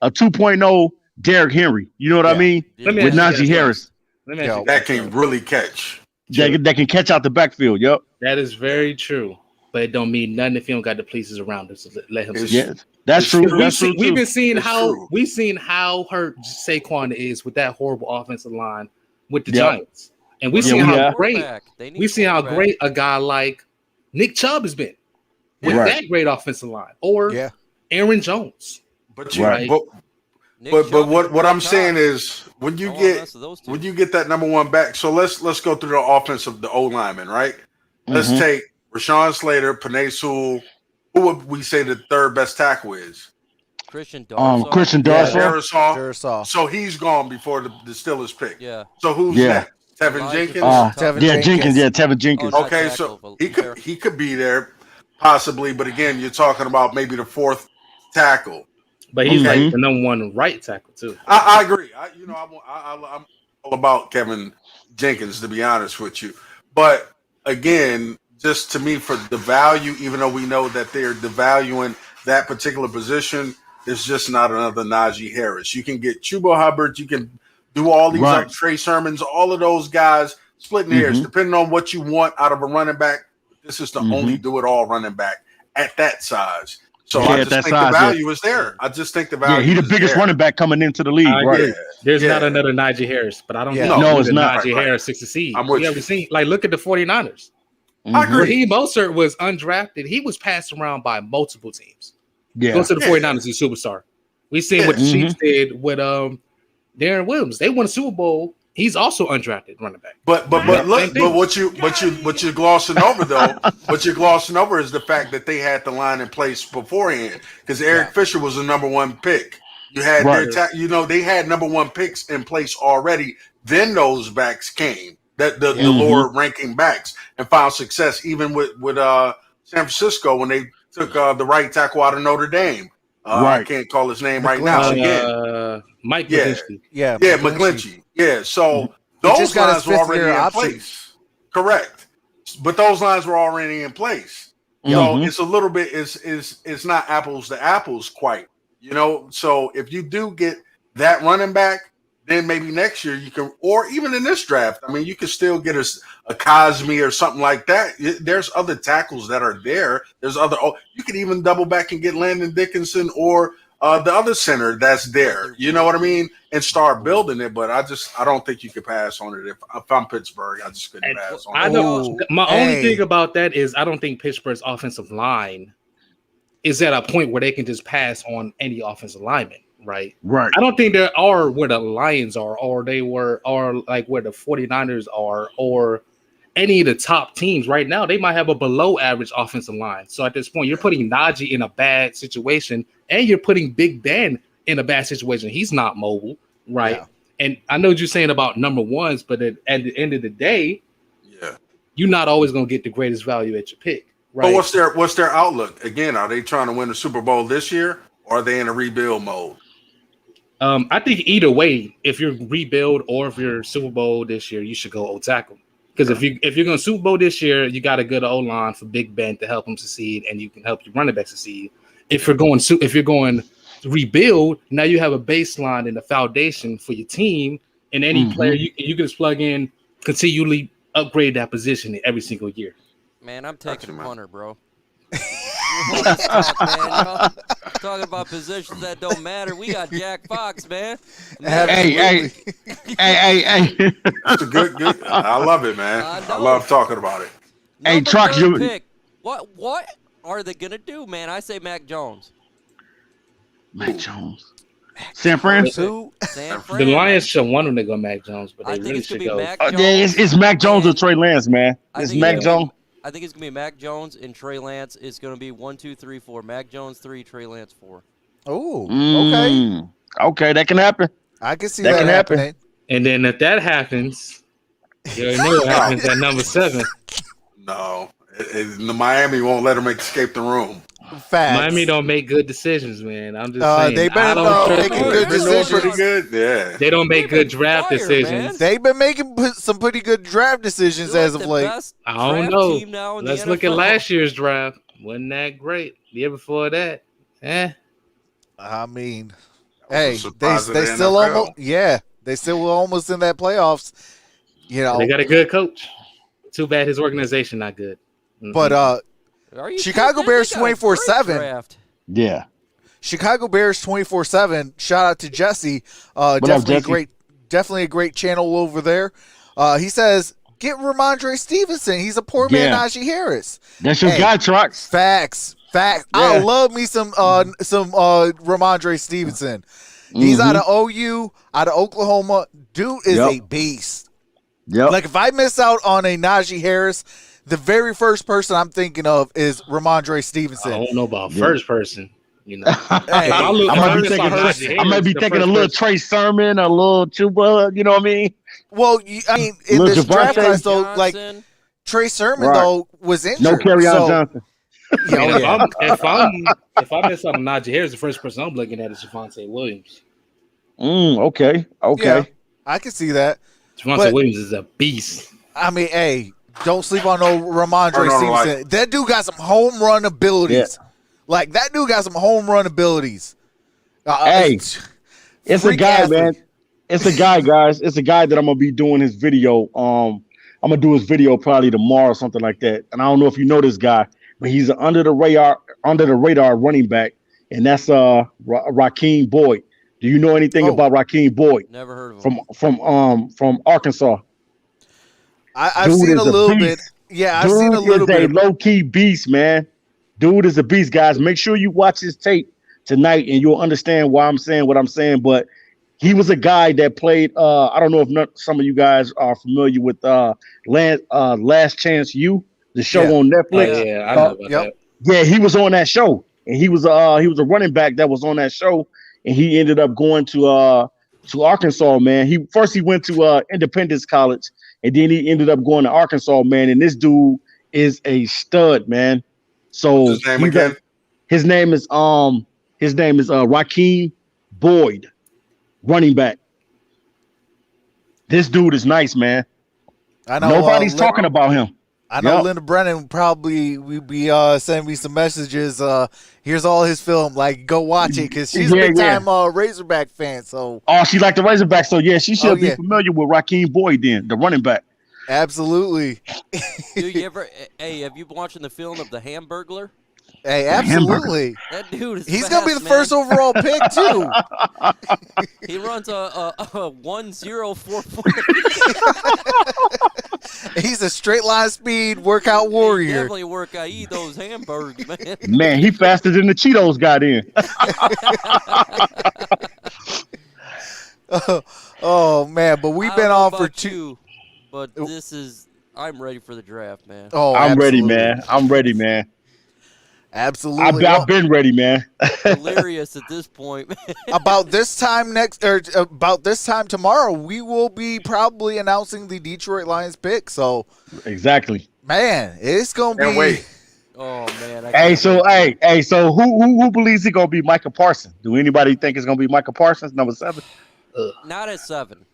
a 2.0 Derrick Henry. You know what I mean? With Najee Harris. That can really catch. That can catch out the backfield. Yep. That is very true. But it don't mean nothing if you don't got the pieces around us. So let him. That's true. We've been seeing how hurt Saquon is with that horrible offensive line with the Giants, and we've seen how great a guy like Nick Chubb has been with that great offensive line, or Aaron Jones. But what I'm saying is when you get that number one back. So let's go through the offense of the O lineman, right? Let's take Rashawn Slater, Penei Sewell. Who would we say the third best tackle is? Christian Darrisaw. Darrisaw. So he's gone before the Steelers pick. Yeah. So who's next? Tevin Jenkins? Tevin Jenkins. Okay, so he could be there possibly, but again, you're talking about maybe the fourth tackle. But he's like the number one right tackle too. I agree. I'm all about Kevin Jenkins, to be honest with you. But again, just to me, for the value, even though we know that they're devaluing that particular position, there's just not another Najee Harris. You can get Chuba Hubbard. You can do all these like Trey Sermons, all of those guys splitting hairs, depending on what you want out of a running back. This is the only do-it-all running back at that size. So I just think the value is there. I just think the value. Yeah, he's the biggest running back coming into the league. Right? There's not another Najee Harris, but I don't think it's not Najee Harris to succeed. I'm with you. Ever seen? Like, look at the 49ers. I agree. Raheem Mostert was undrafted. He was passed around by multiple teams. Yeah. Go to the 49ers, he's a superstar. We've seen what the Chiefs did with Derrn Williams. They won a Super Bowl. He's also undrafted running back. But what you're glossing over though, what you're glossing over is the fact that they had the line in place beforehand because Eric Fisher was the number one pick. You had they had number one picks in place already. Then those backs came. That the lower ranking backs and found success even with San Francisco when they took the right tackle out of Notre Dame. I can't call his name right now. Mike McGlinchey. McGlinchey. Yeah, so those lines were already in place. Correct. But those lines were already in place. So it's a little bit it's not apples to apples quite. So if you do get that running back, then maybe next year you can, or even in this draft, I mean, you can still get a Cosme or something like that. There's other tackles that are there. There's you could even double back and get Landon Dickinson or the other center that's there. You know what I mean? And start building it. But I don't think you could pass on it. If I'm Pittsburgh, I just couldn't pass on it. I know. My only thing Hey. about that is I don't think Pittsburgh's offensive line is at a point where they can just pass on any offensive lineman, right? Right. I don't think they are where the Lions are, or like where the 49ers are, or any of the top teams right now. They might have a below average offensive line. So at this point, you're putting Najee in a bad situation, and you're putting Big Ben in a bad situation. He's not mobile, right? Yeah. And I know what you're saying about number ones, but at the end of the day, Yeah. you're not always going to get the greatest value at your pick, right? But what's their outlook? Again, are they trying to win the Super Bowl this year, or are they in a rebuild mode? I think either way, if you're rebuild or if you're Super Bowl this year, you should go O tackle. Because if you're going to Super Bowl this year, you got a good O line for Big Ben to help him succeed, and you can help your running back succeed. If you're going to rebuild, now you have a baseline and a foundation for your team, and any player you can just plug in, continually upgrade that position every single year. Man, I'm taking man. punter, bro. Y'all talking about positions that don't matter. We got Jack Fox, man. Hey. It's a good. I love it, man. I love talking about it. Hey, Number Trox, third you- pick. What are they gonna do, man? I say Mac Jones. Mac Jones. San Fran? Who? San Fran. The Lions should want him to go Mac Jones, but I they think really it's should gonna be go. Mac Yeah, Jones. it's Mac Jones or and- Trey Lance, man. I It's think Mac it's gonna Jones. I think it's gonna be Mac Jones and Trey Lance. It's gonna be 1, 2, 3, 4. Mac Jones 3, Trey Lance 4. Oh, okay. Okay, that can happen. I can see That that, can happen. happening. And then if that happens, you already know what happens at number 7. No, Miami won't let him escape the room. Facts. Miami don't make good decisions, man. I'm just saying. they better I not don't make trust a them. good They're doing decision. pretty good. Yeah. They don't make good They've been draft fire, decisions. man. They've been making some pretty good draft decisions They're as like of the late. best I don't draft know. team now in Let's the look at NFL. last year's draft. Wasn't that great? The year before that, I mean, That was a hey, they surprise of the still NFL. almost, they still were almost in that playoffs. You know, They got a good coach. Too bad his organization not good. but Are you Chicago kidding? Bears They got a great 24/7. draft. Yeah. Chicago Bears 24/7. Shout out to Jesse. up, Definitely Jesse? definitely a great channel over there. He says, get Ramondre Stevenson. He's a poor man, Yeah. Najee Harris. That's your Hey. guy, Trox. Facts. I Yeah. love me some Ramondre Stevenson. He's out of OU, out of Oklahoma. Dude is Yep. a beast. Yep. Like if I miss out on a Najee Harris, the very first person I'm thinking of is Ramondre I Stevenson. don't know about Yeah. first person. You know, Hey, I look- might I be saw thinking, Najee I might be Harris, the thinking a first little person. Trey Sermon, a little Chuba. You know what I mean? well, I mean, in Lil this draft Javonte class though, like Johnson. Trey Sermon Right. though was injured. No carry on so, Johnson. yeah, oh, yeah. if I miss out on Najee Harris, the first person I'm looking at is Javonte Williams. Okay. Yeah, I can see that. Javonte But- Williams is a beast. I mean, hey, don't sleep on no Ramondre Turn on the light. Stevenson. That dude got some home run abilities. Like that dude got some home run abilities. Hey, It's a freak guy, athlete. man. It's a guy, guys. It's a guy that I'm gonna be doing his video. I'm gonna do his video probably tomorrow, or something like that. And I don't know if you know this guy, but he's an under the radar running back, and that's Raheem Boyd. Do you know anything Oh. about Raheem Boyd Never heard of him. from Arkansas? I've Dude seen is a a little beast. bit. Yeah, I've seen a little Dude is bit. a low-key beast, man. Dude is a beast, guys. Make sure you watch his tape tonight, and you'll understand why I'm saying what I'm saying. But he was a guy that played. I don't know if some of you guys are familiar with Last Chance U, the show Yeah. on Oh, Netflix. yeah, I know about Yep. that. Yeah, he was on that show, and he was a running back that was on that show, and he ended up going to Arkansas, man. He went to Independence College, and then he ended up going to Arkansas, man. And this dude is a stud, man. So His name he's again? his name is Raheem Boyd, running back. This dude is nice, man. I know Nobody's talking about him. I know Yep. Linda Brennan probably would be sending me some messages. Here's all his film. Like, go watch it because she's a Yeah, big yeah. time Razorback fan. So Oh, she like the Razorback, so yeah, she should Oh, be yeah. familiar with Raheem Boyd, then the running back. absolutely. Dude, you ever? Hey, have you been watching the film of the Hamburglar? Hey, absolutely. That dude is. He's gonna be the fast, first man. overall pick too. He runs a 1.044. He's a straight line speed workout He warrior. definitely work. I eat those hamburgers, man. Man, he faster than the Cheetos got in. Oh man, but we've I been don't know on for about 2. you, but this is. I'm ready for the draft, man. Oh, I'm ready, absolutely. man. I'm ready, man. Absolutely. I've been ready, man. Hilarious at this point, man. About this time about this time tomorrow, we will be probably announcing the Detroit Lions pick. So, Exactly. man, it's gonna Can't be. wait. Oh man. I Hey, can't so wait. so who believes he gonna be Micah Parsons? Do anybody think it's gonna be Micah Parsons, number 7? Not at 7.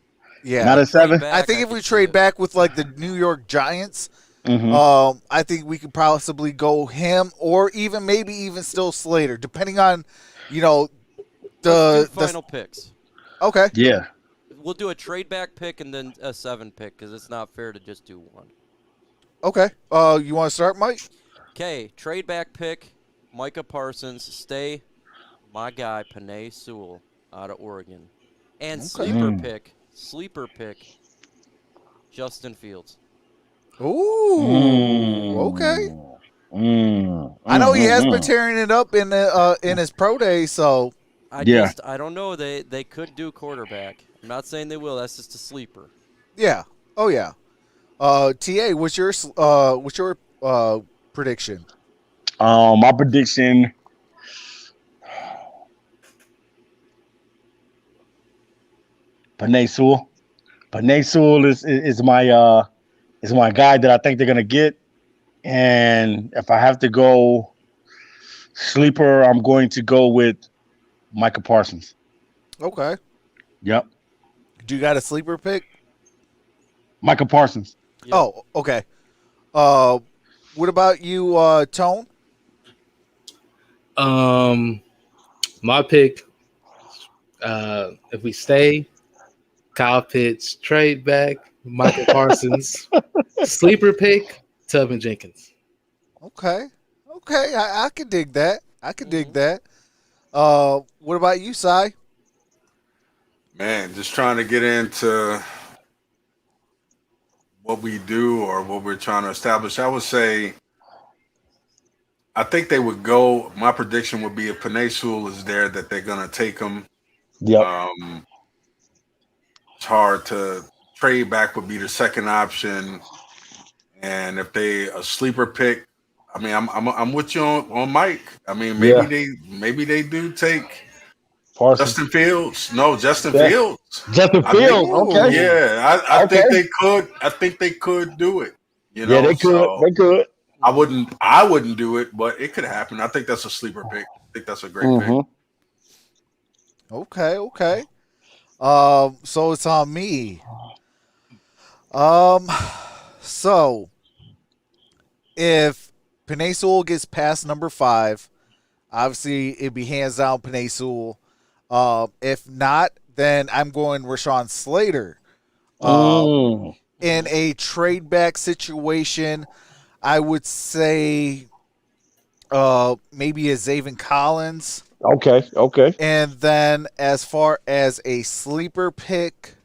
Yeah, Not at 7. Trade I back, think if could we see trade it. back with like the New York Giants, Mhm. I think we could possibly go him or even maybe even still Slater, depending on, Let's the do final picks. okay. Yeah. We'll do a trade back pick and then a 7 pick because it's not fair to just do one. Okay. You want to start, Mike? Okay, trade back pick, Micah Parsons, stay my guy, Penei Sewell out of Oregon. And Okay. sleeper pick, Justin Fields. Ooh. Okay. I know he has been tearing it up in his pro day, so I don't know. They could do quarterback. I'm not saying they will. That's just a sleeper. yeah. Oh yeah. TA, what's your prediction? My prediction. Penei Sewell. Penei Sewell is my guy that I think they're gonna get. And if I have to go sleeper, I'm going to go with Micah Parsons. Okay. Yep. Do you got a sleeper pick? Micah Parsons. Yep. Oh, okay. What about you, Tone? My pick, if we stay, Kyle Pitts, trade back, Michael Parsons, sleeper pick, Tubman Jenkins. Okay. Okay. I could dig that. I could dig that. What about you, Cy? Man, just trying to get into what we do or what we're trying to establish. I would say, I think they would go. My prediction would be if Penei Sewell is there, that they're going to take him. Yep. It's hard to trade back would be the second option, and if they a sleeper pick, I mean, I'm with you on Mike. I mean, maybe they do take Parsons. Justin Fields. No, Justin Yeah. Fields. Justin I think- Fields. Okay. Yeah, I Okay. think they could. I think they could do it. You know, Yeah, they could. so They could. I wouldn't do it, but it could happen. I think that's a sleeper pick. I think that's a great pick. Mhm. Okay. Okay. So it's on me. So if Penei Sewell gets past number 5, obviously it'd be hands down Penei Sewell. If not, then I'm going Rashawn Slater. In a trade back situation, I would say maybe a Xavier Collins. Okay. Okay. And then as far as a sleeper pick,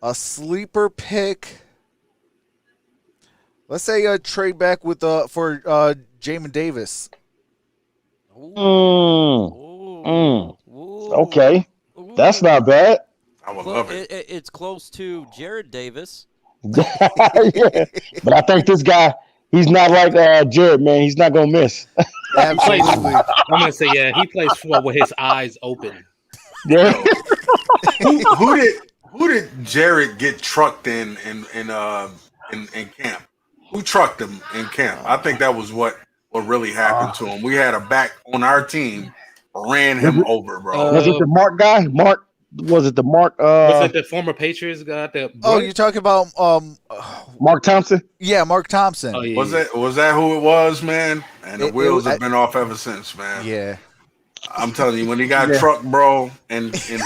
let's say a trade back with for Jamin Davis. Ooh. Okay. Ooh. That's not bad. I would Well, love it. it's close to Jared Davis. Yeah. But I think this guy, he's not like Jared, man. He's not gonna miss. Absolutely. I'm gonna say he plays football with his eyes open. Yeah. Who did Jared get trucked in camp? Who trucked him in camp? I think that was what really happened to him. We had a back on our team ran him over, bro. Was it the Mark guy? Was it the Mark? Was it the former Patriots guy? Oh, you're talking about Mark Thompson? yeah, Mark Thompson. Oh, yeah. Was that who it was, man? And the wheels have been off ever since, man. Yeah. I'm telling you, when he got trucked, bro, and by his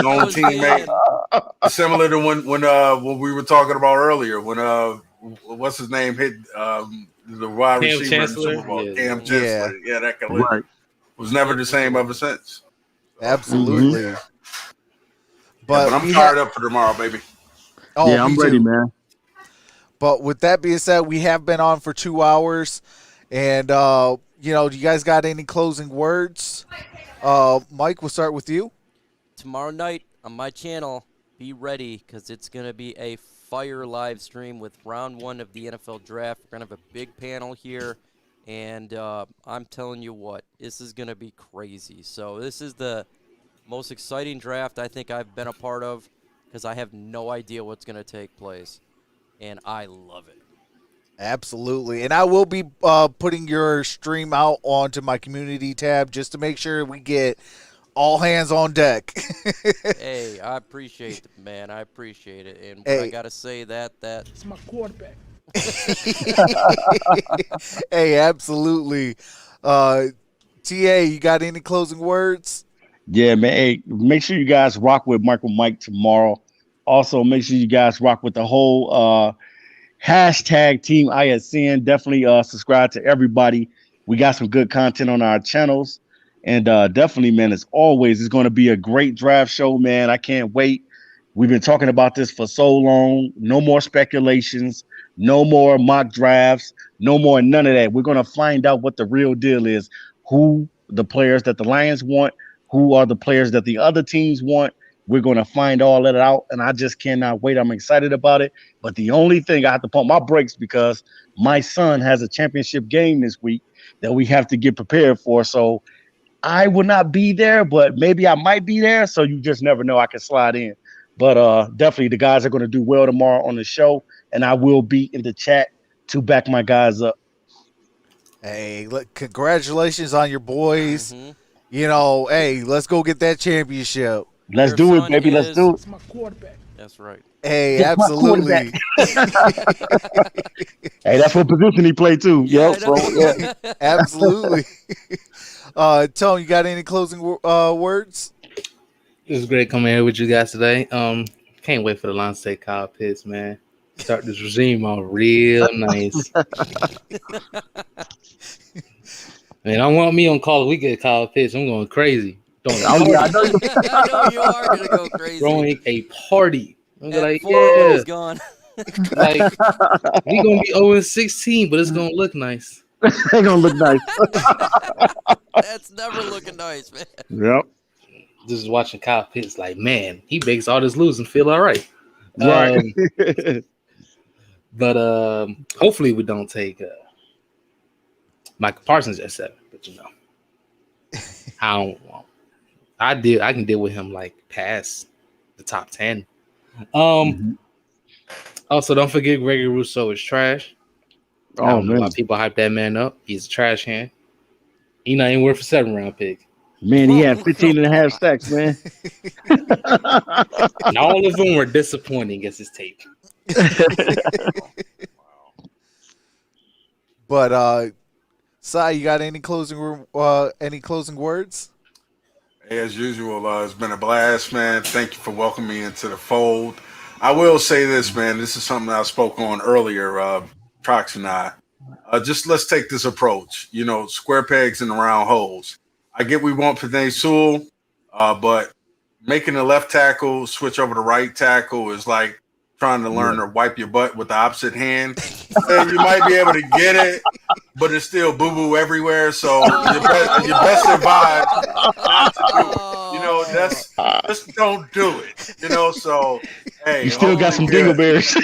own teammate, similar to when we were talking about earlier, when what's his name hit the wide Cam receiver in the Chancellor? Super Bowl. Yeah. Cam Chancellor. Yeah, that Khalil Right. was never the same ever since. Absolutely. Yeah, But but I'm we fired have. up for tomorrow, baby. Oh, Yeah, I'm me ready, too. man. But with that being said, we have been on for 2 hours, and you know, do you guys got any closing words? Mike, we'll start with you. Tomorrow night on my channel, be ready because it's going to be a fire live stream with round 1 of the NFL draft. We're going to have a big panel here, and I'm telling you what, this is going to be crazy. So this is the most exciting draft I think I've been a part of because I have no idea what's going to take place, and I love it. Absolutely. And I will be putting your stream out onto my community tab just to make sure we get all hands on deck. Hey, I appreciate it, man. I appreciate it. And Hey. I got to say that It's my quarterback. Hey, absolutely. TA, you got any closing words? Yeah, man. Hey, make sure you guys rock with MicroMike tomorrow. Also, make sure you guys rock with the whole hashtag Team ISN. Definitely subscribe to everybody. We got some good content on our channels. And definitely, man, as always, it's going to be a great draft show, man. I can't wait. We've been talking about this for so long. No more speculations. No more mock drafts. No more none of that. We're going to find out what the real deal is. Who the players that the Lions want. Who are the players that the other teams want. We're going to find all that out. And I just cannot wait. I'm excited about it. But the only thing I have to pump my brakes because my son has a championship game this week that we have to get prepared for. So I will not be there, but maybe I might be there. So you just never know. I can slide in. But definitely the guys are going to do well tomorrow on the show. And I will be in the chat to back my guys up. Hey, look, congratulations on your boys. Mhm. You know, hey, let's go get that championship. Let's Your do it, son baby. Let's is- do it. It's my quarterback. That's right. Hey, That's my absolutely. Hey, that's what position he played too. Yeah, Yep. So, yeah. Absolutely. Tony, you got any closing words? It was great coming here with you guys today. Can't wait for the Lions to take Kyle Pitts, man. Start this regime off real nice. Man, I want me on call. We get Kyle Pitts. I'm going crazy. Throwing Oh, yeah, I know you. I know you are going to go crazy. throwing a party. I'm That like, 4 yeah. is gone. Like, we gonna be 0-16, but it's gonna look nice. They're gonna look nice. That's never looking nice, man. Yep. Just watching Kyle Pitts, like, man, he makes all this losing feel all right. Right. But hopefully we don't take Michael Parsons at 7. But you know, I can deal with him like past the top 10. Also, don't forget Gregory Rousseau is trash. I Oh don't know why man, people hype that man up. He's a trash hand. He not even worth a 7-round pick. man, he had 15 and a half sacks, man. And all of them were disappointing against his tape. But Sai, you got any closing words? Hey, as usual, it's been a blast, man. Thank you for welcoming me into the fold. I will say this, man. This is something I spoke on earlier, Trox and I. Just let's take this approach. You know, square pegs in the round holes. I get we want Penei Sewell, but making the left tackle switch over to right tackle is like trying to learn to wipe your butt with the opposite hand. And you might be able to get it, but it's still boo-boo everywhere. So your best advice not to do it. You know, just don't do it. You know, so hey, You still got some dingleberries.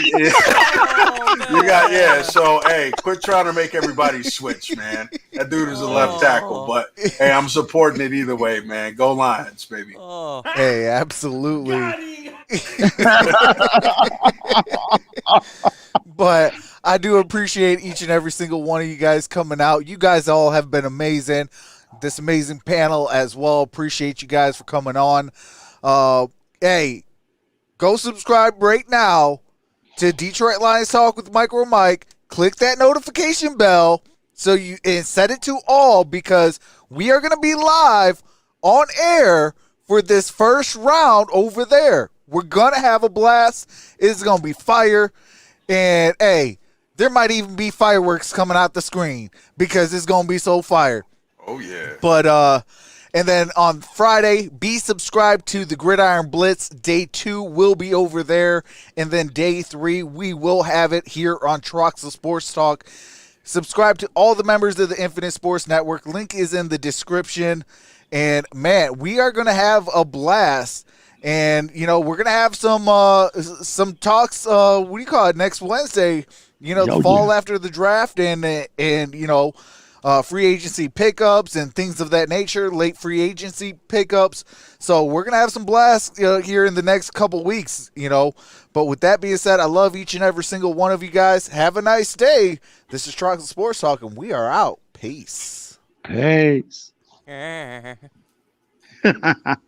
So hey, quit trying to make everybody switch, man. That dude is a left tackle, but hey, I'm supporting it either way, man. Go Lions, baby. Oh, Hey, absolutely. But I do appreciate each and every single one of you guys coming out. You guys all have been amazing. This amazing panel as well. Appreciate you guys for coming on. Hey, go subscribe right now to Detroit Lions Talk with MicroMike. Click that notification bell and set it to all because we are going to be live on air for this first round over there. We're going to have a blast. It's going to be fire. And, hey, There might even be fireworks coming out the screen because it's gonna be so fire. Oh yeah. But and then on Friday, be subscribed to the Gridiron Blitz. Day 2 will be over there, and then day 3 we will have it here on Troxel Sports Talk. Subscribe to all the members of the Infinite Sports Network. Link is in the description. And man, we are gonna have a blast. And you know, we're gonna have some talks. What do you call it? Next Wednesday. You know, the fall after the draft, and you know, free agency pickups and things of that nature. Late free agency pickups. So we're gonna have some blasts here in the next couple weeks. You know, but with that being said, I love each and every single one of you guys. Have a nice day. This is Troxel Sports Talk, and we are out. Peace. Peace.